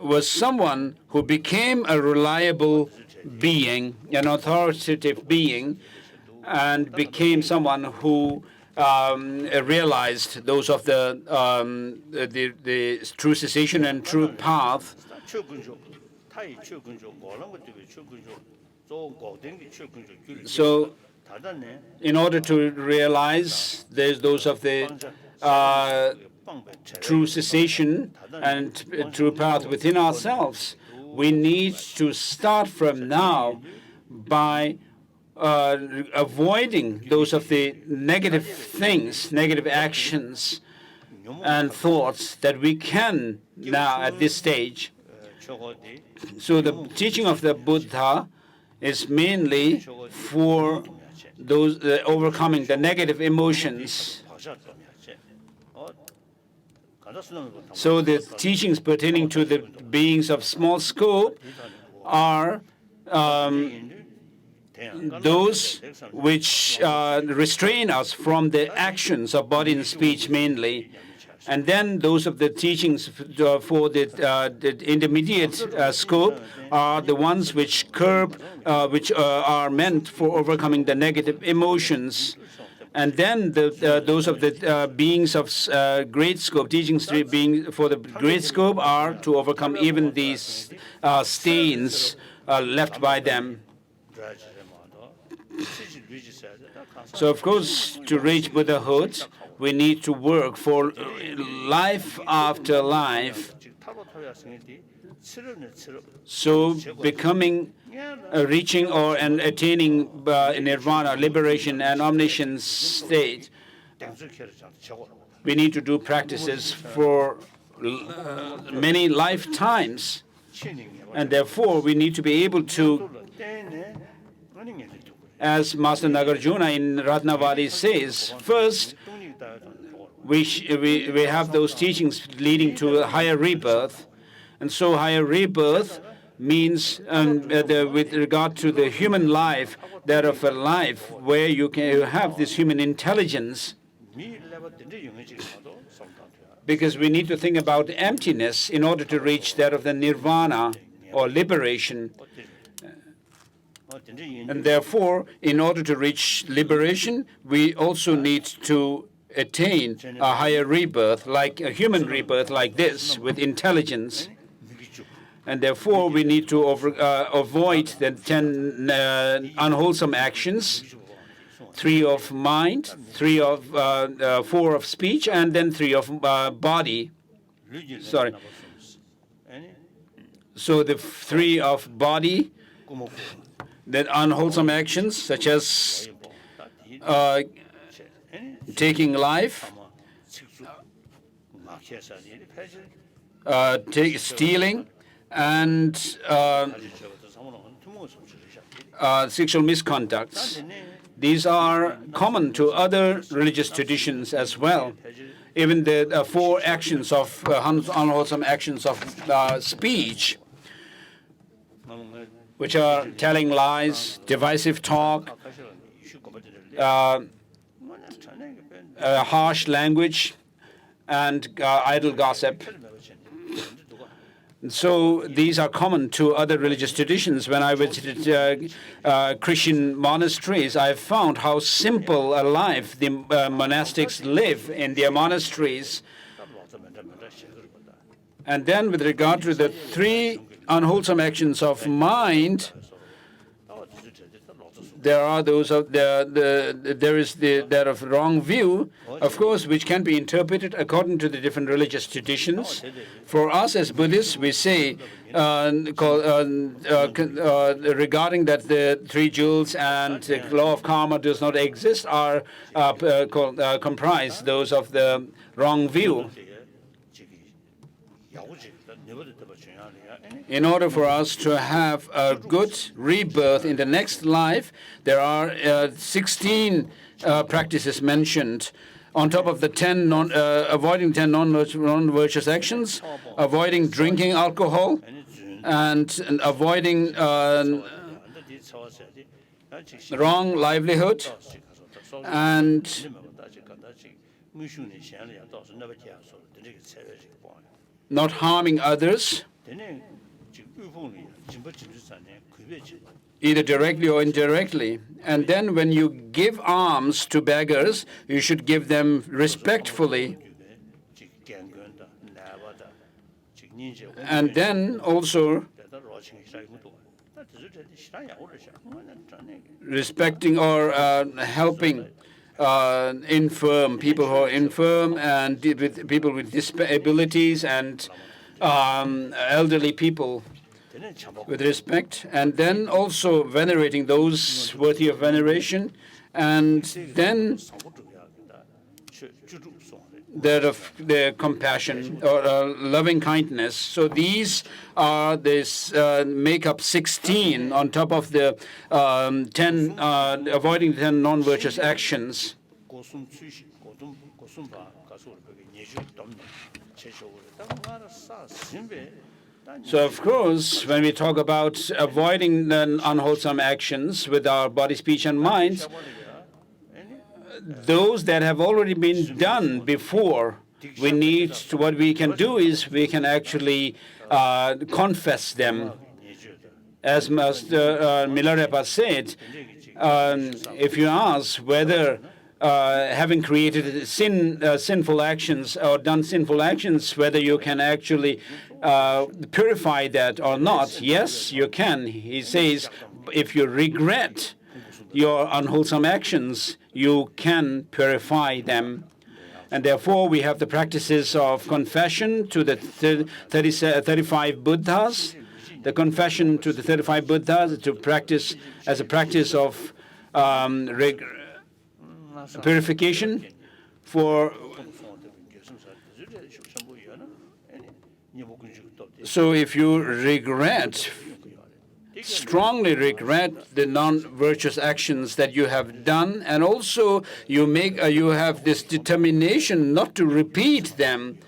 was someone who became a reliable being, an authoritative being, and became someone who realized those of the true cessation and true path. So, in order to realize those of the true cessation and true path within ourselves, we need to start from now by avoiding those of the negative things, negative actions and thoughts that we can now at this stage. So the teaching of the Buddha is mainly for those overcoming the negative emotions. So the teachings pertaining to the beings of small scope are those which restrain us from the actions of body and speech mainly. And then those of the teachings for the intermediate scope are the ones which curb, which are meant for overcoming the negative emotions. And then those of the beings of great scope, teachings being for the great scope, are to overcome even these stains left by them. So, of course, to reach Buddhahood, we need to work for life after life. So, becoming, reaching and attaining nirvana, liberation, and omniscience state, we need to do practices for many lifetimes. And therefore, we need to be able to, as Master Nagarjuna in Ratnavadi says, first, we have those teachings leading to a higher rebirth. And so higher rebirth means, with regard to the human life, that of a life where you have this human intelligence. Because we need to think about emptiness in order to reach that of the nirvana or liberation. And therefore, in order to reach liberation, we also need to attain a higher rebirth, like a human rebirth like this, with intelligence. And therefore, we need to avoid the 10 unwholesome actions, 3 of mind, 4 of speech, and then 3 of body. Sorry. So the 3 of body, the unwholesome actions, such as taking life, stealing, and sexual misconducts. These are common to other religious traditions as well. Even the four actions of unwholesome actions of speech, which are telling lies, divisive talk, harsh language, and idle gossip. So these are common to other religious traditions. When I visited Christian monasteries, I found how simple a life the monastics live in their monasteries. And then with regard to the three unwholesome actions of mind, there are those of there is that of wrong view, of course, which can be interpreted according to the different religious traditions. For us as Buddhists, we say regarding that the three jewels and the law of karma does not exist are comprise those of the wrong view. In order for us to have a good rebirth in the next life, there are 16 practices mentioned. On top of the 10 avoiding 10 non-virtuous actions, avoiding drinking alcohol, and avoiding wrong livelihood, and not harming others, either directly or indirectly. And then when you give alms to beggars, you should give them respectfully. And then also respecting or helping infirm, people who are infirm, and with people with disabilities, and elderly people with respect, and then also venerating those worthy of veneration, and then their compassion or loving kindness. So these are make up 16 on top of the 10 avoiding 10 non-virtuous actions. So, of course, when we talk about avoiding the unwholesome actions with our body, speech, and mind, those that have already been done before, what we can do is we can actually confess them. As Master Milarepa said, if you ask whether having created sinful actions or done sinful actions, whether you can actually purify that or not, yes, you can. He says, if you regret your unwholesome actions, you can purify them. And therefore, we have the practices of confession to the 35 Buddhas, the confession to the 35 Buddhas to practice as a practice of purification for. So if you strongly regret the non-virtuous actions that you have done, and also you have this determination not to repeat them,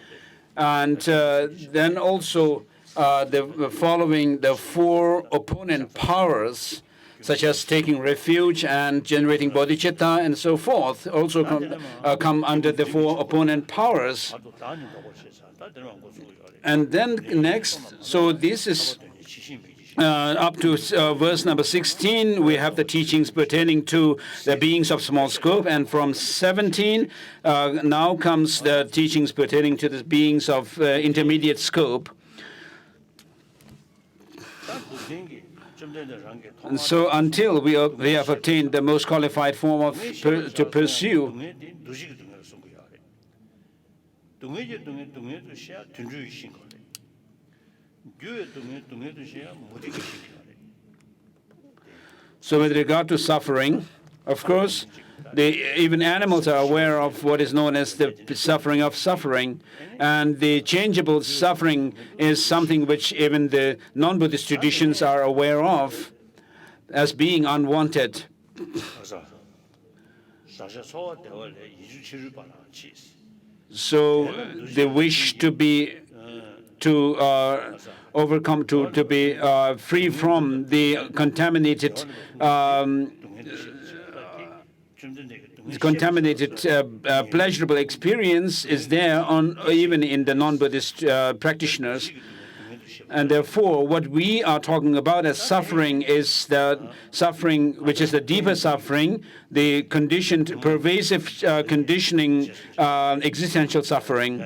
and then also following the four opponent powers, such as taking refuge and generating bodhichitta and so forth, also come under the four opponent powers. And then next, so this is up to verse number 16, we have the teachings pertaining to the beings of small scope, and from 17, now comes the teachings pertaining to the beings of intermediate scope. And so until we have attained the most qualified form to pursue, so with regard to suffering, Of course, even animals are aware of what is known as the suffering of suffering. And the changeable suffering is something which even the non-Buddhist traditions are aware of as being unwanted. So the wish to be overcome, to be free from the contaminated pleasurable experience is there even in the non-Buddhist practitioners. And therefore, what we are talking about as suffering is the suffering which is the deeper suffering, the conditioned, pervasive conditioning, existential suffering.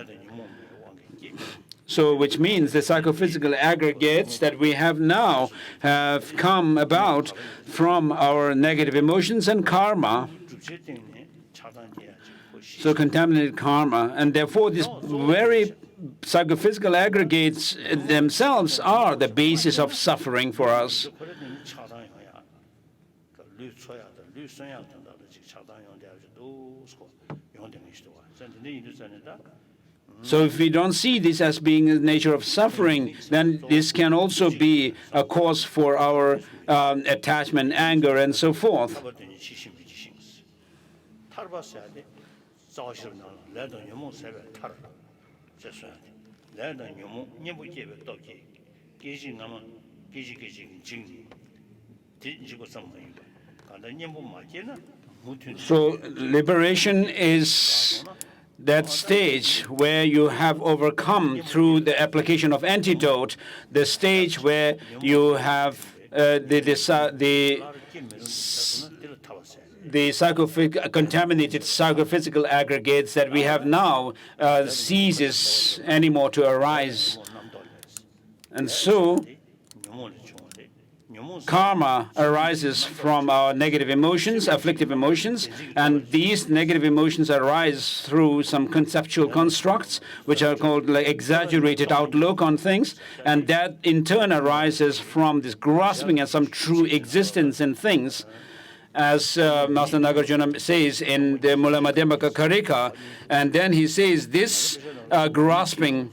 So, which means the psychophysical aggregates that we have now have come about from our negative emotions and karma. So, contaminated karma. And therefore, these very psychophysical aggregates themselves are the basis of suffering for us. So if we don't see this as being the nature of suffering, then this can also be a cause for our attachment, anger, and so forth. So liberation is that stage where you have overcome through the application of antidote, the stage where you have the contaminated psychophysical aggregates that we have now ceases anymore to arise. And so karma arises from our negative emotions, afflictive emotions, and these negative emotions arise through some conceptual constructs, which are called like exaggerated outlook on things, and that in turn arises from this grasping at some true existence in things. As Master Nagarjuna says in the Mula Madhyamaka Karika, and then he says this grasping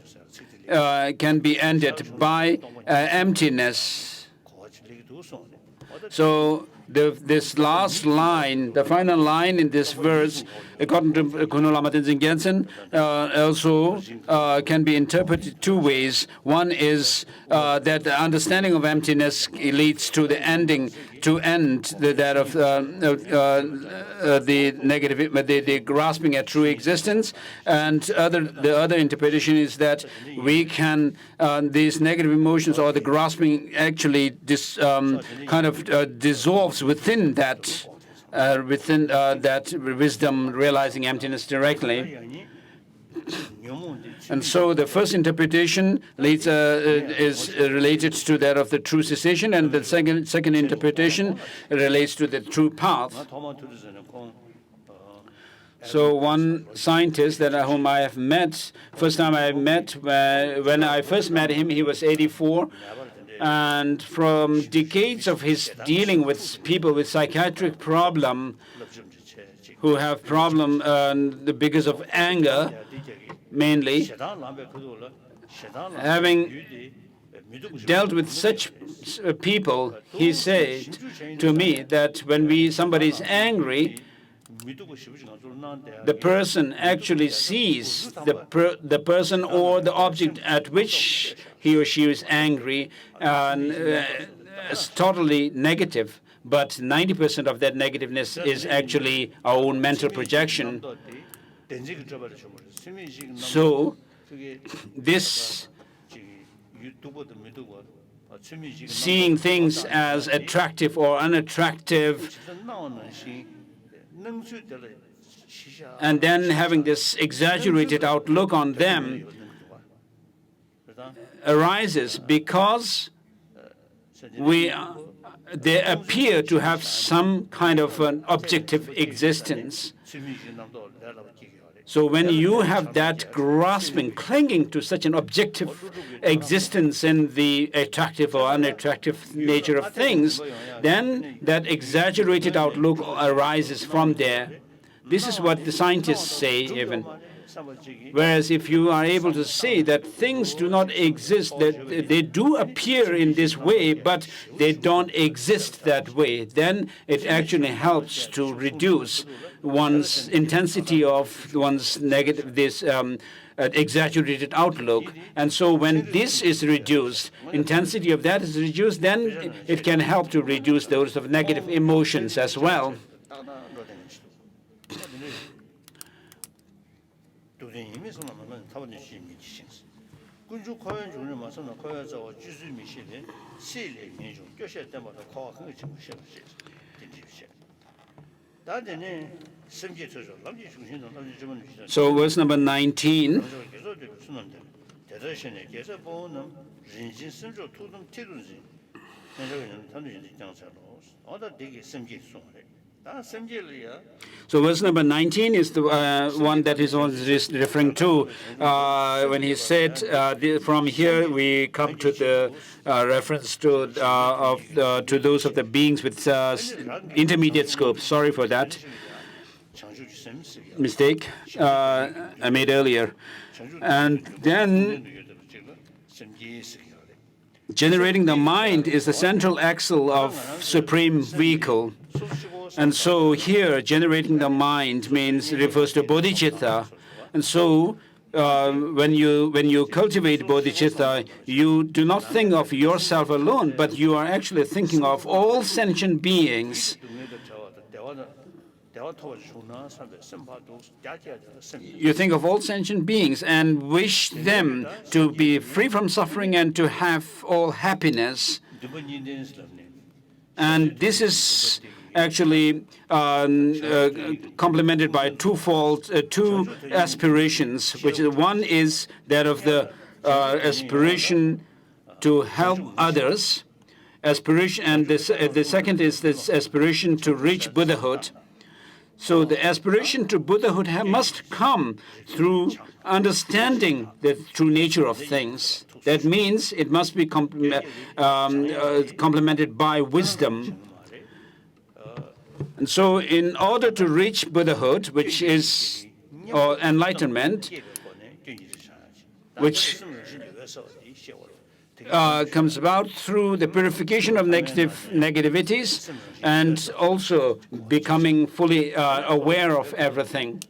can be ended by emptiness. So this last line, the final line in this verse, according to Kuno Lama Tenzin Gyaltsen, also can be interpreted two ways. One is that the understanding of emptiness leads to the ending, to end that of the negative, the grasping at true existence, and the other interpretation is that we can these negative emotions or the grasping actually kind of dissolves within that that wisdom realizing emptiness directly. And so the first interpretation is related to that of the true cessation, and the second interpretation relates to the true path. So one scientist whom I have met, first time I met, when I first met him, he was 84. And from decades of his dealing with people with psychiatric problem, who have problem because of anger, mainly, having dealt with such people, he said to me that when somebody is angry, the person actually sees the person or the object at which he or she is angry as totally negative, but 90% of that negativeness is actually our own mental projection. So this seeing things as attractive or unattractive, and then having this exaggerated outlook on them arises because we they appear to have some kind of an objective existence. So when you have that grasping, clinging to such an objective existence in the attractive or unattractive nature of things, then that exaggerated outlook arises from there. This is what the scientists say even. Whereas if you are able to say that things do not exist, that they do appear in this way, but they don't exist that way, then it actually helps to reduce one's intensity of one's negative, this exaggerated outlook. And so when this is reduced, intensity of that is reduced, then it can help to reduce those of negative emotions as well. So verse number 19. So verse number 19 is the one that is referring to when he said, from here we come to the reference to those of the beings with intermediate scope. Sorry for that mistake I made earlier. And then generating the mind is the central axle of supreme vehicle. And so here, generating the mind refers to bodhicitta. And so when you cultivate bodhicitta, you do not think of yourself alone, but you are actually thinking of all sentient beings. You think of all sentient beings and wish them to be free from suffering and to have all happiness. And this is actually complemented by two aspirations, which is one is that of the aspiration to help others, aspiration, and the second is this aspiration to reach Buddhahood. So the aspiration to Buddhahood must come through understanding the true nature of things. That means it must be complemented by wisdom. And so in order to reach Buddhahood, which is or enlightenment, which comes about through the purification of negativities and also becoming fully aware of everything.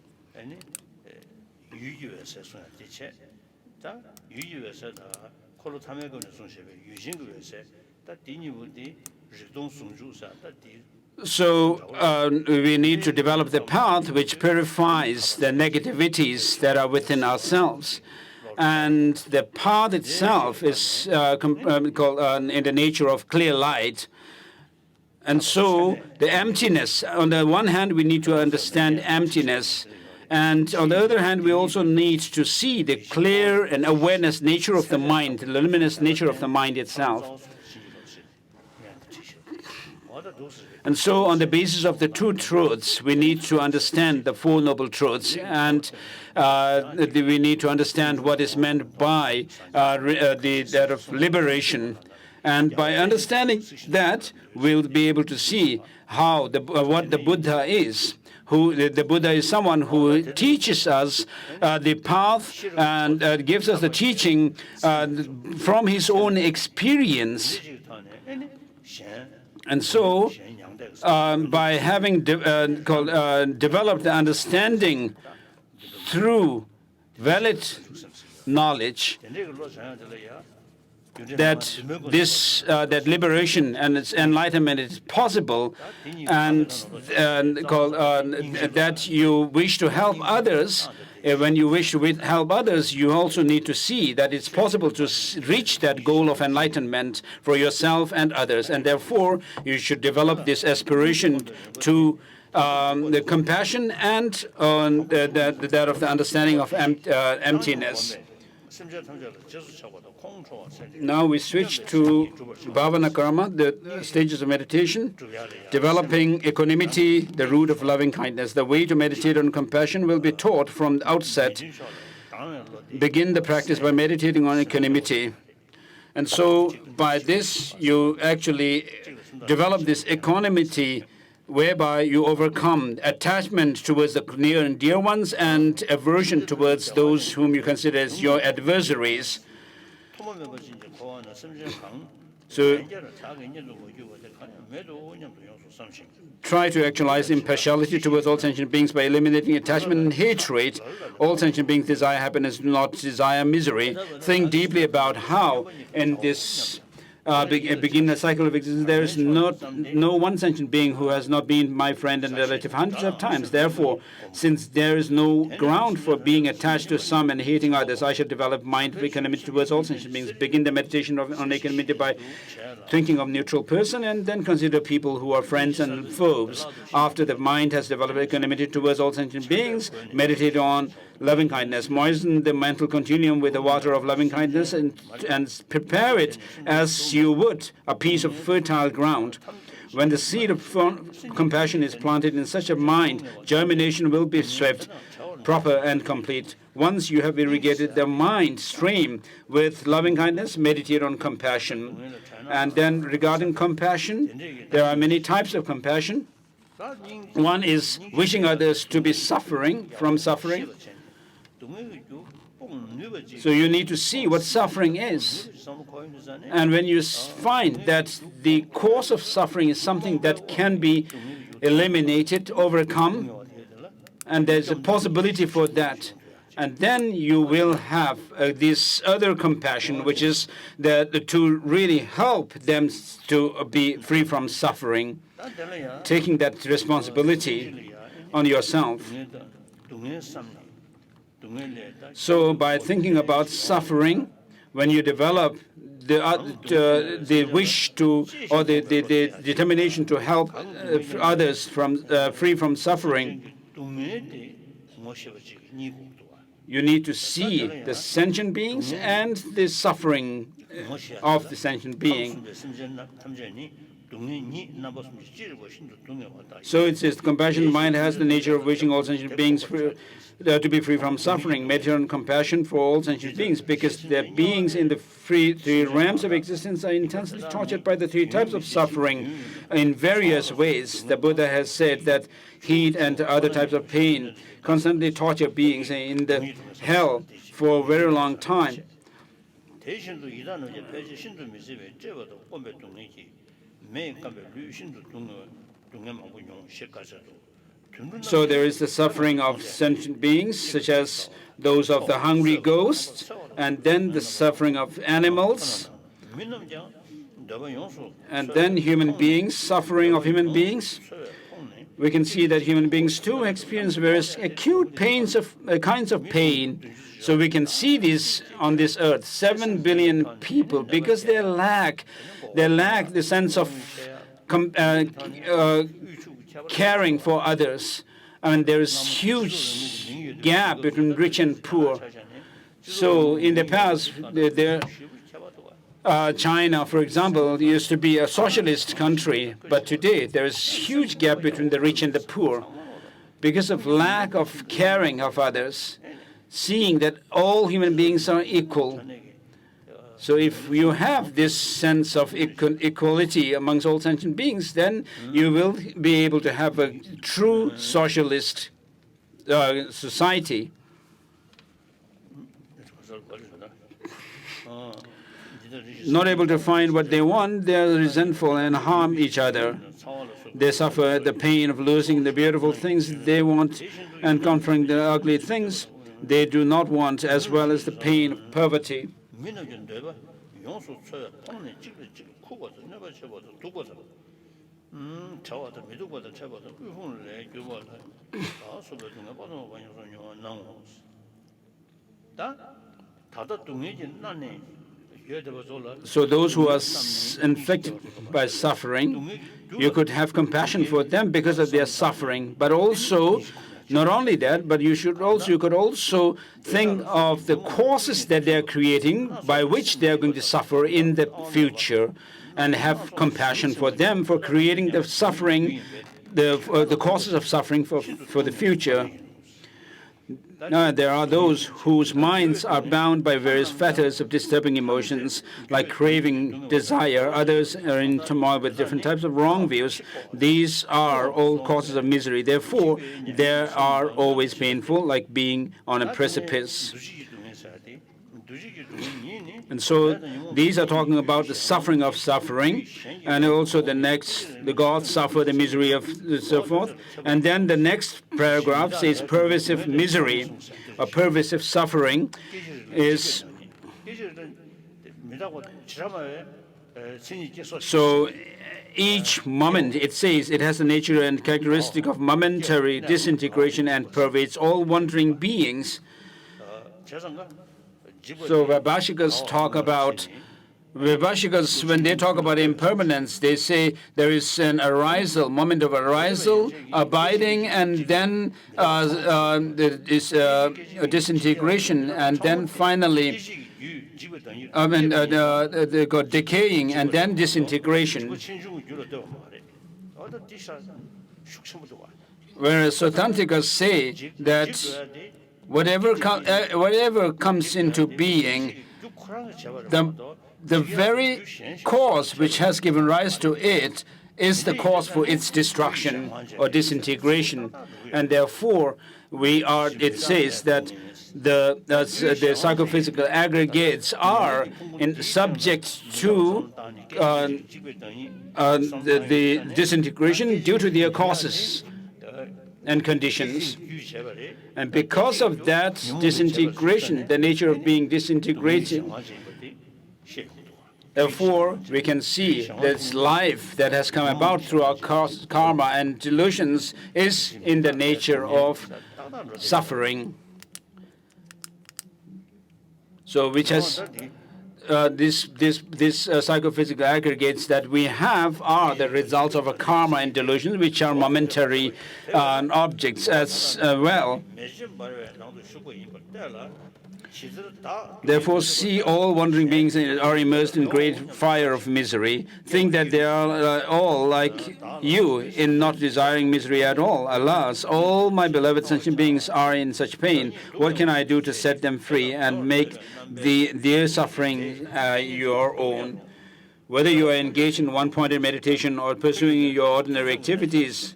So we need to develop the path which purifies the negativities that are within ourselves. And the path itself is called in the nature of clear light. And so the emptiness, on the one hand, we need to understand emptiness. And on the other hand, we also need to see the clear and awareness nature of the mind, the luminous nature of the mind itself. And so on the basis of the two truths, we need to understand the Four Noble Truths, and we need to understand what is meant by that of liberation. And by understanding that, we'll be able to see how what the Buddha is. The Buddha is someone who teaches us the path and gives us the teaching from his own experience. And so, by having developed the understanding through valid knowledge, that liberation and its enlightenment is possible, and that you wish to help others. When you wish to help others, you also need to see that it's possible to reach that goal of enlightenment for yourself and others. And therefore, you should develop this aspiration to the compassion and that of the understanding of emptiness. Now we switch to Bhavana Karma, the stages of meditation, developing equanimity, the root of loving kindness. The way to meditate on compassion will be taught from the outset. Begin the practice by meditating on equanimity. And so by this, you actually develop this equanimity whereby you overcome attachment towards the near and dear ones and aversion towards those whom you consider as your adversaries. So try to actualize impartiality towards all sentient beings by eliminating attachment and hatred. All sentient beings desire happiness, do not desire misery. Think deeply about how in this begin a cycle of existence, there is no one sentient being who has not been my friend and relative hundreds of times. Therefore, since there is no ground for being attached to some and hating others, I should develop mindful equanimity towards all sentient beings. Begin the meditation on equanimity by thinking of neutral person and then consider people who are friends and foes. After the mind has developed equanimity towards all sentient beings, meditate on loving kindness. Moisten the mental continuum with the water of loving kindness and prepare it as you would a piece of fertile ground. When the seed of compassion is planted in such a mind, germination will be swift, proper, and complete. Once you have irrigated the mind stream with loving kindness, meditate on compassion. And then regarding compassion, there are many types of compassion. One is wishing others to be suffering from suffering. So you need to see what suffering is. And when you find that the cause of suffering is something that can be eliminated, overcome, and there's a possibility for that, and then you will have this other compassion, which is to really help them to be free from suffering, taking that responsibility on yourself. So by thinking about suffering, when you develop the wish to, or the determination to help others from free from suffering, you need to see the sentient beings and the suffering of the sentient being. So it says compassion mind has the nature of wishing all sentient beings to be free from suffering. Meditate on compassion for all sentient beings, because the beings in the three realms of existence are intensely tortured by the three types of suffering in various ways. The Buddha has said that heat and other types of pain constantly torture beings in the hell for a very long time. So there is the suffering of sentient beings, such as those of the hungry ghosts, and then the suffering of animals, and then human beings, suffering of human beings. We can see that human beings too experience various acute kinds of pain. So we can see this on this earth, 7 billion people, because they lack the sense of caring for others. I mean, there is huge gap between rich and poor. So in the past, China, for example, used to be a socialist country, but today there is huge gap between the rich and the poor because of lack of caring of others, seeing that all human beings are equal. So if you have this sense of equality amongst all sentient beings, then you will be able to have a true socialist society. Not able to find what they want, they are resentful and harm each other. They suffer the pain of losing the beautiful things they want and confronting the ugly things they do not want, as well as the pain of poverty. So those who are inflicted by suffering, you could have compassion for them because of their suffering, but also Not only that, but you could also think of the causes that they are creating by which they are going to suffer in the future, and have compassion for them for creating the suffering, the causes of suffering for the future. Now, there are those whose minds are bound by various fetters of disturbing emotions like craving, desire. Others are in turmoil with different types of wrong views. These are all causes of misery. Therefore, they are always painful, like being on a precipice. And so these are talking about the suffering of suffering, and also the gods suffer the misery of so forth. And then the next paragraph says pervasive misery or pervasive suffering is. So each moment, it says, it has the nature and characteristic of momentary disintegration and pervades all wandering beings. So Vaibhashikas talk about, when they talk about impermanence, they say there is an arisal, moment of arisal, abiding, and then this disintegration, and then finally, they got decaying, and then disintegration. Whereas Sotantikas say that whatever comes into being, the very cause which has given rise to it is the cause for its destruction or disintegration. And therefore, it says that the psychophysical aggregates are subject to the disintegration due to their causes and conditions. And because of that disintegration, the nature of being disintegrated, therefore, we can see this life that has come about through our karma and delusions is in the nature of suffering. So which has this psychophysical aggregates that we have are the results of a karma and delusion, which are momentary objects as well. Therefore, see all wandering beings are immersed in great fire of misery. Think that they are all like you in not desiring misery at all. Alas, all my beloved sentient beings are in such pain. What can I do to set them free and make their suffering your own? Whether you are engaged in one-pointed meditation or pursuing your ordinary activities.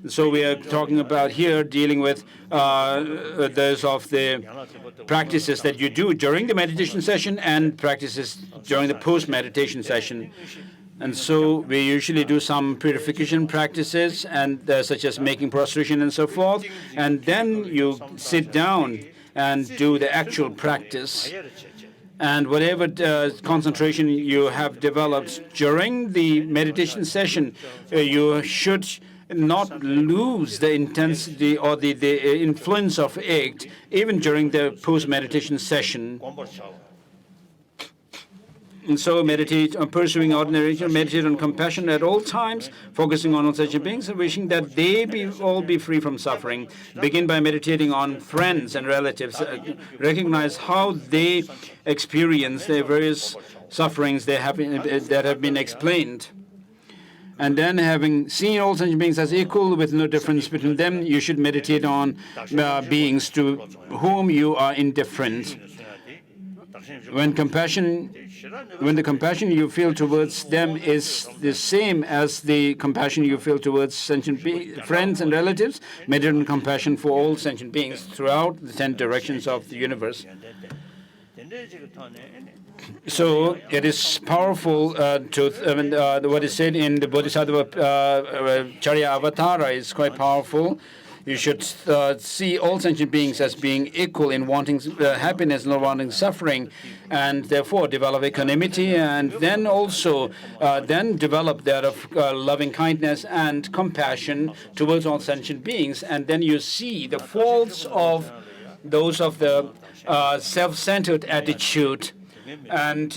So we are talking about here dealing with those of the practices that you do during the meditation session and practices during the post-meditation session. And so we usually do some purification practices, and such as making prostration and so forth. And then you sit down and do the actual practice. And whatever concentration you have developed during the meditation session, you should not lose the intensity or the influence of it, even during the post-meditation session. And so meditate on pursuing ordinary, meditate on compassion at all times, focusing on all sentient beings and wishing that they all be free from suffering. Begin by meditating on friends and relatives. Recognize how they experience their various sufferings that have been explained. And then, having seen all sentient beings as equal with no difference between them, you should meditate on beings to whom you are indifferent. When the compassion you feel towards them is the same as the compassion you feel towards sentient friends and relatives, meditate on compassion for all sentient beings throughout the 10 directions of the universe. So it is powerful what is said in the Bodhisattva Charya Avatara is quite powerful. You should see all sentient beings as being equal in wanting happiness, not wanting suffering, and therefore develop equanimity, and then also then develop that of loving kindness and compassion towards all sentient beings. And then you see the faults of those of the self-centered attitude. And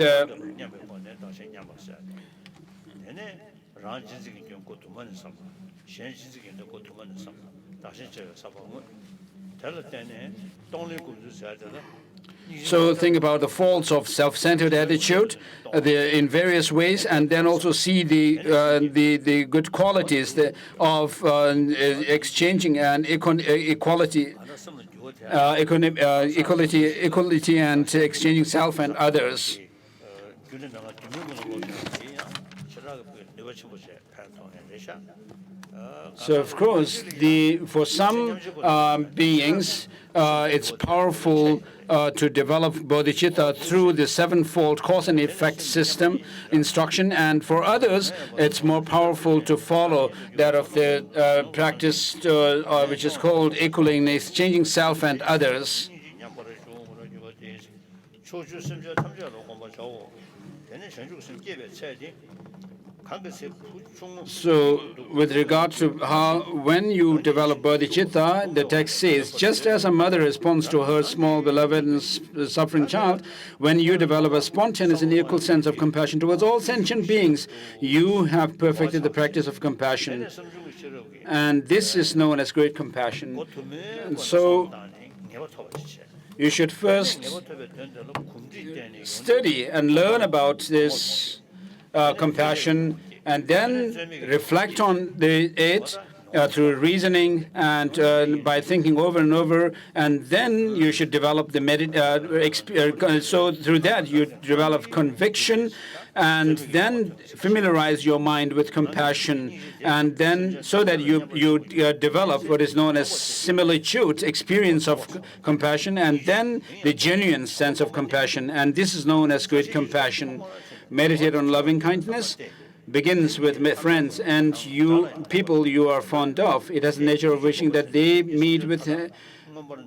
So think about the faults of self-centered attitude in various ways, and then also see the good qualities of exchanging and equality and exchanging self and others. So, of course, for some beings, it's powerful to develop bodhicitta through the sevenfold cause and effect system instruction, and for others, it's more powerful to follow that of the practice which is called equaling, exchanging self and others. So, with regard to when you develop bodhicitta, the text says, just as a mother responds to her small, beloved, and suffering child, when you develop a spontaneous and equal sense of compassion towards all sentient beings, you have perfected the practice of compassion. And this is known as great compassion. And so, you should first study and learn about this compassion, and then reflect on it through reasoning and by thinking over and over, and then you should develop so through that you develop conviction, and then familiarize your mind with compassion, and then so that you develop what is known as similitude, experience of compassion, and then the genuine sense of compassion, and this is known as great compassion. Meditate on loving kindness begins with friends and people you are fond of. It has the nature of wishing that they meet with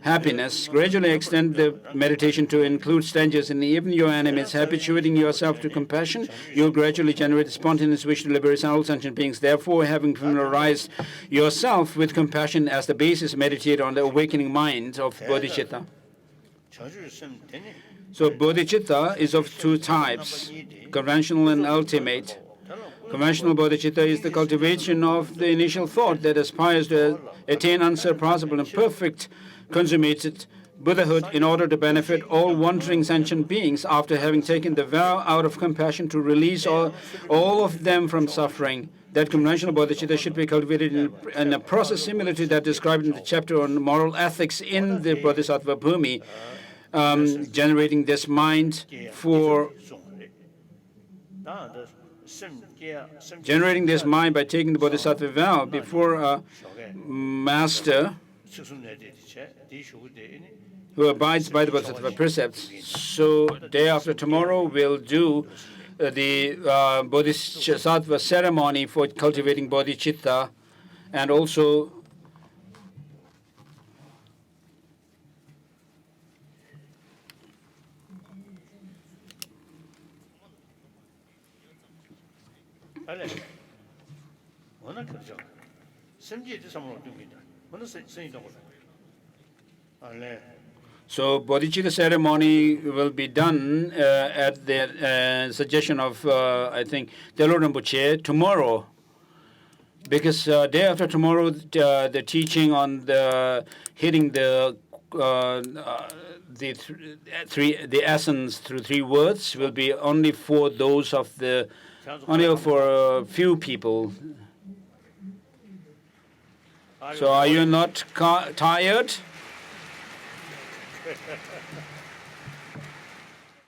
happiness. Gradually extend the meditation to include strangers and even your enemies. Habituating yourself to compassion, you'll gradually generate a spontaneous wish to liberate all sentient beings. Therefore, having familiarized yourself with compassion as the basis, meditate on the awakening mind of bodhicitta. So bodhicitta is of two types, conventional and ultimate. Conventional bodhicitta is the cultivation of the initial thought that aspires to attain unsurpassable and perfect consummated Buddhahood in order to benefit all wandering sentient beings after having taken the vow out of compassion to release all of them from suffering. That conventional bodhicitta should be cultivated in a process similar to that described in the chapter on moral ethics in the Bodhisattva Bhumi. Generating this mind by taking the Bodhisattva vow before a master who abides by the Bodhisattva precepts. So day after tomorrow we'll do the Bodhisattva ceremony for cultivating bodhicitta, and also so bodhicitta ceremony will be done at the suggestion of, I think, Delor Rinpoche tomorrow, because day after tomorrow the teaching on hitting the essence through three words will be only for a few people. So are you not tired?